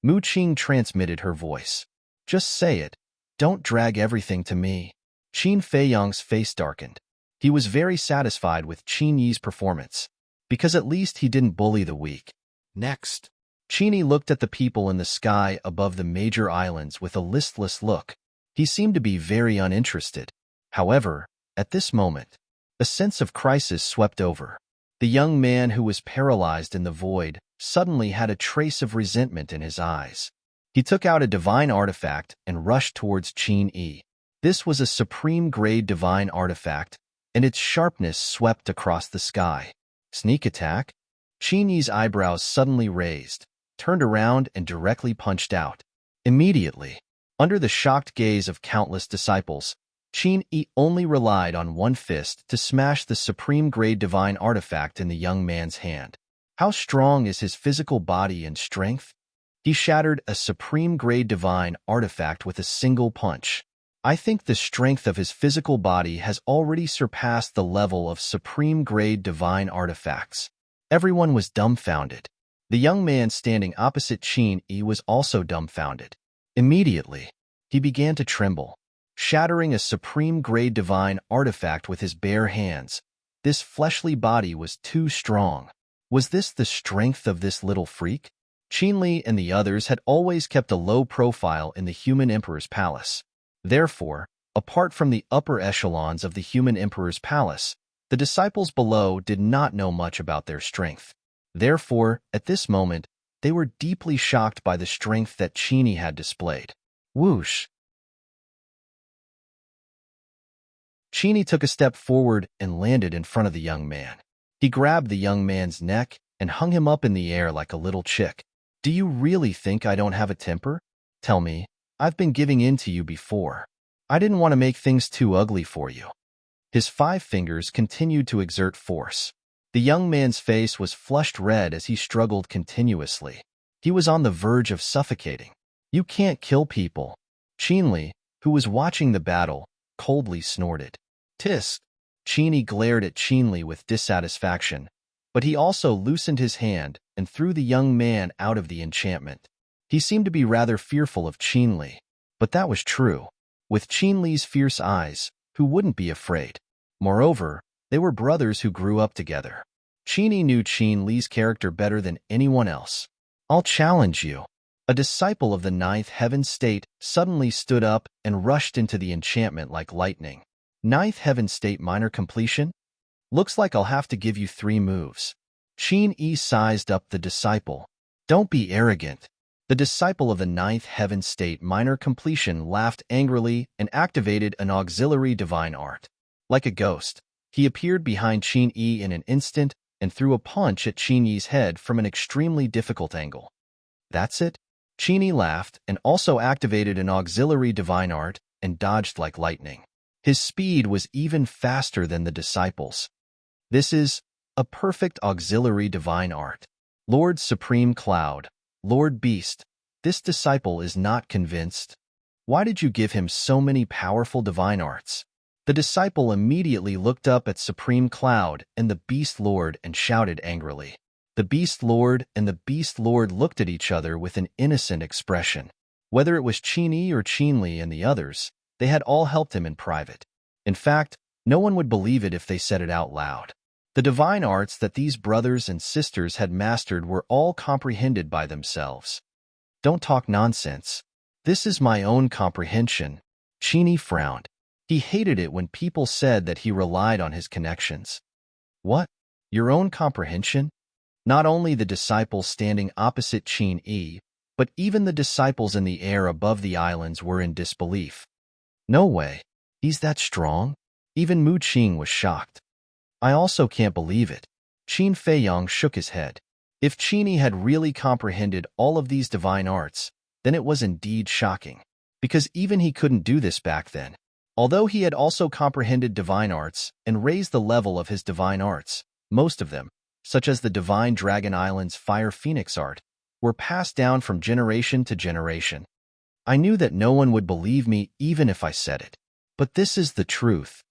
Mu Qing transmitted her voice. Just say it. Don't drag everything to me. Qin Feiyang's face darkened. He was very satisfied with Qin Yi's performance, because at least he didn't bully the weak. Next, Qin looked at the people in the sky above the major islands with a listless look. He seemed to be very uninterested. However, at this moment, a sense of crisis swept over. The young man who was paralyzed in the void suddenly had a trace of resentment in his eyes. He took out a divine artifact and rushed towards Qin Yi. This was a supreme-grade divine artifact, and its sharpness swept across the sky. Sneak attack? Qin Yi's eyebrows suddenly raised, turned around and directly punched out. Immediately, under the shocked gaze of countless disciples, Qin Yi only relied on one fist to smash the supreme-grade divine artifact in the young man's hand. How strong is his physical body and strength? He shattered a supreme-grade divine artifact with a single punch. I think the strength of his physical body has already surpassed the level of supreme-grade divine artifacts. Everyone was dumbfounded. The young man standing opposite Qin Yi was also dumbfounded. Immediately, he began to tremble, shattering a supreme-grade divine artifact with his bare hands. This fleshly body was too strong. Was this the strength of this little freak? Qin Li and the others had always kept a low profile in the human emperor's palace. Therefore, apart from the upper echelons of the human emperor's palace, the disciples below did not know much about their strength. Therefore, at this moment, they were deeply shocked by the strength that Qin had displayed. Whoosh! Qin took a step forward and landed in front of the young man. He grabbed the young man's neck and hung him up in the air like a little chick. Do you really think I don't have a temper? Tell me, I've been giving in to you before. I didn't want to make things too ugly for you. His 5 fingers continued to exert force. The young man's face was flushed red as he struggled continuously. He was on the verge of suffocating. You can't kill people. Qin Li, who was watching the battle, coldly snorted. Tisk! Qin glared at Qin Li with dissatisfaction, but he also loosened his hand and threw the young man out of the enchantment. He seemed to be rather fearful of Qin Li, but that was true. With Qin Li's fierce eyes, who wouldn't be afraid? Moreover, they were brothers who grew up together. Qin knew Qin Li's character better than anyone else. I'll challenge you. A disciple of the 9th heaven state suddenly stood up and rushed into the enchantment like lightning. 9th heaven state minor completion? Looks like I'll have to give you 3 moves. Qin sized up the disciple. Don't be arrogant. The disciple of the ninth heaven state minor completion laughed angrily and activated an auxiliary divine art. Like a ghost, he appeared behind Qin Yi in an instant and threw a punch at Qin Yi's head from an extremely difficult angle. That's it? Qin Yi laughed and also activated an auxiliary divine art and dodged like lightning. His speed was even faster than the disciples. This is a perfect auxiliary divine art. Lord Supreme Cloud, Lord Beast, this disciple is not convinced. Why did you give him so many powerful divine arts? The disciple immediately looked up at Supreme Cloud and the Beast Lord and shouted angrily. The Beast Lord and the Beast Lord looked at each other with an innocent expression. Whether it was Qin Yi or Qin Li and the others, they had all helped him in private. In fact, no one would believe it if they said it out loud. The divine arts that these brothers and sisters had mastered were all comprehended by themselves. Don't talk nonsense. This is my own comprehension. Qin Yi frowned. He hated it when people said that he relied on his connections. What? Your own comprehension? Not only the disciples standing opposite Qin Yi, but even the disciples in the air above the islands were in disbelief. No way. He's that strong? Even Mu Qing was shocked. I also can't believe it. Qin Feiyang shook his head. If Qin Yi had really comprehended all of these divine arts, then it was indeed shocking. Because even he couldn't do this back then. Although he had also comprehended divine arts and raised the level of his divine arts, most of them, such as the Divine Dragon Island's Fire Phoenix art, were passed down from generation to generation. I knew that no one would believe me even if I said it. But this is the truth.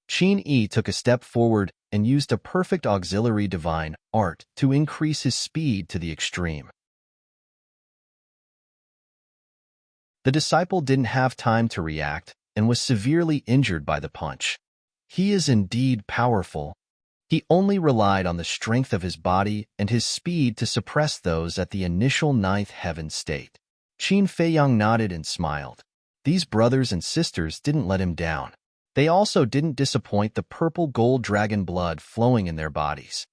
Qin Yi took a step forward and used a perfect auxiliary divine art to increase his speed to the extreme. The disciple didn't have time to react and was severely injured by the punch. He is indeed powerful. He only relied on the strength of his body and his speed to suppress those at the initial ninth heaven state. Qin Feiyang nodded and smiled. These brothers and sisters didn't let him down. They also didn't disappoint the purple gold dragon blood flowing in their bodies.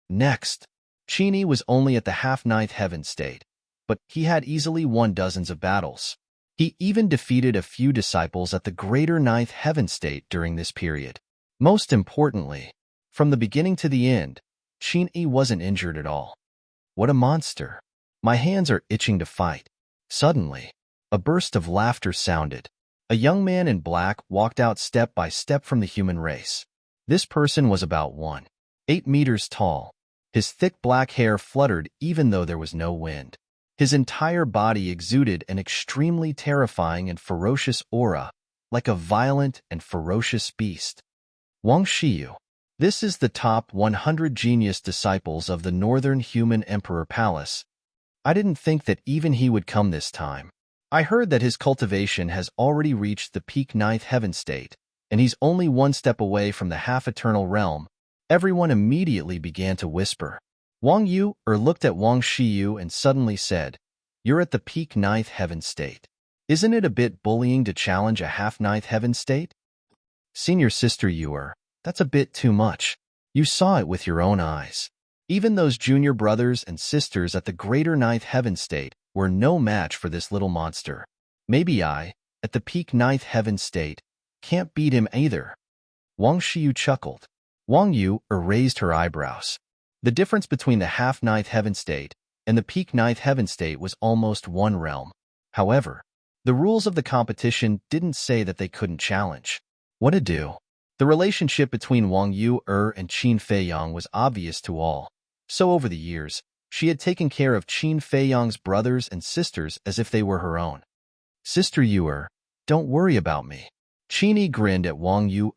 Next, Qin Yi was only at the half-ninth heaven state, but he had easily won dozens of battles. He even defeated a few disciples at the greater ninth heaven state during this period. Most importantly, from the beginning to the end, Qin Yi wasn't injured at all. What a monster. My hands are itching to fight. Suddenly, a burst of laughter sounded. A young man in black walked out step by step from the human race. This person was about 1.8 meters tall. His thick black hair fluttered even though there was no wind. His entire body exuded an extremely terrifying and ferocious aura, like a violent and ferocious beast. Wang Shiyu. This is the top 100 genius disciples of the Northern Human Emperor Palace. I didn't think that even he would come this time. I heard that his cultivation has already reached the peak ninth heaven state, and he's only one step away from the half-eternal realm. Everyone immediately began to whisper. Wang Yu looked at Wang Shiyu and suddenly said, "You're at the peak ninth heaven state. Isn't it a bit bullying to challenge a half-ninth heaven state?" Senior sister Yu, that's a bit too much. You saw it with your own eyes. Even those junior brothers and sisters at the greater ninth heaven state were no match for this little monster. Maybe I, at the peak ninth heaven state, can't beat him either. Wang Shiyu chuckled. Wang Yu raised her eyebrows. The difference between the half-ninth heaven state and the peak ninth heaven state was almost one realm. However, the rules of the competition didn't say that they couldn't challenge. What to do? The relationship between Wang Yu and Qin Feiyang was obvious to all. So over the years, she had taken care of Qin Feiyang's brothers and sisters as if they were her own. Sister Yu, don't worry about me. Qin Yi grinned at Wang Yu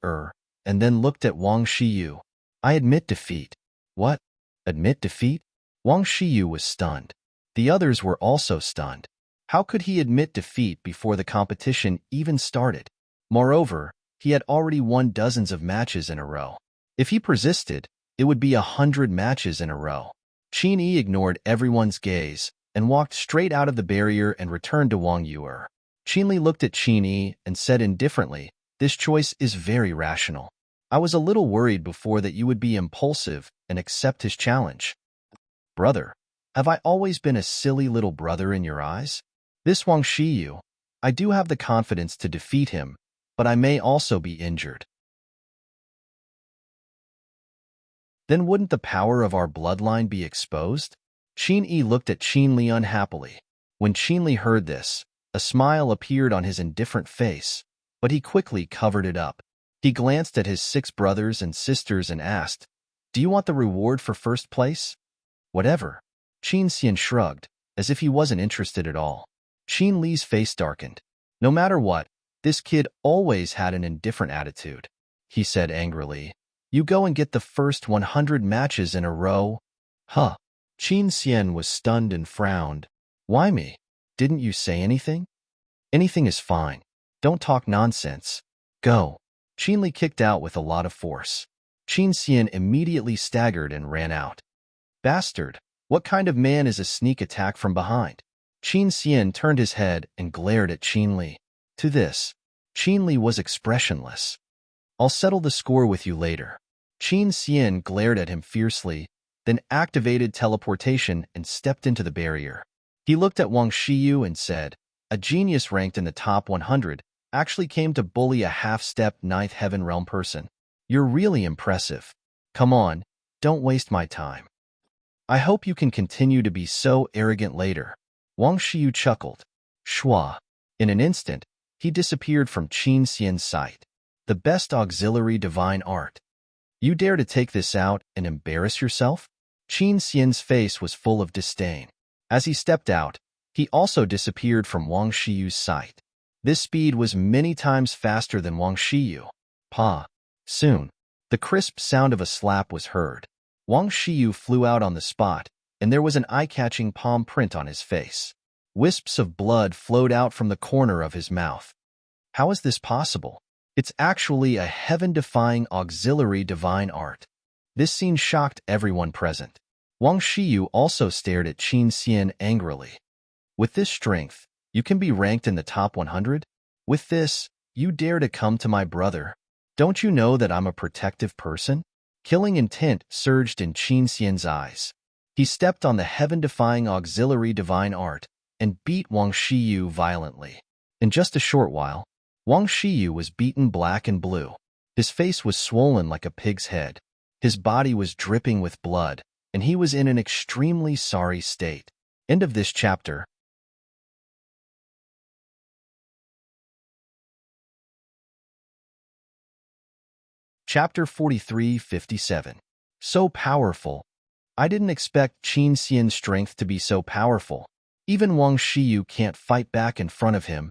and then looked at Wang Shiyu. I admit defeat. What? Admit defeat? Wang Shiyu was stunned. The others were also stunned. How could he admit defeat before the competition even started? Moreover, he had already won dozens of matches in a row. If he persisted, it would be 100 matches in a row. Qin Yi ignored everyone's gaze and walked straight out of the barrier and returned to Wang Yu. Qin Li looked at Qin Yi and said indifferently, "This choice is very rational. I was a little worried before that you would be impulsive and accept his challenge." Brother, Have I always been a silly little brother in your eyes? This Wang Shiyu, I do have the confidence to defeat him, but I may also be injured. Then wouldn't the power of our bloodline be exposed? Qin Yi looked at Qin Li unhappily. When Qin Li heard this, a smile appeared on his indifferent face, but he quickly covered it up. He glanced at his 6 brothers and sisters and asked, "Do you want the reward for first place?" "Whatever." Qin Xian shrugged, as if he wasn't interested at all. Qin Li's face darkened. "No matter what, this kid always had an indifferent attitude," he said angrily. "You go and get the first 100 matches in a row." Huh. Qin Xian was stunned and frowned. "Why me? Didn't you say anything?" "Anything is fine. Don't talk nonsense. Go." Qin Li kicked out with a lot of force. Qin Xian immediately staggered and ran out. "Bastard, what kind of man is a sneak attack from behind?" Qin Xian turned his head and glared at Qin Li. To this, Qin Li was expressionless. "I'll settle the score with you later." Qin Xian glared at him fiercely, then activated teleportation and stepped into the barrier. He looked at Wang Shiyu and said, "A genius ranked in the top 100 actually came to bully a half-step 9th Heaven Realm person. You're really impressive. Come on, don't waste my time. I hope you can continue to be so arrogant later." Wang Shiyu chuckled. Shua. In an instant, he disappeared from Qin Xian's sight. The best auxiliary divine art. "You dare to take this out and embarrass yourself?" Qin Xian's face was full of disdain. As he stepped out, he also disappeared from Wang Shiyu's sight. This speed was many times faster than Wang Shiyu. Pa. Soon, the crisp sound of a slap was heard. Wang Shiyu flew out on the spot, and there was an eye-catching palm print on his face. Wisps of blood flowed out from the corner of his mouth. How is this possible? It's actually a heaven-defying auxiliary divine art. This scene shocked everyone present. Wang Shiyu also stared at Qin Xian angrily. "With this strength, you can be ranked in the top 100? With this, you dare to come to my brother? Don't you know that I'm a protective person?" Killing intent surged in Qin Xian's eyes. He stepped on the heaven-defying auxiliary divine art and beat Wang Shiyu violently. In just a short while, Wang Shiyu was beaten black and blue. His face was swollen like a pig's head. His body was dripping with blood, and he was in an extremely sorry state. End of this chapter. Chapter 43-57. So powerful. I didn't expect Qin Xian's strength to be so powerful. Even Wang Shiyu can't fight back in front of him.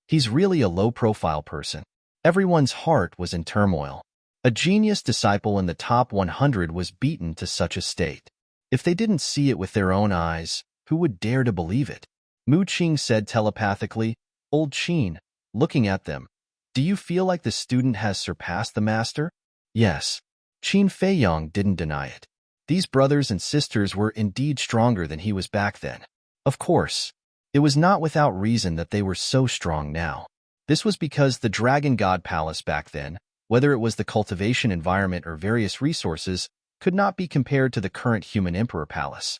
He's really a low-profile person. Everyone's heart was in turmoil. A genius disciple in the top 100 was beaten to such a state. If they didn't see it with their own eyes, who would dare to believe it? Mu Qing said telepathically, "Old Qin," looking at them, "do you feel like the student has surpassed the master?" Yes. Qin Feiyong didn't deny it. These brothers and sisters were indeed stronger than he was back then. Of course, it was not without reason that they were so strong now. This was because the Dragon God Palace back then, whether it was the cultivation environment or various resources, could not be compared to the current human Emperor Palace.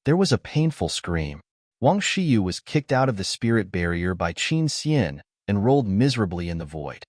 There was a painful scream. Wang Shiyu was kicked out of the spirit barrier by Qin Xian and rolled miserably in the void.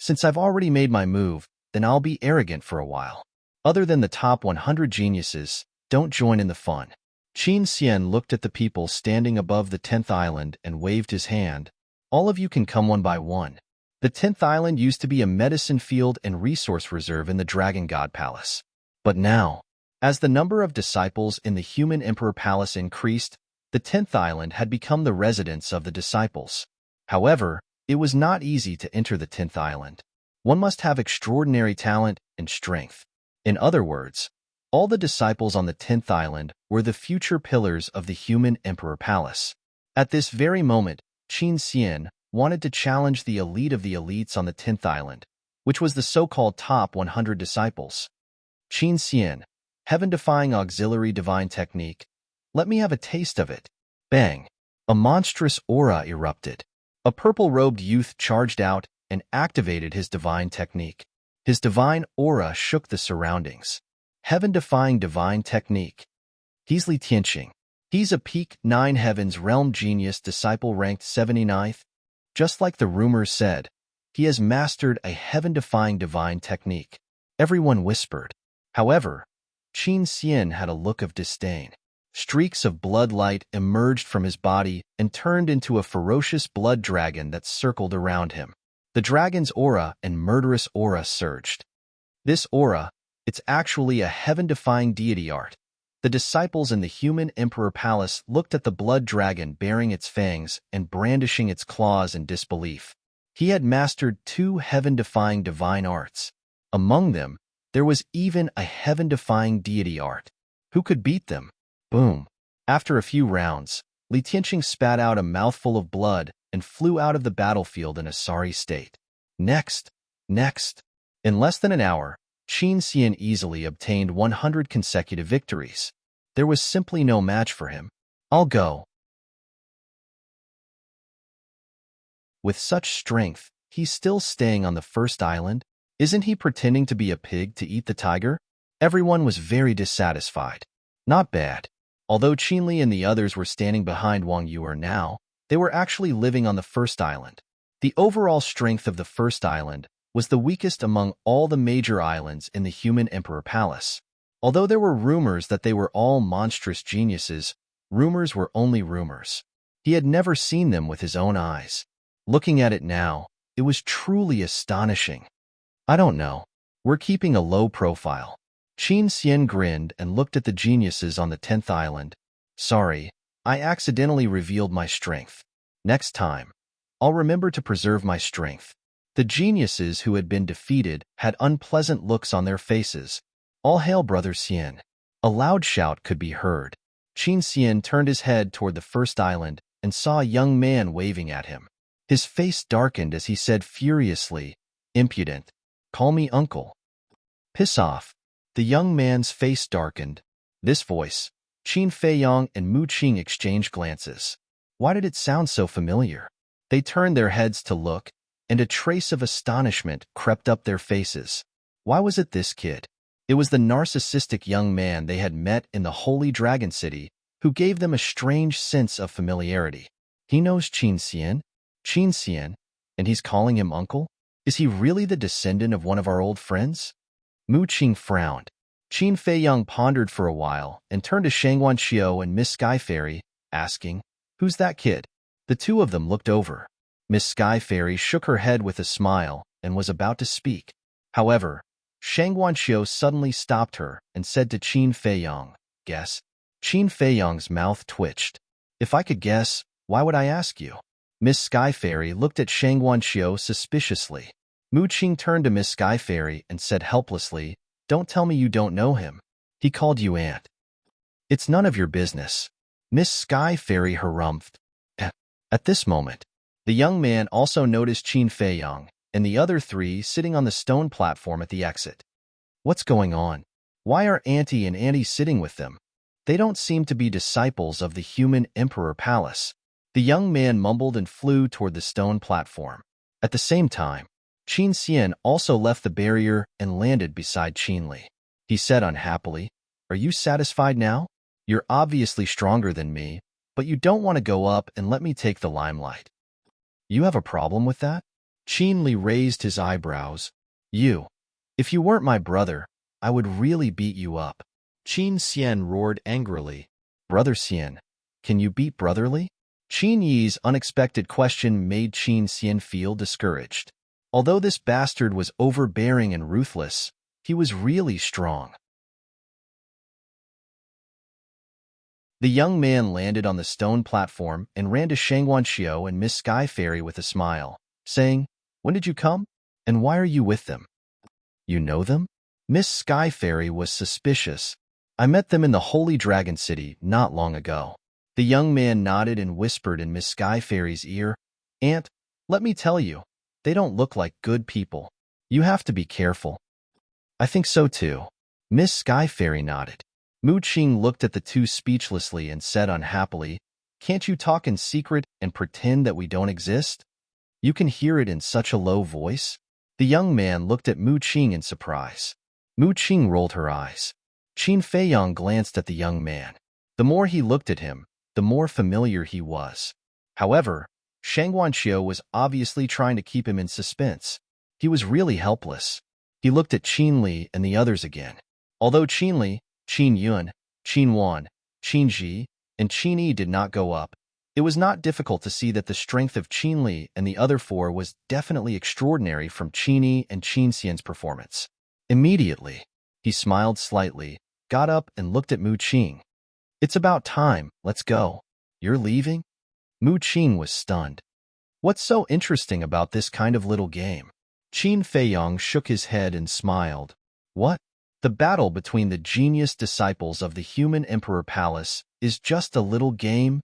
Since I've already made my move, then I'll be arrogant for a while. Other than the top 100 geniuses, don't join in the fun. Qin Xian looked at the people standing above the 10th island and waved his hand. All of you can come one by one. The 10th island used to be a medicine field and resource reserve in the Dragon God Palace. But now, as the number of disciples in the human Emperor Palace increased, the 10th island had become the residence of the disciples. However, it was not easy to enter the 10th island. One must have extraordinary talent and strength. In other words, all the disciples on the 10th island were the future pillars of the human Emperor Palace. At this very moment, Qin Xian wanted to challenge the elite of the elites on the 10th island, which was the so-called top 100 disciples. Qin Xian, heaven-defying auxiliary divine technique. Let me have a taste of it. Bang! A monstrous aura erupted. A purple-robed youth charged out and activated his divine technique. His divine aura shook the surroundings. Heaven-defying divine technique. He's Li Tianqing. He's a peak 9 heavens realm genius disciple ranked 79th. Just like the rumors said, he has mastered a heaven-defying divine technique. Everyone whispered. However, Qin Xian had a look of disdain. Streaks of blood light emerged from his body and turned into a ferocious blood dragon that circled around him. The dragon's aura and murderous aura surged. This aura, it's actually a heaven-defying deity art. The disciples in the human emperor palace looked at the blood dragon baring its fangs and brandishing its claws in disbelief. He had mastered 2 heaven-defying divine arts. Among them, there was even a heaven-defying deity art. Who could beat them? Boom. After a few rounds, Li Tianqing spat out a mouthful of blood and flew out of the battlefield in a sorry state. Next. In less than an hour, Qin Xian easily obtained 100 consecutive victories. There was simply no match for him. I'll go. With such strength, he's still staying on the first island? Isn't he pretending to be a pig to eat the tiger? Everyone was very dissatisfied. Not bad. Although Qinli and the others were standing behind Wang Yuer now, they were actually living on the first island. The overall strength of the first island was the weakest among all the major islands in the human emperor palace. Although there were rumors that they were all monstrous geniuses, rumors were only rumors. He had never seen them with his own eyes. Looking at it now, it was truly astonishing. I don't know. We're keeping a low profile. Qin Xian grinned and looked at the geniuses on the 10th island. Sorry, I accidentally revealed my strength. Next time, I'll remember to preserve my strength. The geniuses who had been defeated had unpleasant looks on their faces. All hail Brother Xian. A loud shout could be heard. Qin Xian turned his head toward the first island and saw a young man waving at him. His face darkened as he said furiously, "Impudent. Call me uncle." Piss off. The young man's face darkened. This voice, Qin Feiyang and Mu Qing exchanged glances. Why did it sound so familiar? They turned their heads to look, and a trace of astonishment crept up their faces. Why was it this kid? It was the narcissistic young man they had met in the Holy Dragon City who gave them a strange sense of familiarity. He knows Qin Xian, and he's calling him uncle? Is he really the descendant of one of our old friends? Mu Qing frowned. Qin Feiyang pondered for a while and turned to Shangguan Xiao and Miss Sky Fairy, asking, "Who's that kid?" The two of them looked over. Miss Sky Fairy shook her head with a smile and was about to speak. However, Shangguan Xiao suddenly stopped her and said to Qin Feiyang, "Guess?" Qin Feiyang's mouth twitched. "If I could guess, why would I ask you?" Miss Sky Fairy looked at Shangguan Xiao suspiciously. Mu Qing turned to Miss Sky Fairy and said helplessly, "Don't tell me you don't know him. He called you aunt." "It's none of your business." Miss Sky Fairy harumphed. At this moment, the young man also noticed Qin Feiyang and the other 3 sitting on the stone platform at the exit. What's going on? Why are Auntie and Auntie sitting with them? They don't seem to be disciples of the human emperor palace. The young man mumbled and flew toward the stone platform. At the same time, Qin Xian also left the barrier and landed beside Qinli. He said unhappily, "Are you satisfied now? You're obviously stronger than me, but you don't want to go up and let me take the limelight. You have a problem with that?" Qinli raised his eyebrows. If you weren't my brother, I would really beat you up." Qin Xian roared angrily. "Brother Xian, can you beat brotherly?" Qin Yi's unexpected question made Qin Xian feel discouraged. Although this bastard was overbearing and ruthless, he was really strong. The young man landed on the stone platform and ran to Shangguan Xiao and Miss Sky Fairy with a smile, saying, "When did you come? And why are you with them?" "You know them?" Miss Sky Fairy was suspicious. "I met them in the Holy Dragon City not long ago." The young man nodded and whispered in Miss Sky Fairy's ear, "Aunt, let me tell you, they don't look like good people. You have to be careful." "I think so too." Miss Sky Fairy nodded. Mu Qing looked at the two speechlessly and said unhappily, "Can't you talk in secret and pretend that we don't exist? You can hear it in such a low voice?" The young man looked at Mu Qing in surprise. Mu Qing rolled her eyes. Qin Feiyang glanced at the young man. The more he looked at him, the more familiar he was. However, Shang Guanxiu was obviously trying to keep him in suspense. He was really helpless. He looked at Qin Li and the others again. Although Qin Li, Qin Yun, Qin Wan, Qin Ji, and Qin Yi did not go up, it was not difficult to see that the strength of Qin Li and the other four was definitely extraordinary from Qin Yi and Qin Xian's performance. Immediately, he smiled slightly, got up and looked at Mu Qing. "It's about time, let's go." "You're leaving?" Mu Qing was stunned. "What's so interesting about this kind of little game?" Qin Feiyong shook his head and smiled. "What? The battle between the genius disciples of the human emperor palace is just a little game?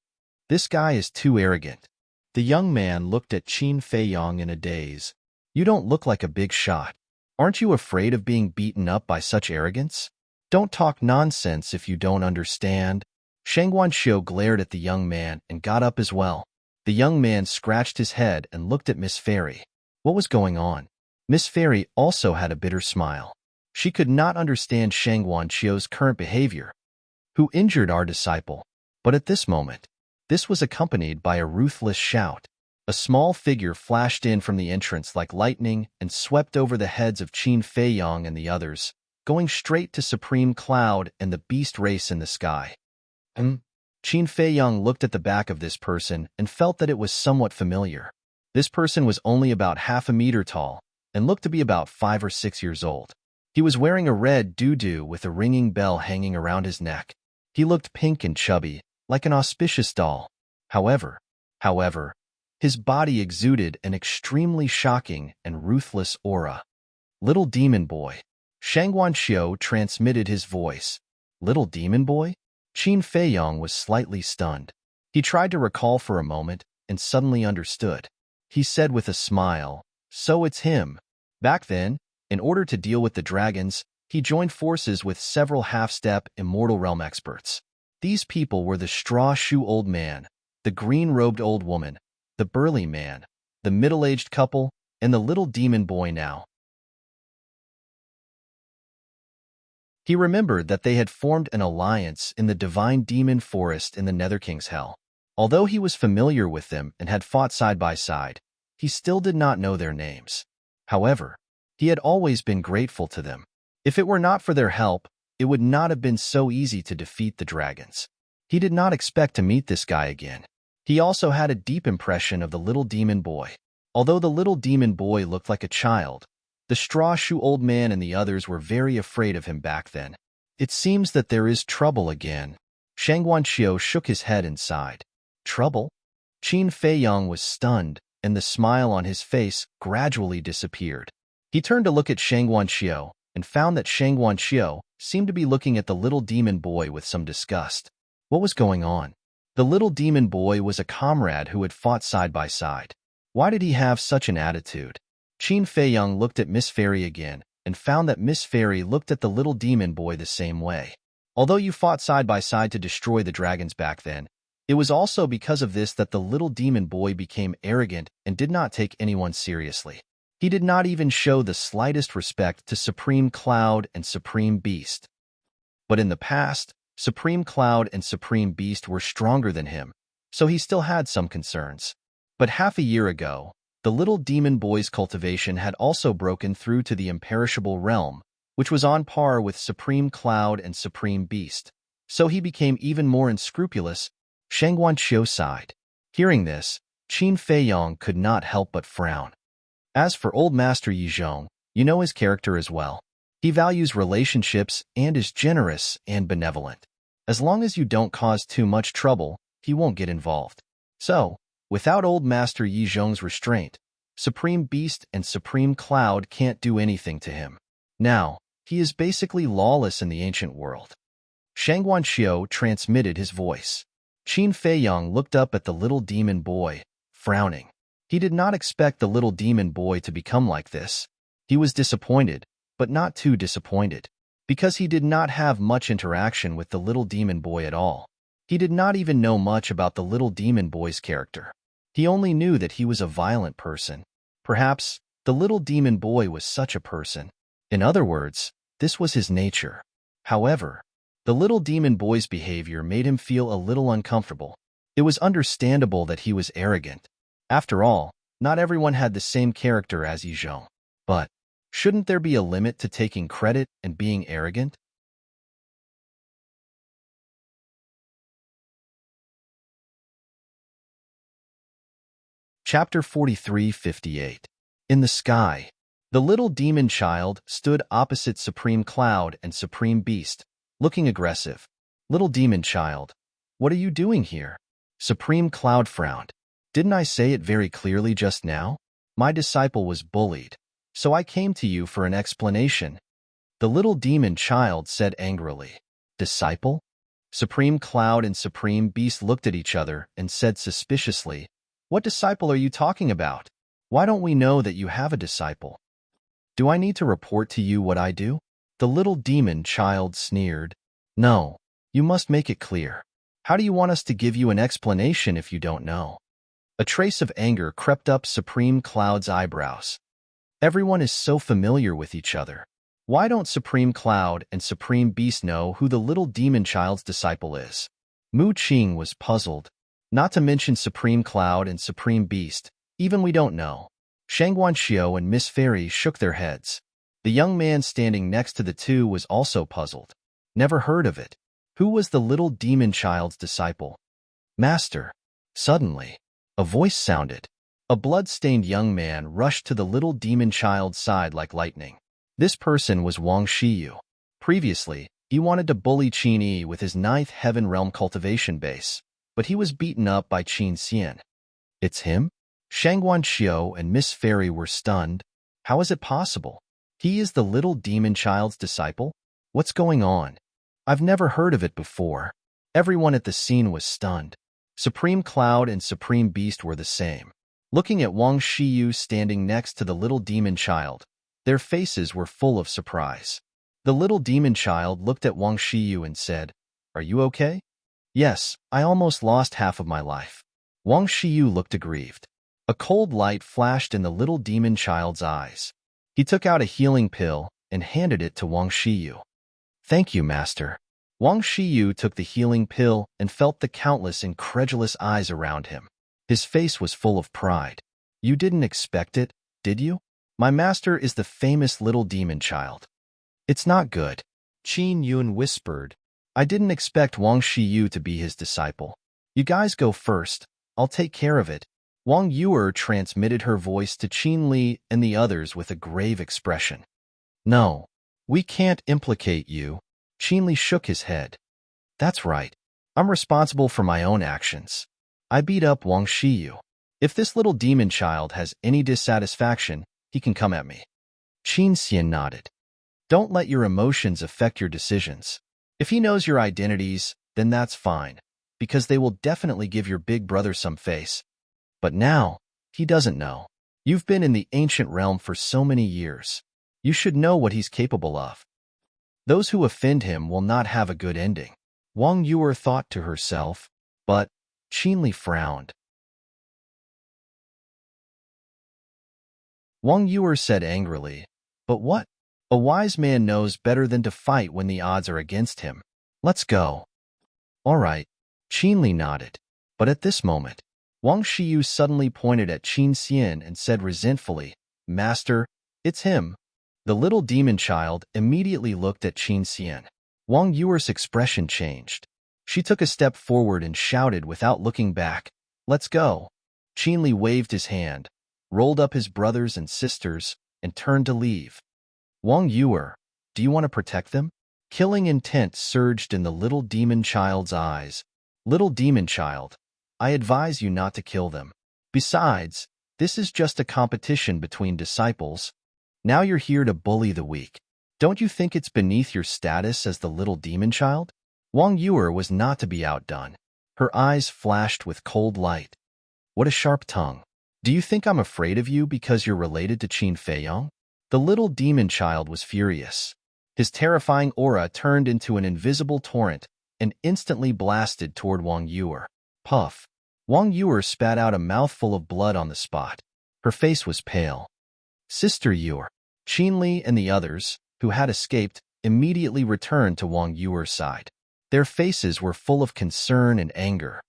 This guy is too arrogant." The young man looked at Qin Feiyong in a daze. "You don't look like a big shot. Aren't you afraid of being beaten up by such arrogance? Don't talk nonsense if you don't understand." Shang Guanxiu glared at the young man and got up as well. The young man scratched his head and looked at Miss Fairy. What was going on? Miss Fairy also had a bitter smile. She could not understand Shang Guanxiu's current behavior. "Who injured our disciple?" But at this moment, this was accompanied by a ruthless shout. A small figure flashed in from the entrance like lightning and swept over the heads of Qin Feiyong and the others, going straight to Supreme Cloud and the beast race in the sky. Qin Feiyong looked at the back of this person and felt that it was somewhat familiar. This person was only about half a meter tall and looked to be about 5 or 6 years old. He was wearing a red doo-doo with a ringing bell hanging around his neck. He looked pink and chubby, like an auspicious doll. However, his body exuded an extremely shocking and ruthless aura. "Little demon boy." Shang Guanxiu transmitted his voice. "Little demon boy?" Qin Feiyong was slightly stunned. He tried to recall for a moment and suddenly understood. He said with a smile, "So it's him." Back then, in order to deal with the dragons, he joined forces with several half-step Immortal Realm experts. These people were the straw-shoe old man, the green-robed old woman, the burly man, the middle-aged couple, and the little demon boy now. He remembered that they had formed an alliance in the Divine Demon Forest in the Nether King's Hell. Although he was familiar with them and had fought side by side, he still did not know their names. However, he had always been grateful to them. If it were not for their help, it would not have been so easy to defeat the dragons. He did not expect to meet this guy again. He also had a deep impression of the little demon boy. Although the little demon boy looked like a child, the straw-shoe old man and the others were very afraid of him back then. "It seems that there is trouble again." Shang Guanxiu shook his head and sighed. "Trouble?" Qin Feiyong was stunned, and the smile on his face gradually disappeared. He turned to look at Shang Guanxiu and found that Shang Guanxiu seemed to be looking at the little demon boy with some disgust. What was going on? The little demon boy was a comrade who had fought side by side. Why did he have such an attitude? Qin Feiyong looked at Miss Fairy again and found that Miss Fairy looked at the little demon boy the same way. Although you fought side by side to destroy the dragons back then, it was also because of this that the little demon boy became arrogant and did not take anyone seriously. He did not even show the slightest respect to Supreme Cloud and Supreme Beast. But in the past, Supreme Cloud and Supreme Beast were stronger than him, so he still had some concerns. But half a year ago, the little demon boy's cultivation had also broken through to the imperishable realm, which was on par with Supreme Cloud and Supreme Beast. So he became even more unscrupulous. Shang Guanxiu sighed. Hearing this, Qin Feiyong could not help but frown. As for Old Master Yizhong, you know his character as well. He values relationships and is generous and benevolent. As long as you don't cause too much trouble, he won't get involved. So, without Old Master Yizhong's restraint, Supreme Beast and Supreme Cloud can't do anything to him. Now, he is basically lawless in the ancient world. Shang Guanxiu transmitted his voice. Qin Feiyong looked up at the little demon boy, frowning. He did not expect the little demon boy to become like this. He was disappointed, but not too disappointed, because he did not have much interaction with the little demon boy at all. He did not even know much about the little demon boy's character. He only knew that he was a violent person. Perhaps the little demon boy was such a person. In other words, this was his nature. However, The little demon boy's behavior made him feel a little uncomfortable. It was understandable that he was arrogant. After all, not everyone had the same character as Yizhong. But shouldn't there be a limit to taking credit and being arrogant? Chapter 43:58. In the sky. The little demon child stood opposite Supreme Cloud and Supreme Beast, looking aggressive. Little demon child, what are you doing here? Supreme Cloud frowned. Didn't I say it very clearly just now? My disciple was bullied, so I came to you for an explanation. The little demon child said angrily. Disciple? Supreme Cloud and Supreme Beast looked at each other and said suspiciously, what disciple are you talking about? Why don't we know that you have a disciple? Do I need to report to you what I do? The little demon child sneered. No, you must make it clear. How do you want us to give you an explanation if you don't know? A trace of anger crept up Supreme Cloud's eyebrows. Everyone is so familiar with each other. Why don't Supreme Cloud and Supreme Beast know who the little demon child's disciple is? Mu Qing was puzzled. Not to mention Supreme Cloud and Supreme Beast, even we don't know. Shangguanxiu and Miss Fairy shook their heads. The young man standing next to the two was also puzzled. Never heard of it. Who was the little demon child's disciple? Master. Suddenly, a voice sounded. A blood-stained young man rushed to the little demon child's side like lightning. This person was Wang Shiyu. Previously, he wanted to bully Qin Yi with his 9th Heaven Realm cultivation base, but he was beaten up by Qin Xian. It's him? Shangguanxiu and Miss Fairy were stunned. How is it possible? He is the little demon child's disciple? What's going on? I've never heard of it before. Everyone at the scene was stunned. Supreme Cloud and Supreme Beast were the same. Looking at Wang Shiyu standing next to the little demon child, their faces were full of surprise. The little demon child looked at Wang Shiyu and said, Are you okay? Yes, I almost lost half of my life. Wang Shiyu looked aggrieved. A cold light flashed in the little demon child's eyes. He took out a healing pill and handed it to Wang Shiyu. Thank you, Master. Wang Shiyu took the healing pill and felt the countless incredulous eyes around him. His face was full of pride. You didn't expect it, did you? My master is the famous little demon child. It's not good. Qin Yun whispered. I didn't expect Wang Shiyu to be his disciple. You guys go first. I'll take care of it. Wang Yuer transmitted her voice to Qin Li and the others with a grave expression. No, we can't implicate you. Qin Li shook his head. That's right. I'm responsible for my own actions. I beat up Wang Shiyu. If this little demon child has any dissatisfaction, he can come at me. Qin Xian nodded. Don't let your emotions affect your decisions. If he knows your identities, then that's fine, because they will definitely give your big brother some face. But now, he doesn't know. You've been in the ancient realm for so many years. You should know what he's capable of. Those who offend him will not have a good ending. Wang Yuer thought to herself, but Qin Li frowned. Wang Yuer said angrily, But what? A wise man knows better than to fight when the odds are against him. Let's go. All right. Qin Li nodded. But at this moment, Wang Shiyu suddenly pointed at Qin Xian and said resentfully, Master, it's him. The little demon child immediately looked at Qin Xian. Wang Yuer's expression changed. She took a step forward and shouted without looking back, Let's go. Qin Li waved his hand, rolled up his brothers and sisters, and turned to leave. Wang Yuer, do you want to protect them? Killing intent surged in the little demon child's eyes. Little demon child, I advise you not to kill them. Besides, this is just a competition between disciples. Now you're here to bully the weak. Don't you think it's beneath your status as the little demon child? Wang Yuer was not to be outdone. Her eyes flashed with cold light. What a sharp tongue. Do you think I'm afraid of you because you're related to Qin Feiyong? The little demon child was furious. His terrifying aura turned into an invisible torrent and instantly blasted toward Wang Yuer. Puff. Wang Yuer spat out a mouthful of blood on the spot. Her face was pale. Sister Yuer. Qin Li and the others, who had escaped, immediately returned to Wang Yuer's side. Their faces were full of concern and anger.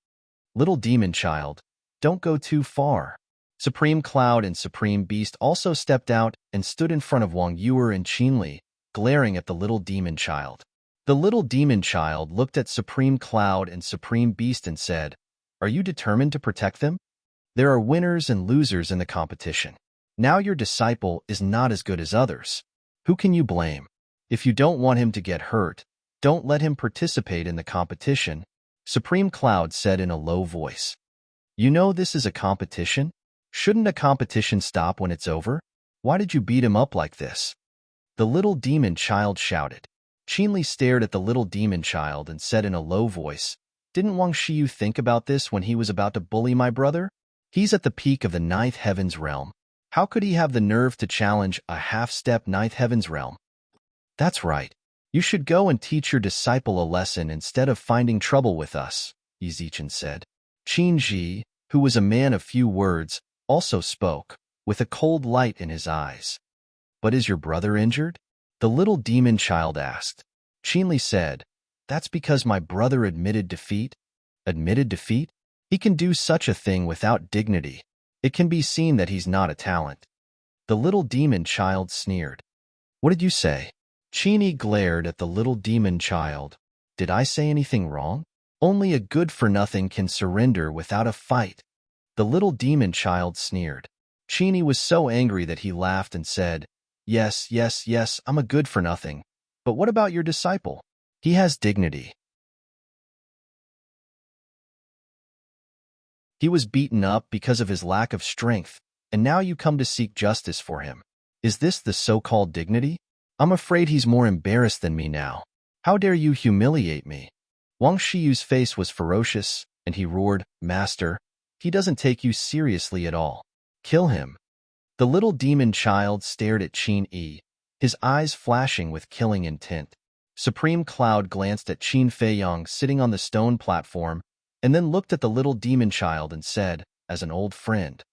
Little demon child, don't go too far. Supreme Cloud and Supreme Beast also stepped out and stood in front of Wang Yuer and Qinli, glaring at the little demon child. The little demon child looked at Supreme Cloud and Supreme Beast and said, "Are you determined to protect them? There are winners and losers in the competition. Now your disciple is not as good as others. Who can you blame? If you don't want him to get hurt, don't let him participate in the competition," Supreme Cloud said in a low voice. "You know this is a competition? Shouldn't a competition stop when it's over? Why did you beat him up like this?" The little demon child shouted. Qinli stared at the little demon child and said in a low voice, "Didn't Wang Shiyu think about this when he was about to bully my brother? He's at the peak of the ninth heaven's realm. How could he have the nerve to challenge a half-step ninth heaven's realm?" "That's right. You should go and teach your disciple a lesson instead of finding trouble with us," Yizichin said. Qin Ji, who was a man of few words, also spoke, with a cold light in his eyes. "But is your brother injured?" the little demon child asked. Qinli said, "That's because my brother admitted defeat." "Admitted defeat? He can do such a thing without dignity. It can be seen that he's not a talent." The little demon child sneered. "What did you say?" Qinli glared at the little demon child. "Did I say anything wrong? Only a good-for-nothing can surrender without a fight." The little demon child sneered. Qinli was so angry that he laughed and said, Yes, I'm a good-for-nothing. But what about your disciple? He has dignity. He was beaten up because of his lack of strength, and now you come to seek justice for him. Is this the so-called dignity? I'm afraid he's more embarrassed than me now. How dare you humiliate me?" Wang Shiyu's face was ferocious, and he roared, "Master, he doesn't take you seriously at all. Kill him." The little demon child stared at Qin Yi, his eyes flashing with killing intent. Supreme Cloud glanced at Qin Feiyang sitting on the stone platform, and then looked at the little demon child and said, as an old friend,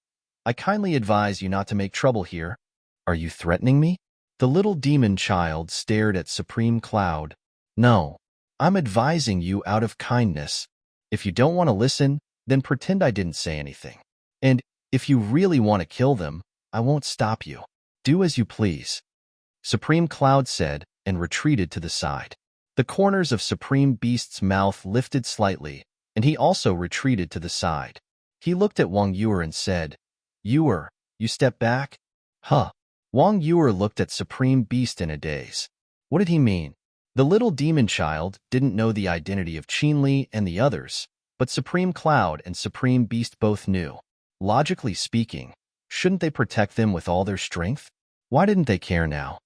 "I kindly advise you not to make trouble here." "Are you threatening me?" The little demon child stared at Supreme Cloud. "No, I'm advising you out of kindness. If you don't want to listen, then pretend I didn't say anything. And if you really want to kill them, I won't stop you. Do as you please." Supreme Cloud said and retreated to the side. The corners of Supreme Beast's mouth lifted slightly, and he also retreated to the side. He looked at Wang Yuer and said, "Yuer, you step back?" "Huh." Wang Yuer looked at Supreme Beast in a daze. What did he mean? The little demon child didn't know the identity of Qinli and the others, but Supreme Cloud and Supreme Beast both knew. Logically speaking, shouldn't they protect them with all their strength? Why didn't they care now?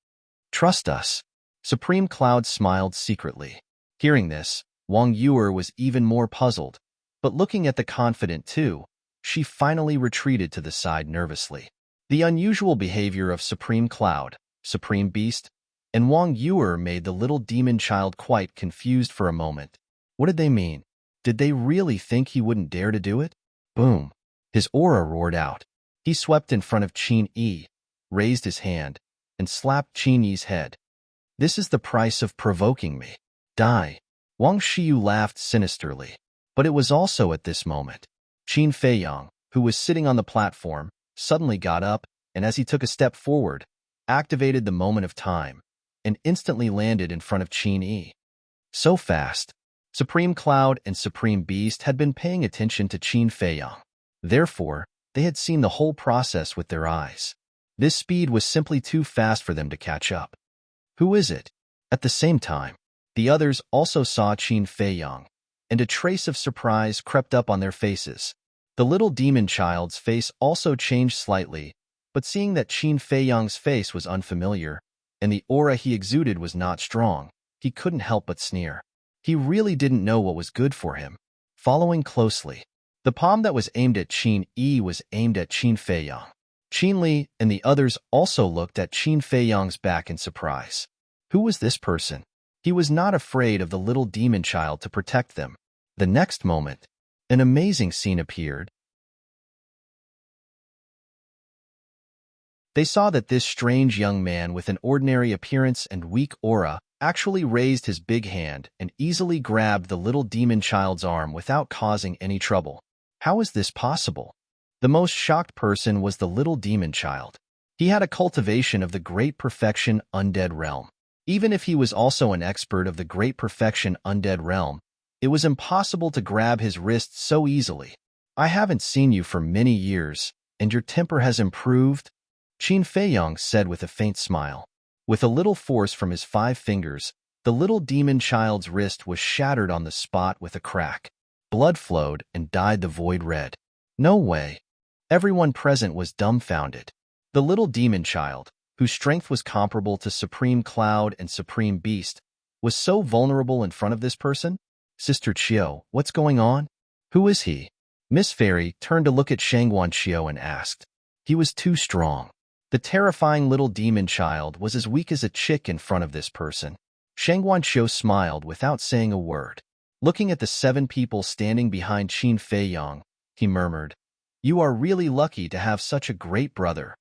"Trust us." Supreme Cloud smiled secretly. Hearing this, Wang Yuer was even more puzzled, but looking at the confident two, she finally retreated to the side nervously. The unusual behavior of Supreme Cloud, Supreme Beast, and Wang Yuer made the little demon child quite confused for a moment. What did they mean? Did they really think he wouldn't dare to do it? Boom! His aura roared out. He swept in front of Qin Yi, raised his hand, and slapped Qin Yi's head. "This is the price of provoking me. Die." Wang Shiyu laughed sinisterly. But it was also at this moment. Qin Feiyang, who was sitting on the platform, suddenly got up, and as he took a step forward, activated the moment of time, and instantly landed in front of Qin Yi. So fast. Supreme Cloud and Supreme Beast had been paying attention to Qin Feiyang. Therefore, they had seen the whole process with their eyes. This speed was simply too fast for them to catch up. Who is it? At the same time, the others also saw Qin Feiyang, and a trace of surprise crept up on their faces. The little demon child's face also changed slightly, but seeing that Qin Feiyang's face was unfamiliar, and the aura he exuded was not strong, he couldn't help but sneer. He really didn't know what was good for him. Following closely, the palm that was aimed at Qin Yi was aimed at Qin Feiyang. Qin Li and the others also looked at Qin Feiyang's back in surprise. Who was this person? He was not afraid of the little demon child to protect them. The next moment, an amazing scene appeared. They saw that this strange young man with an ordinary appearance and weak aura actually raised his big hand and easily grabbed the little demon child's arm without causing any trouble. How is this possible? The most shocked person was the little demon child. He had a cultivation of the great perfection undead realm. Even if he was also an expert of the great perfection undead realm, it was impossible to grab his wrist so easily. I haven't seen you for many years, and your temper has improved, Qin Feiyong said with a faint smile. With a little force from his 5 fingers, the little demon child's wrist was shattered on the spot with a crack. Blood flowed and dyed the void red. No way. Everyone present was dumbfounded. The little demon child, whose strength was comparable to Supreme Cloud and Supreme Beast, was so vulnerable in front of this person? Sister Chiao, what's going on? Who is he? Miss Fairy turned to look at Shangguan Chiao and asked. He was too strong. The terrifying little demon child was as weak as a chick in front of this person. Shangguan Chiao smiled without saying a word. Looking at the 7 people standing behind Qin Feiyong, he murmured, "You are really lucky to have such a great brother."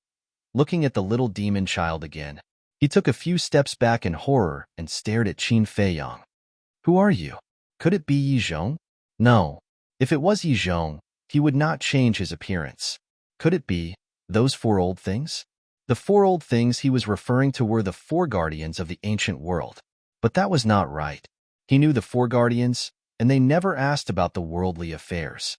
Looking at the little demon child again, he took a few steps back in horror and stared at Qin Feiyong. "Who are you? Could it be Yi Zhong?" No. If it was Yi Zhong, he would not change his appearance. Could it be those 4 old things? The 4 old things he was referring to were the 4 guardians of the ancient world. But that was not right. He knew the 4 guardians, and they never asked about the worldly affairs.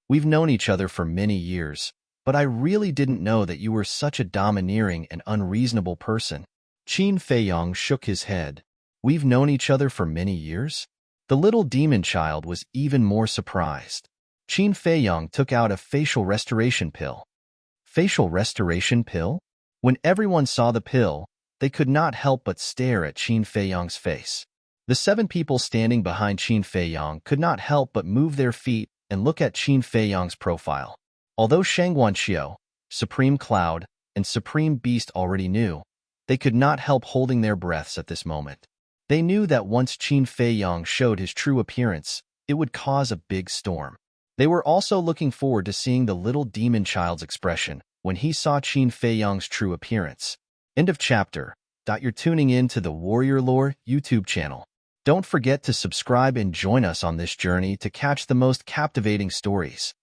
"We've known each other for many years, but I really didn't know that you were such a domineering and unreasonable person." Qin Feiyong shook his head. "We've known each other for many years?" The little demon child was even more surprised. Qin Feiyong took out a facial restoration pill. Facial restoration pill? When everyone saw the pill, they could not help but stare at Qin Feiyong's face. The 7 people standing behind Qin Feiyong could not help but move their feet and look at Qin Feiyong's profile. Although Shangguan Xiao, Supreme Cloud, and Supreme Beast already knew, they could not help holding their breaths at this moment. They knew that once Qin Feiyong showed his true appearance, it would cause a big storm. They were also looking forward to seeing the little demon child's expression when he saw Qin Feiyong's true appearance. End of chapter. You're tuning in to the Warrior Lore YouTube channel. Don't forget to subscribe and join us on this journey to catch the most captivating stories.